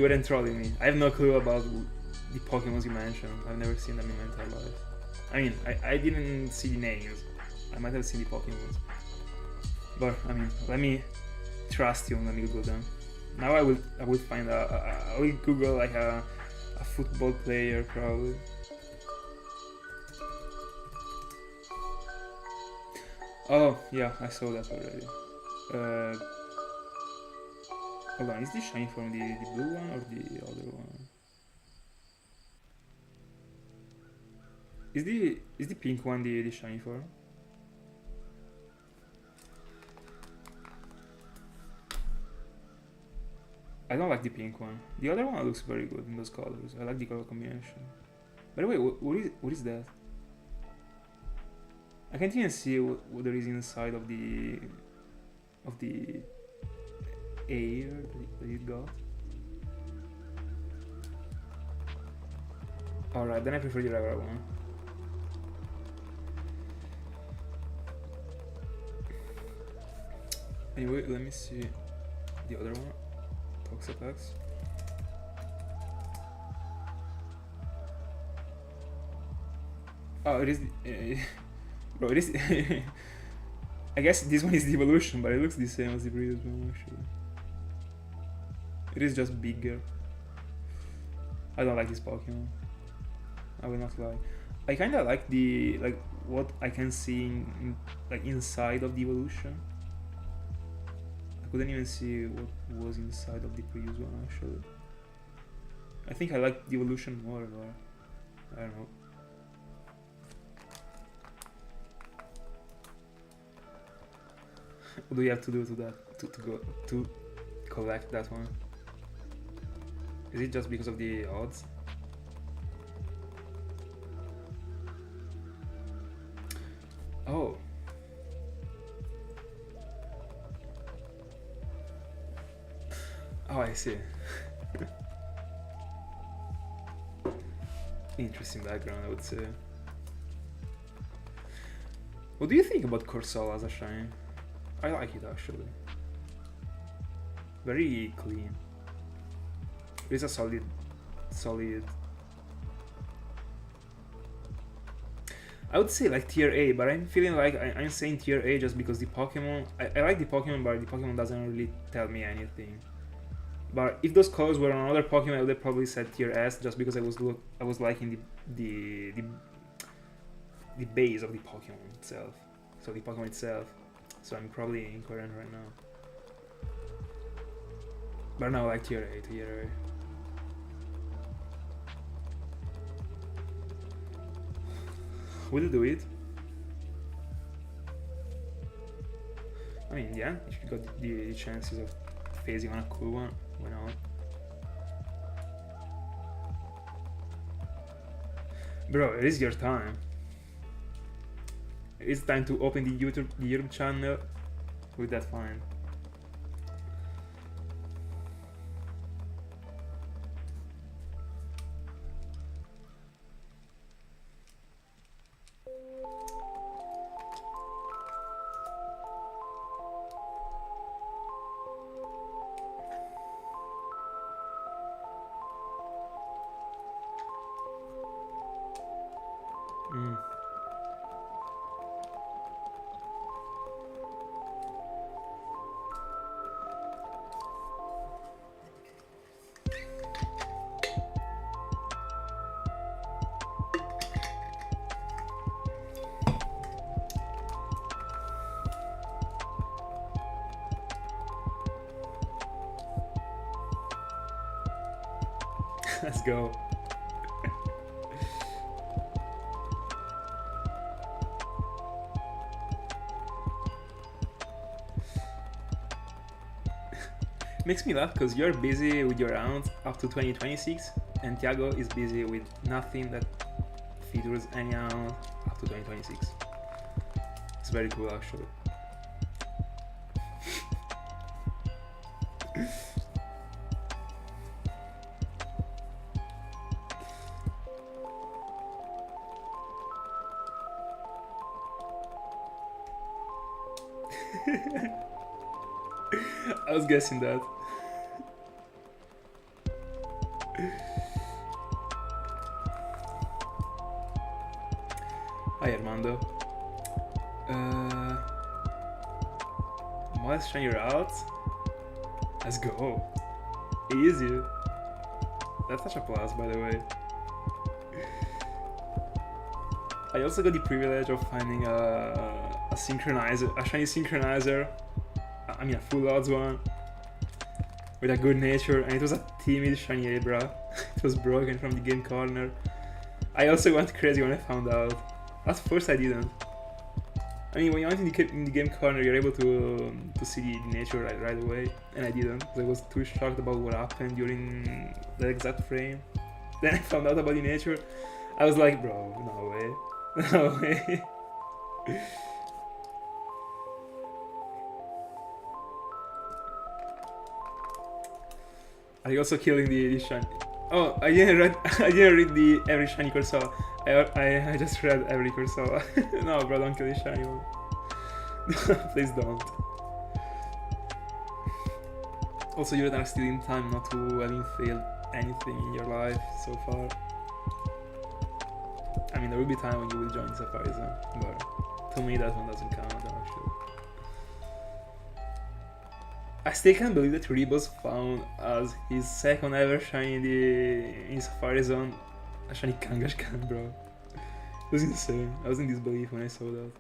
weren't trolling me. I have no clue about the Pokemons you mentioned. I've never seen them in my entire life. I mean, I didn't see the names. I might have seen the Pokemons. But, I mean, let me trust you and let me Google them. Now I will find out. I will Google like a football player probably. Oh yeah, I saw that already. Hold on, is this shiny from the blue one or the other one? Is the pink one the shiny form? I don't like the pink one. The other one looks very good in those colors. I like the color combination. By the way, what is that? I can't even see what there is inside of the air that you got. Alright, then I prefer the regular one. Anyway, let me see the other one. Toxapex. Oh, it is. Bro, it is. I guess this one is the evolution, but it looks the same as the previous one actually. It is just bigger. I don't like this Pokemon. I will not lie. I kind of like what I can see like inside of the evolution. I couldn't even see what was inside of the previous one actually. I think I like the evolution more, or I don't know. What do you have to do to that to collect that one? Is it just because of the odds? Oh. Oh, I see. Interesting background, I would say. What do you think about Corsola as a shine? I like it actually. Very clean. It's a solid. I would say like tier A, but I'm feeling like I'm saying tier A just because the Pokemon. I like the Pokemon, but the Pokemon doesn't really tell me anything. But if those colors were on another Pokemon, I would have probably said tier S just because I was liking the base of the Pokemon itself. So the Pokemon itself. So I'm probably incoherent right now. But now I like tier A. Will do it. I mean, yeah, if you got the chances of phasing on a cool one, why not? Bro, it is your time. It's time to open the YouTube channel with that find. Let's go. Makes me laugh because you're busy with your rounds up to 2026 and Thiago is busy with nothing that features any round up to 2026. It's very cool actually. I was guessing that. Hi Armando. Let's shine your out. Let's go. Easy. That's such a plus, by the way. I also got the privilege of finding a synchronizer, a shiny synchronizer. I mean a full odds one with a good nature, and it was a timid shiny Abra. It was broken from the game corner. I also went crazy when I found out. At first I didn't. I mean, when you're in the game corner, you're able to see the nature right away, and I didn't. I was too shocked about what happened during the exact frame. Then I found out about the nature. I was like, bro, no way, no way. Are you also killing the shiny? Oh, I didn't read the every shiny Corsola. I just read every Corsola. No, bro, don't kill the shiny one. Please don't. Also, you are still in time not to having failed anything in your life so far. I mean, there will be time when you will join the Safari Zone, but to me that one doesn't count actually. I still can't believe that Rebus found as his second ever shiny in Safari Zone a shiny Kangaskhan, bro. It was insane. I was in disbelief when I saw that.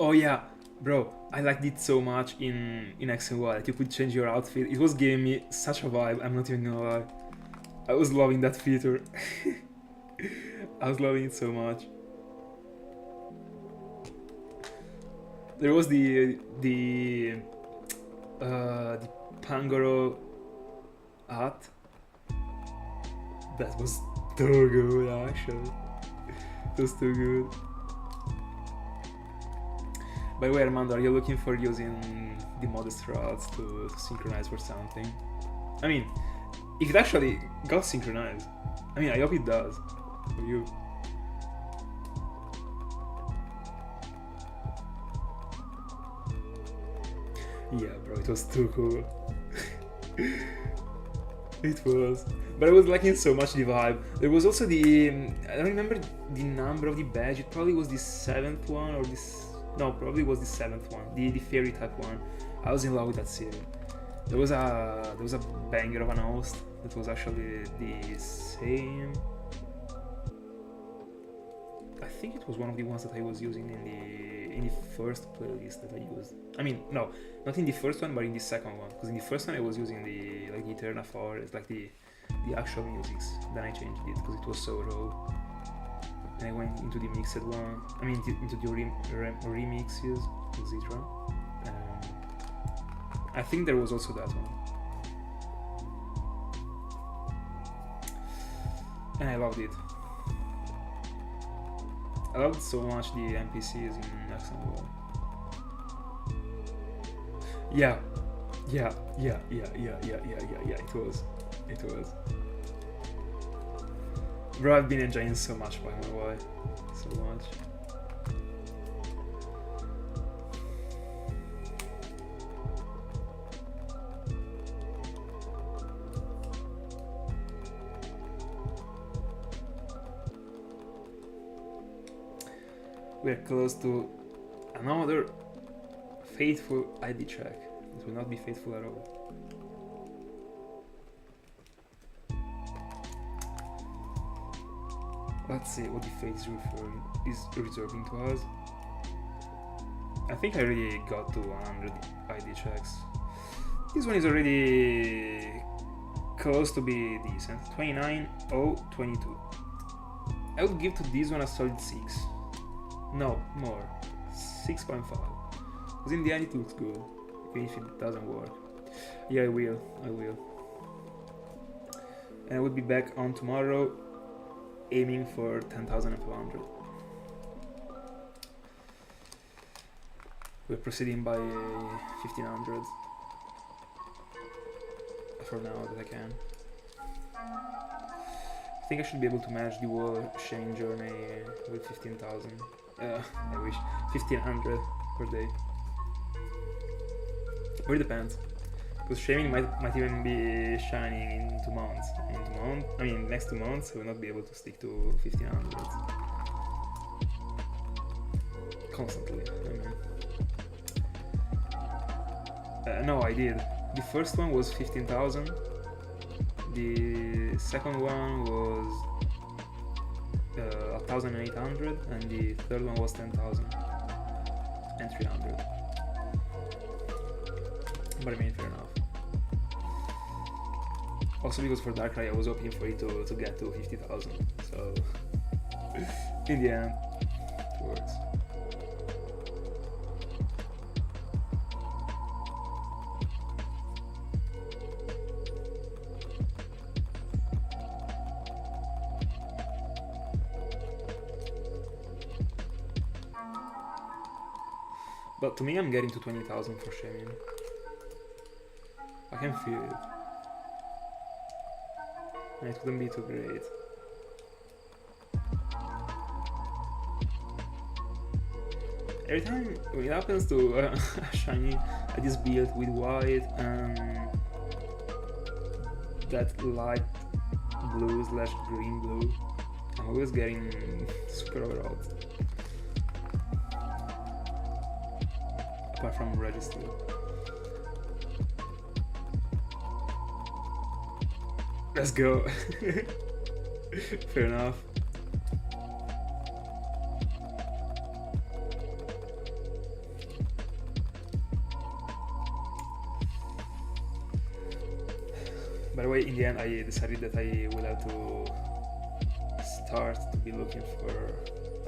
Oh yeah, bro, I liked it so much in X and Y that you could change your outfit. It was giving me such a vibe, I'm not even gonna lie. I was loving that feature. I was loving it so much. There was the Pangoro hat. That was too good actually. It was too good. By the way, Armando, are you looking for using the modest routes to synchronize for something? I mean, if it actually got synchronized, I mean, I hope it does for you. Yeah, bro, it was too cool. It was. But I was liking so much the vibe. There was also the... I don't remember the number of the badge. It probably was the 7th one or this... No, probably was the 7th one. The fairy type one. I was in love with that city. There was a banger of an host that was actually the same... I think it was one of the ones that I was using in the first playlist that I used. I mean, no, not in the first one, but in the second one. Because in the first one I was using the Eterna Forest, like the the actual musics. Then I changed it because it was so raw. And I went into the mixed one. I mean, into the remixes, etc. I think there was also that one. And I loved it. I loved so much the NPCs in X and Y. Yeah, it was. Bro, I've been enjoying so much Pokémon Y. So much. We're close to another faithful ID check. It will not be faithful at all. Let's see what the fate is reserving to us. I think I already got to 100 ID checks. This one is already close to be decent. 29, 0, 22. I would give to this one a solid 6. No, more. 6.5. Because in the end it looks good, even if it doesn't work. Yeah, I will. And I will be back on tomorrow, aiming for 10,500. We're proceeding by 1,500 for now that I can. I think I should be able to manage the whole Shaymin journey with 15,000. I wish 1,500 per day. Or it depends, because Shaymin might even be shining in 2 months. Next 2 months I will not be able to stick to 1,500 constantly. No, I did. The first one was 15,000. The second one was 1,800, and the third one was 10,300. But I mean, fair enough. Also because for Darkrai I was hoping for it to get to 50,000, so in the end it works. But to me, I'm getting to 20,000 for Shaymin. I can feel it. And it wouldn't be too great. Every time when it happens to shiny, I just build with white and that light blue / green blue. I'm always getting super overawed. Apart from Registry. Let's go. Fair enough. By the way, in the end, I decided that I will have to start to be looking for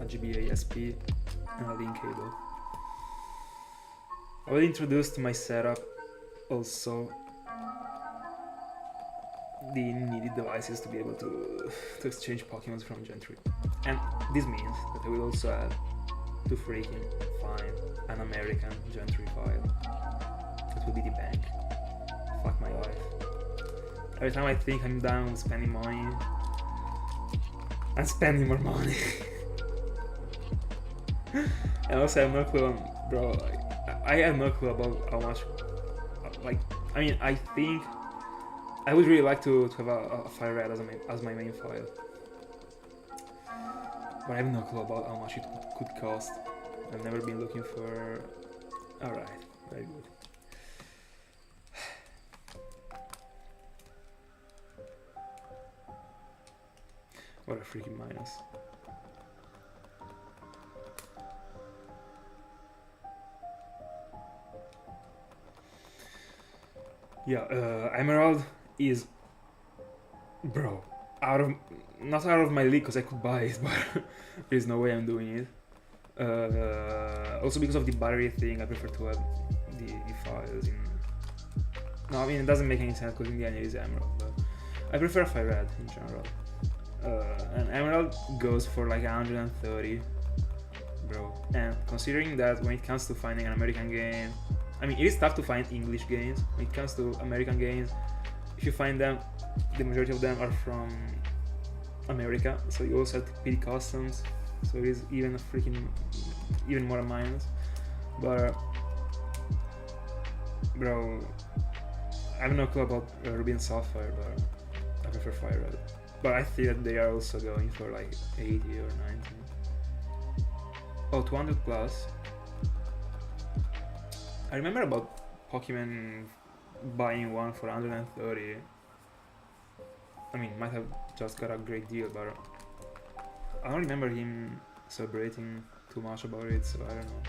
a GBA SP and a link cable. I will introduce to my setup also the needed devices to be able to exchange Pokemon from Gen 3. And this means that I will also have to freaking find an American Gen 3 file. That will be the bank. Fuck my life. Every time I think I'm done spending money, I'm spending more money. And also I have no clue on, bro, I have no clue about how much, I think I would really like to have a file red as my main file, but I have no clue about how much it could cost. I've never been looking for. Alright, very good. What a freaking minus. Yeah, Emerald is bro, not out of my league because I could buy it, but there's no way I'm doing it. Also because of the battery thing, I prefer to have the files in. No, I mean it doesn't make any sense because in the end it is Emerald, but I prefer Fire Red in general. And Emerald goes for like 130, bro. And considering that when it comes to finding an American game, I mean it is tough to find English games. When it comes to American games, if you find them, the majority of them are from America, so you also have to pay customs, so it is even more a minus. But bro, I have no clue about Ruby and Sapphire, but I prefer Fire Red. But I think that they are also going for like 80 or 90. Oh, 200 plus. I remember about Pokemon buying one for 130. I mean, might have just got a great deal, but I don't remember him celebrating too much about it, so I don't know.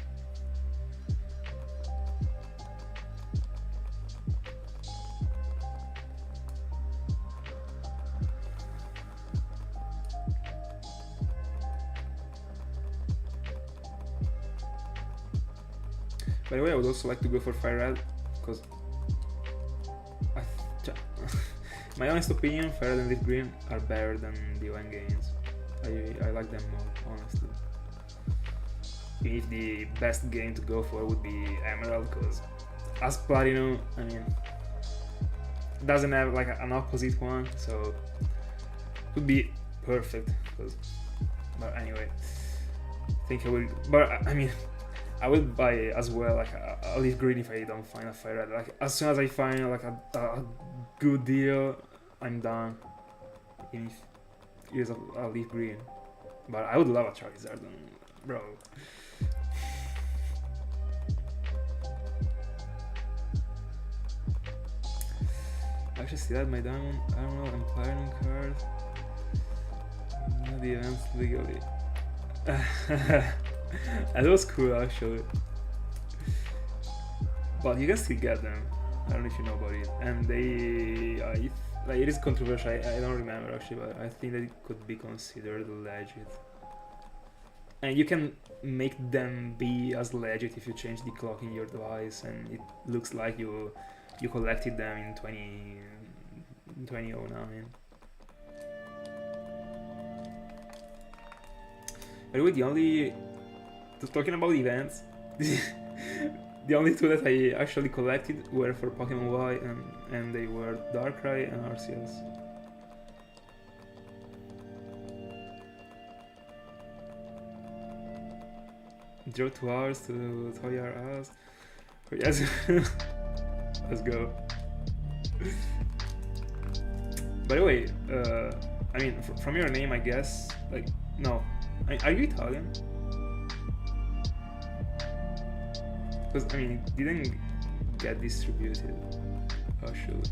By the way, I would also like to go for Fire Red, because my honest opinion, Fire Red and Leaf Green are better than the ON games. I like them more, honestly. If the best game to go for would be Emerald, because as Platinum, I mean, doesn't have like an opposite one, so it would be perfect. But anyway, I think I will. But I mean, I will buy as well like a Leaf Green if I don't find a Fire Red. Like as soon as I find like a good deal, I'm done. Even if it is a Leaf Green. But I would love a Charizard, bro. I actually still had my diamond, I don't know, and Platinum card. Not the events legally. That was cool actually. But you can still get them. I don't know if you know about it. And they, like it is controversial. I don't remember actually, but I think that it could be considered legit. And you can make them be as legit if you change the clock in your device, and it looks like you collected them in 2009. By the way, talking about events, the only two that I actually collected were for Pokemon Y, and they were Darkrai and Arceus. Drove 2 hours to Toy R Us. Yes, let's go. By the way, I mean, from your name, I guess, like, no, are you Italian? Because, I mean, it didn't get distributed, actually.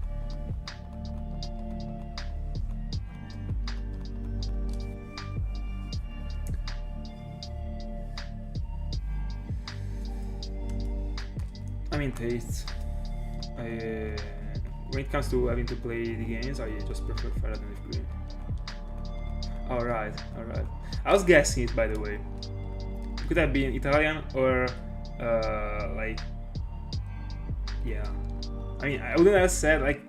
I mean, tastes. When it comes to having to play the games, I just prefer Fire Red and Leaf Green. Alright. I was guessing it, by the way. It could have been Italian or like, yeah. I mean, I wouldn't have said like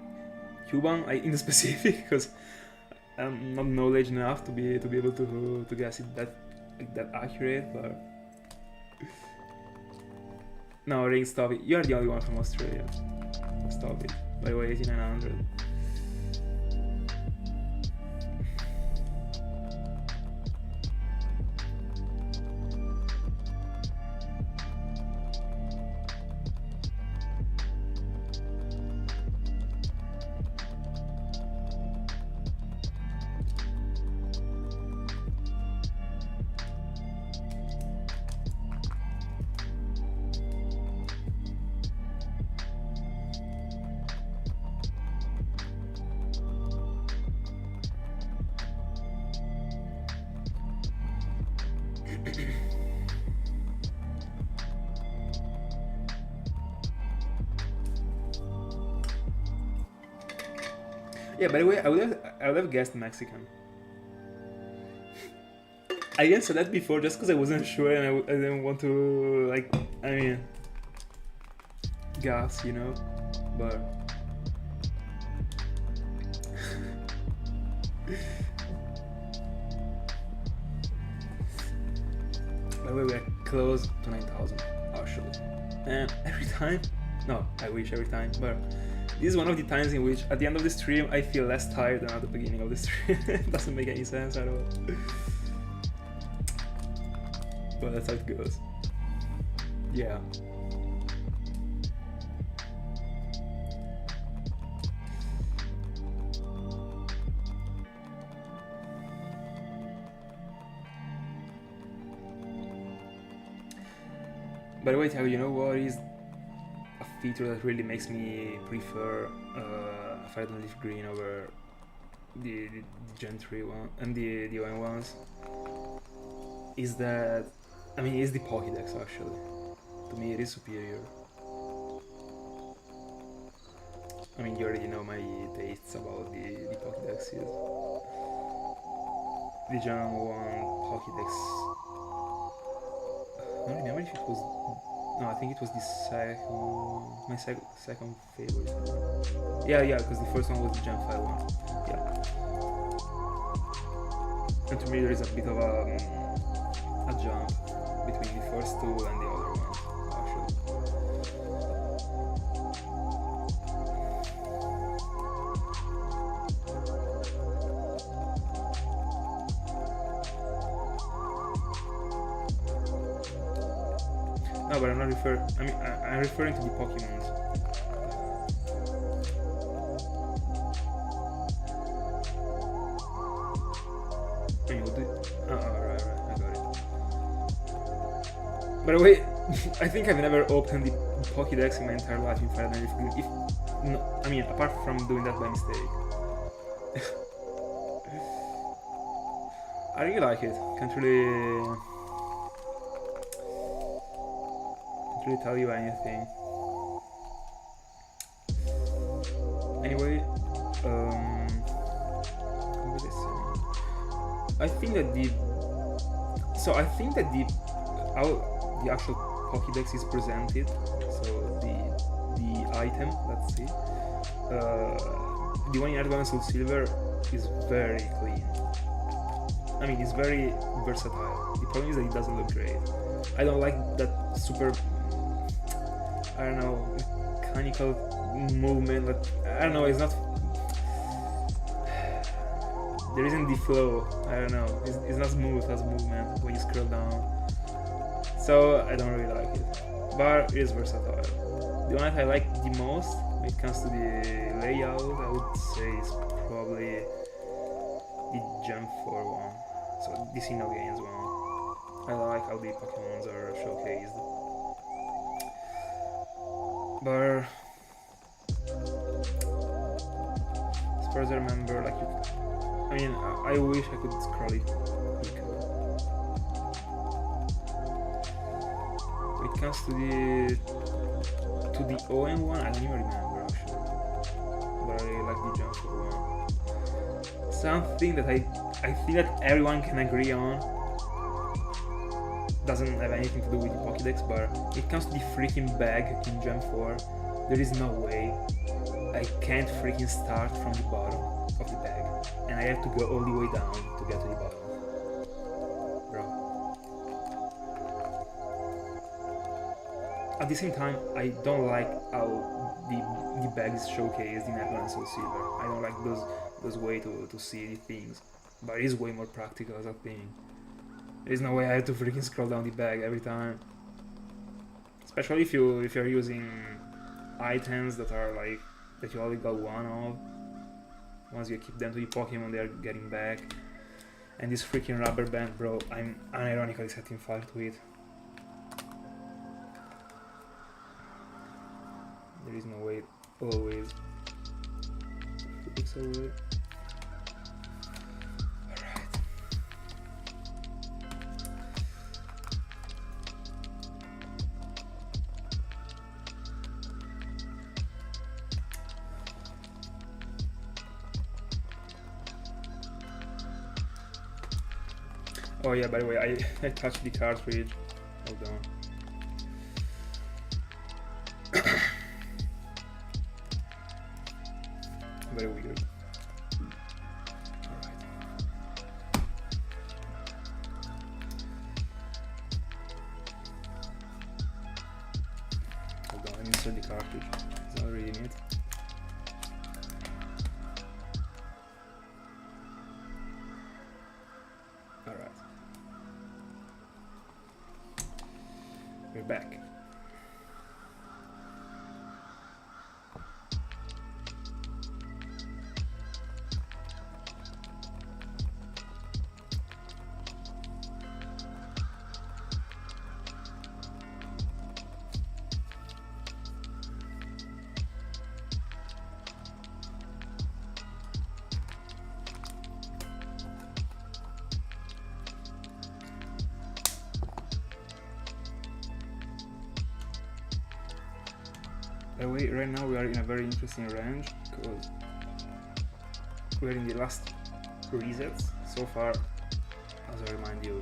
Cuban, like in the specific, because I'm not knowledge enough to be able to guess it that accurate. But no, Ring, stop it. You're the only one from Australia. Stop it. By the way, 8900. Yeah, by the way, I would have guessed Mexican. I didn't say that before just because I wasn't sure and I didn't want to, like, I mean, guess, you know? But. By the way, we are close to 9,000, actually. And every time, no, I wish every time, but this is one of the times in which at the end of the stream I feel less tired than at the beginning of the stream. It doesn't make any sense at all. But that's how it goes. Yeah. By the way, Tiago, you know what is a feature that really makes me prefer Fire and Leaf Green over the Gen 3 one and the ON ones? Is that, I mean, is the Pokédex actually. To me, it is superior. I mean, you already know my tastes about the Pokédexes. The Gen 1 Pokédex. I don't remember if it was. No, I think it was the second. My second favorite. Yeah, because the first one was the Gen 5 one. Yeah. And to me, there is a bit of a jump between the first two and the other ones, actually. No, but I'm not referring. I mean, I'm referring to the Pokémons. I mean, right, I got it. By the way, I think I've never opened the Pokédex in my entire life in Fire Emblem. If no, I mean, apart from doing that by mistake. I really like it. Can't really tell you anything. Anyway, what was I saying? I think that the actual Pokédex is presented. So the item, let's see. The one in Red and Soul Silver is very clean. I mean, it's very versatile. The problem is that it doesn't look great. I don't like that super, I don't know, mechanical movement. But I don't know, it's not. There isn't the flow. I don't know. It's not smooth as movement when you scroll down. So I don't really like it. But it is versatile. The one that I like the most when it comes to the layout, I would say is probably the Gen 4 one. So the Xenogames one. I like how the Pokémons are showcased. But as far as I remember, like I mean, I wish I could scroll it quicker. When it comes to the OM one, I don't even remember actually. But I really like the Gen 4 one. Something that I think that everyone can agree on. Doesn't have anything to do with the Pokédex, but when it comes to the freaking bag in Gen 4, there is no way I can't freaking start from the bottom of the bag, and I have to go all the way down to get to the bottom. Bro. At the same time, I don't like how the bag is showcased in Red and Soul Silver. I don't like those way to see the things, but it is way more practical as a thing. There is no way I have to freaking scroll down the bag every time. Especially if you're using items that are like that you only got one of. Once you keep them to the Pokemon, they are getting back. And this freaking rubber band, bro, I'm unironically setting fire to it. There is no way always to fix away. Oh yeah, by the way, I touched the cartridge. Hold on. Very weird. Alright. Hold on, I insert the cartridge. It's not reading it. Alright. We're back. By the way, right now we are in a very interesting range because we're in the last resets so far. As I remind you,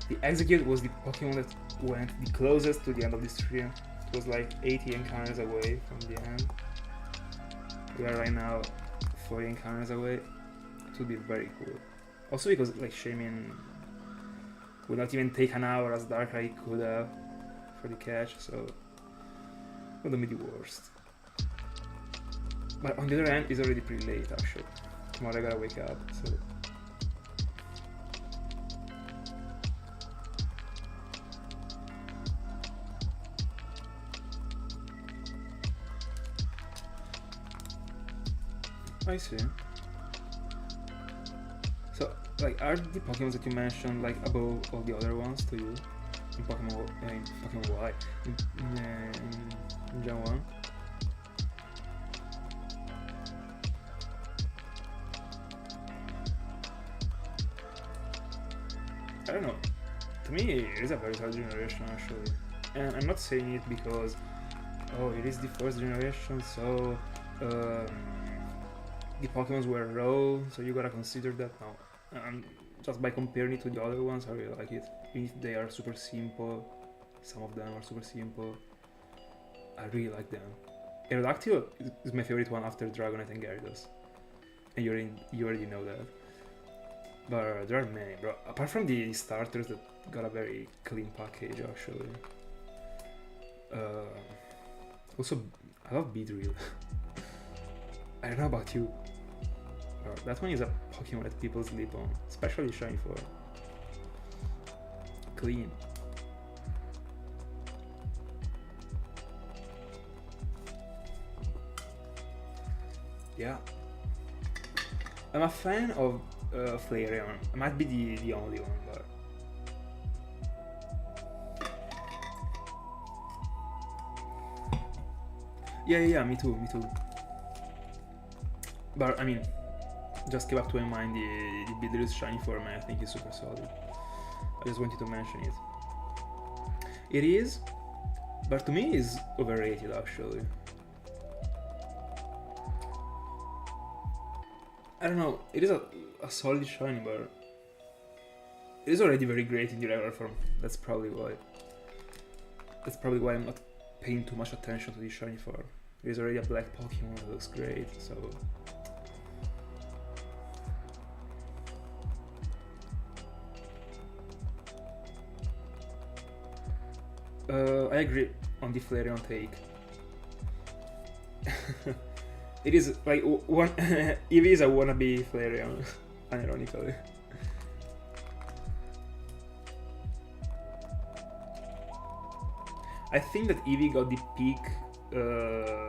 the Execute was the Pokemon that went the closest to the end of the stream. It was like 80 encounters away from the end. We are right now 40 encounters away. It would be very cool. Also because like Shaymin would not even take an hour as Darkrai could have for the catch, so wouldn't be the worst. But on the other hand, it's already pretty late actually. Tomorrow I gotta wake up, so. I see. So, like, are the Pokemon that you mentioned like above all the other ones to you in Pokemon Y, in Gen 1? I don't know. To me, it is a very third generation actually, and I'm not saying it because oh, it is the first generation, so the Pokemons were raw, so you gotta consider that. No, just by comparing it to the other ones, I really like it. Even if they are super simple, some of them are super simple. I really like them. Aerodactyl is my favorite one after Dragonite and Gyarados, and you already know that. But there are many, bro. Apart from the starters that got a very clean package, actually. Also, I love Beedrill. I don't know about you. That one is a Pokemon that people sleep on, especially Shiny for. Clean. Yeah. I'm a fan of Flareon. It might be the only one, but yeah, me too. But I mean, just keep up to in mind the Beedrill's shiny form. I think is super solid. I just wanted to mention it. It is, but to me is overrated actually. I don't know, it is a solid shiny, but it is already very great in the regular form. That's probably why I'm not paying too much attention to the shiny form. It is already a black Pokemon that looks great, so. I agree on the Flareon take. It is like one. Eevee is a wannabe Flareon, unironically. I think that Eevee got the peak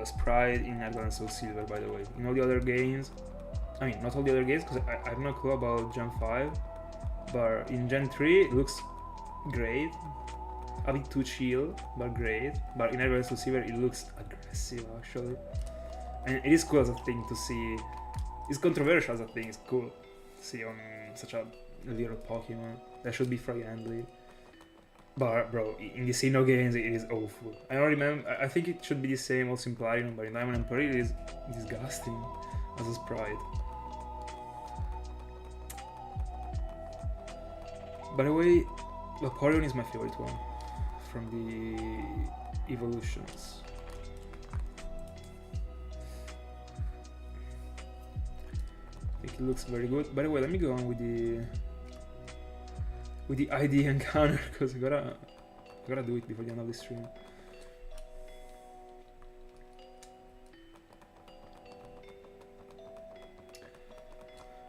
sprite in Advance Soul Silver, by the way. In all the other games, I mean, not all the other games, because I have no clue about Gen 5, but in Gen 3 it looks great. A bit too chill, but great. But in Advance Soul Silver it looks aggressive, actually. And it is cool as a thing to see. It's controversial as a thing, it's cool to see on such a little Pokemon that should be friendly. But bro, in the Sinnoh games it is awful. I don't remember, I think it should be the same also in Platinum, but in Diamond and Pearl it is disgusting as a sprite. By the way, Vaporeon is my favorite one from the evolutions. I think it looks very good. By the way, let me go on with the ID encounter because I gotta do it before the end of the stream.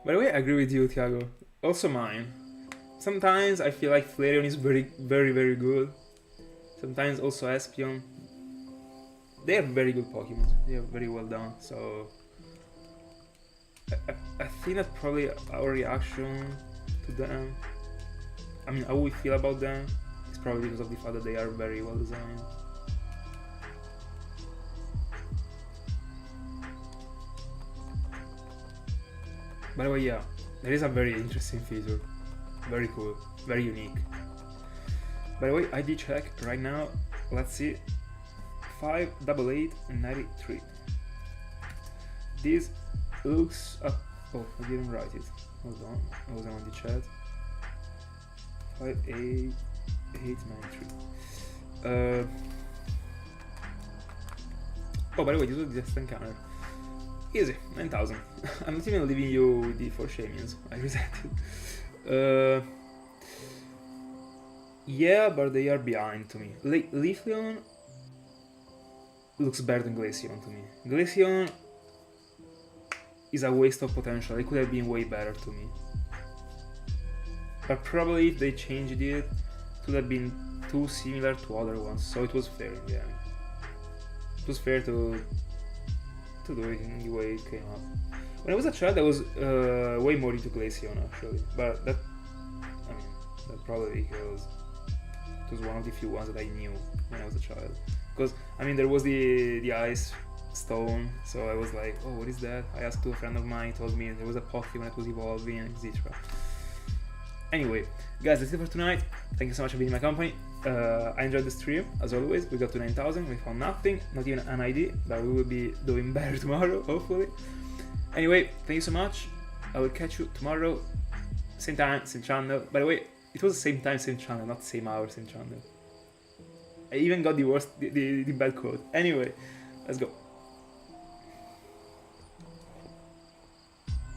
By the way, I agree with you, Thiago. Also mine. Sometimes I feel like Flareon is very, very, very good. Sometimes also Espeon. They are very good Pokemon. They are very well done. So I think that probably our reaction to them, I mean, how we feel about them, is probably because of the fact that they are very well designed. By the way, yeah, there is a very interesting feature. Very cool, very unique. By the way, ID check right now. Let's see, 588 and 93. This looks up. Oh, I didn't write it. Hold on, I wasn't on the chat. 58893. Oh, by the way, this was just encounter. Easy, 9,000. I'm not even leaving you the 4 Shaymins. I reset it. Yeah, but they are behind to me. Leafeon looks better than Glaceon to me. Glaceon is a waste of potential. It could have been way better to me. But probably if they changed it, it would have been too similar to other ones. So it was fair in the end. It was fair to do it in the way it came up. When I was a child, I was way more into Glaceon actually, but that, I mean, that probably because it was one of the few ones that I knew when I was a child. Because I mean, there was the ice stone, so I was like, oh, what is that? I asked to a friend of mine, he told me there was a Pokemon that was evolving, etc. Anyway, guys, that's it for tonight. Thank you so much for being in my company. I enjoyed the stream, as always. We got to 9,000, we found nothing, not even an ID, but we will be doing better tomorrow, hopefully. Anyway, thank you so much. I will catch you tomorrow, same time, same channel. By the way, it was the same time, same channel, not same hour, same channel. I even got the bad quote. Anyway, let's go.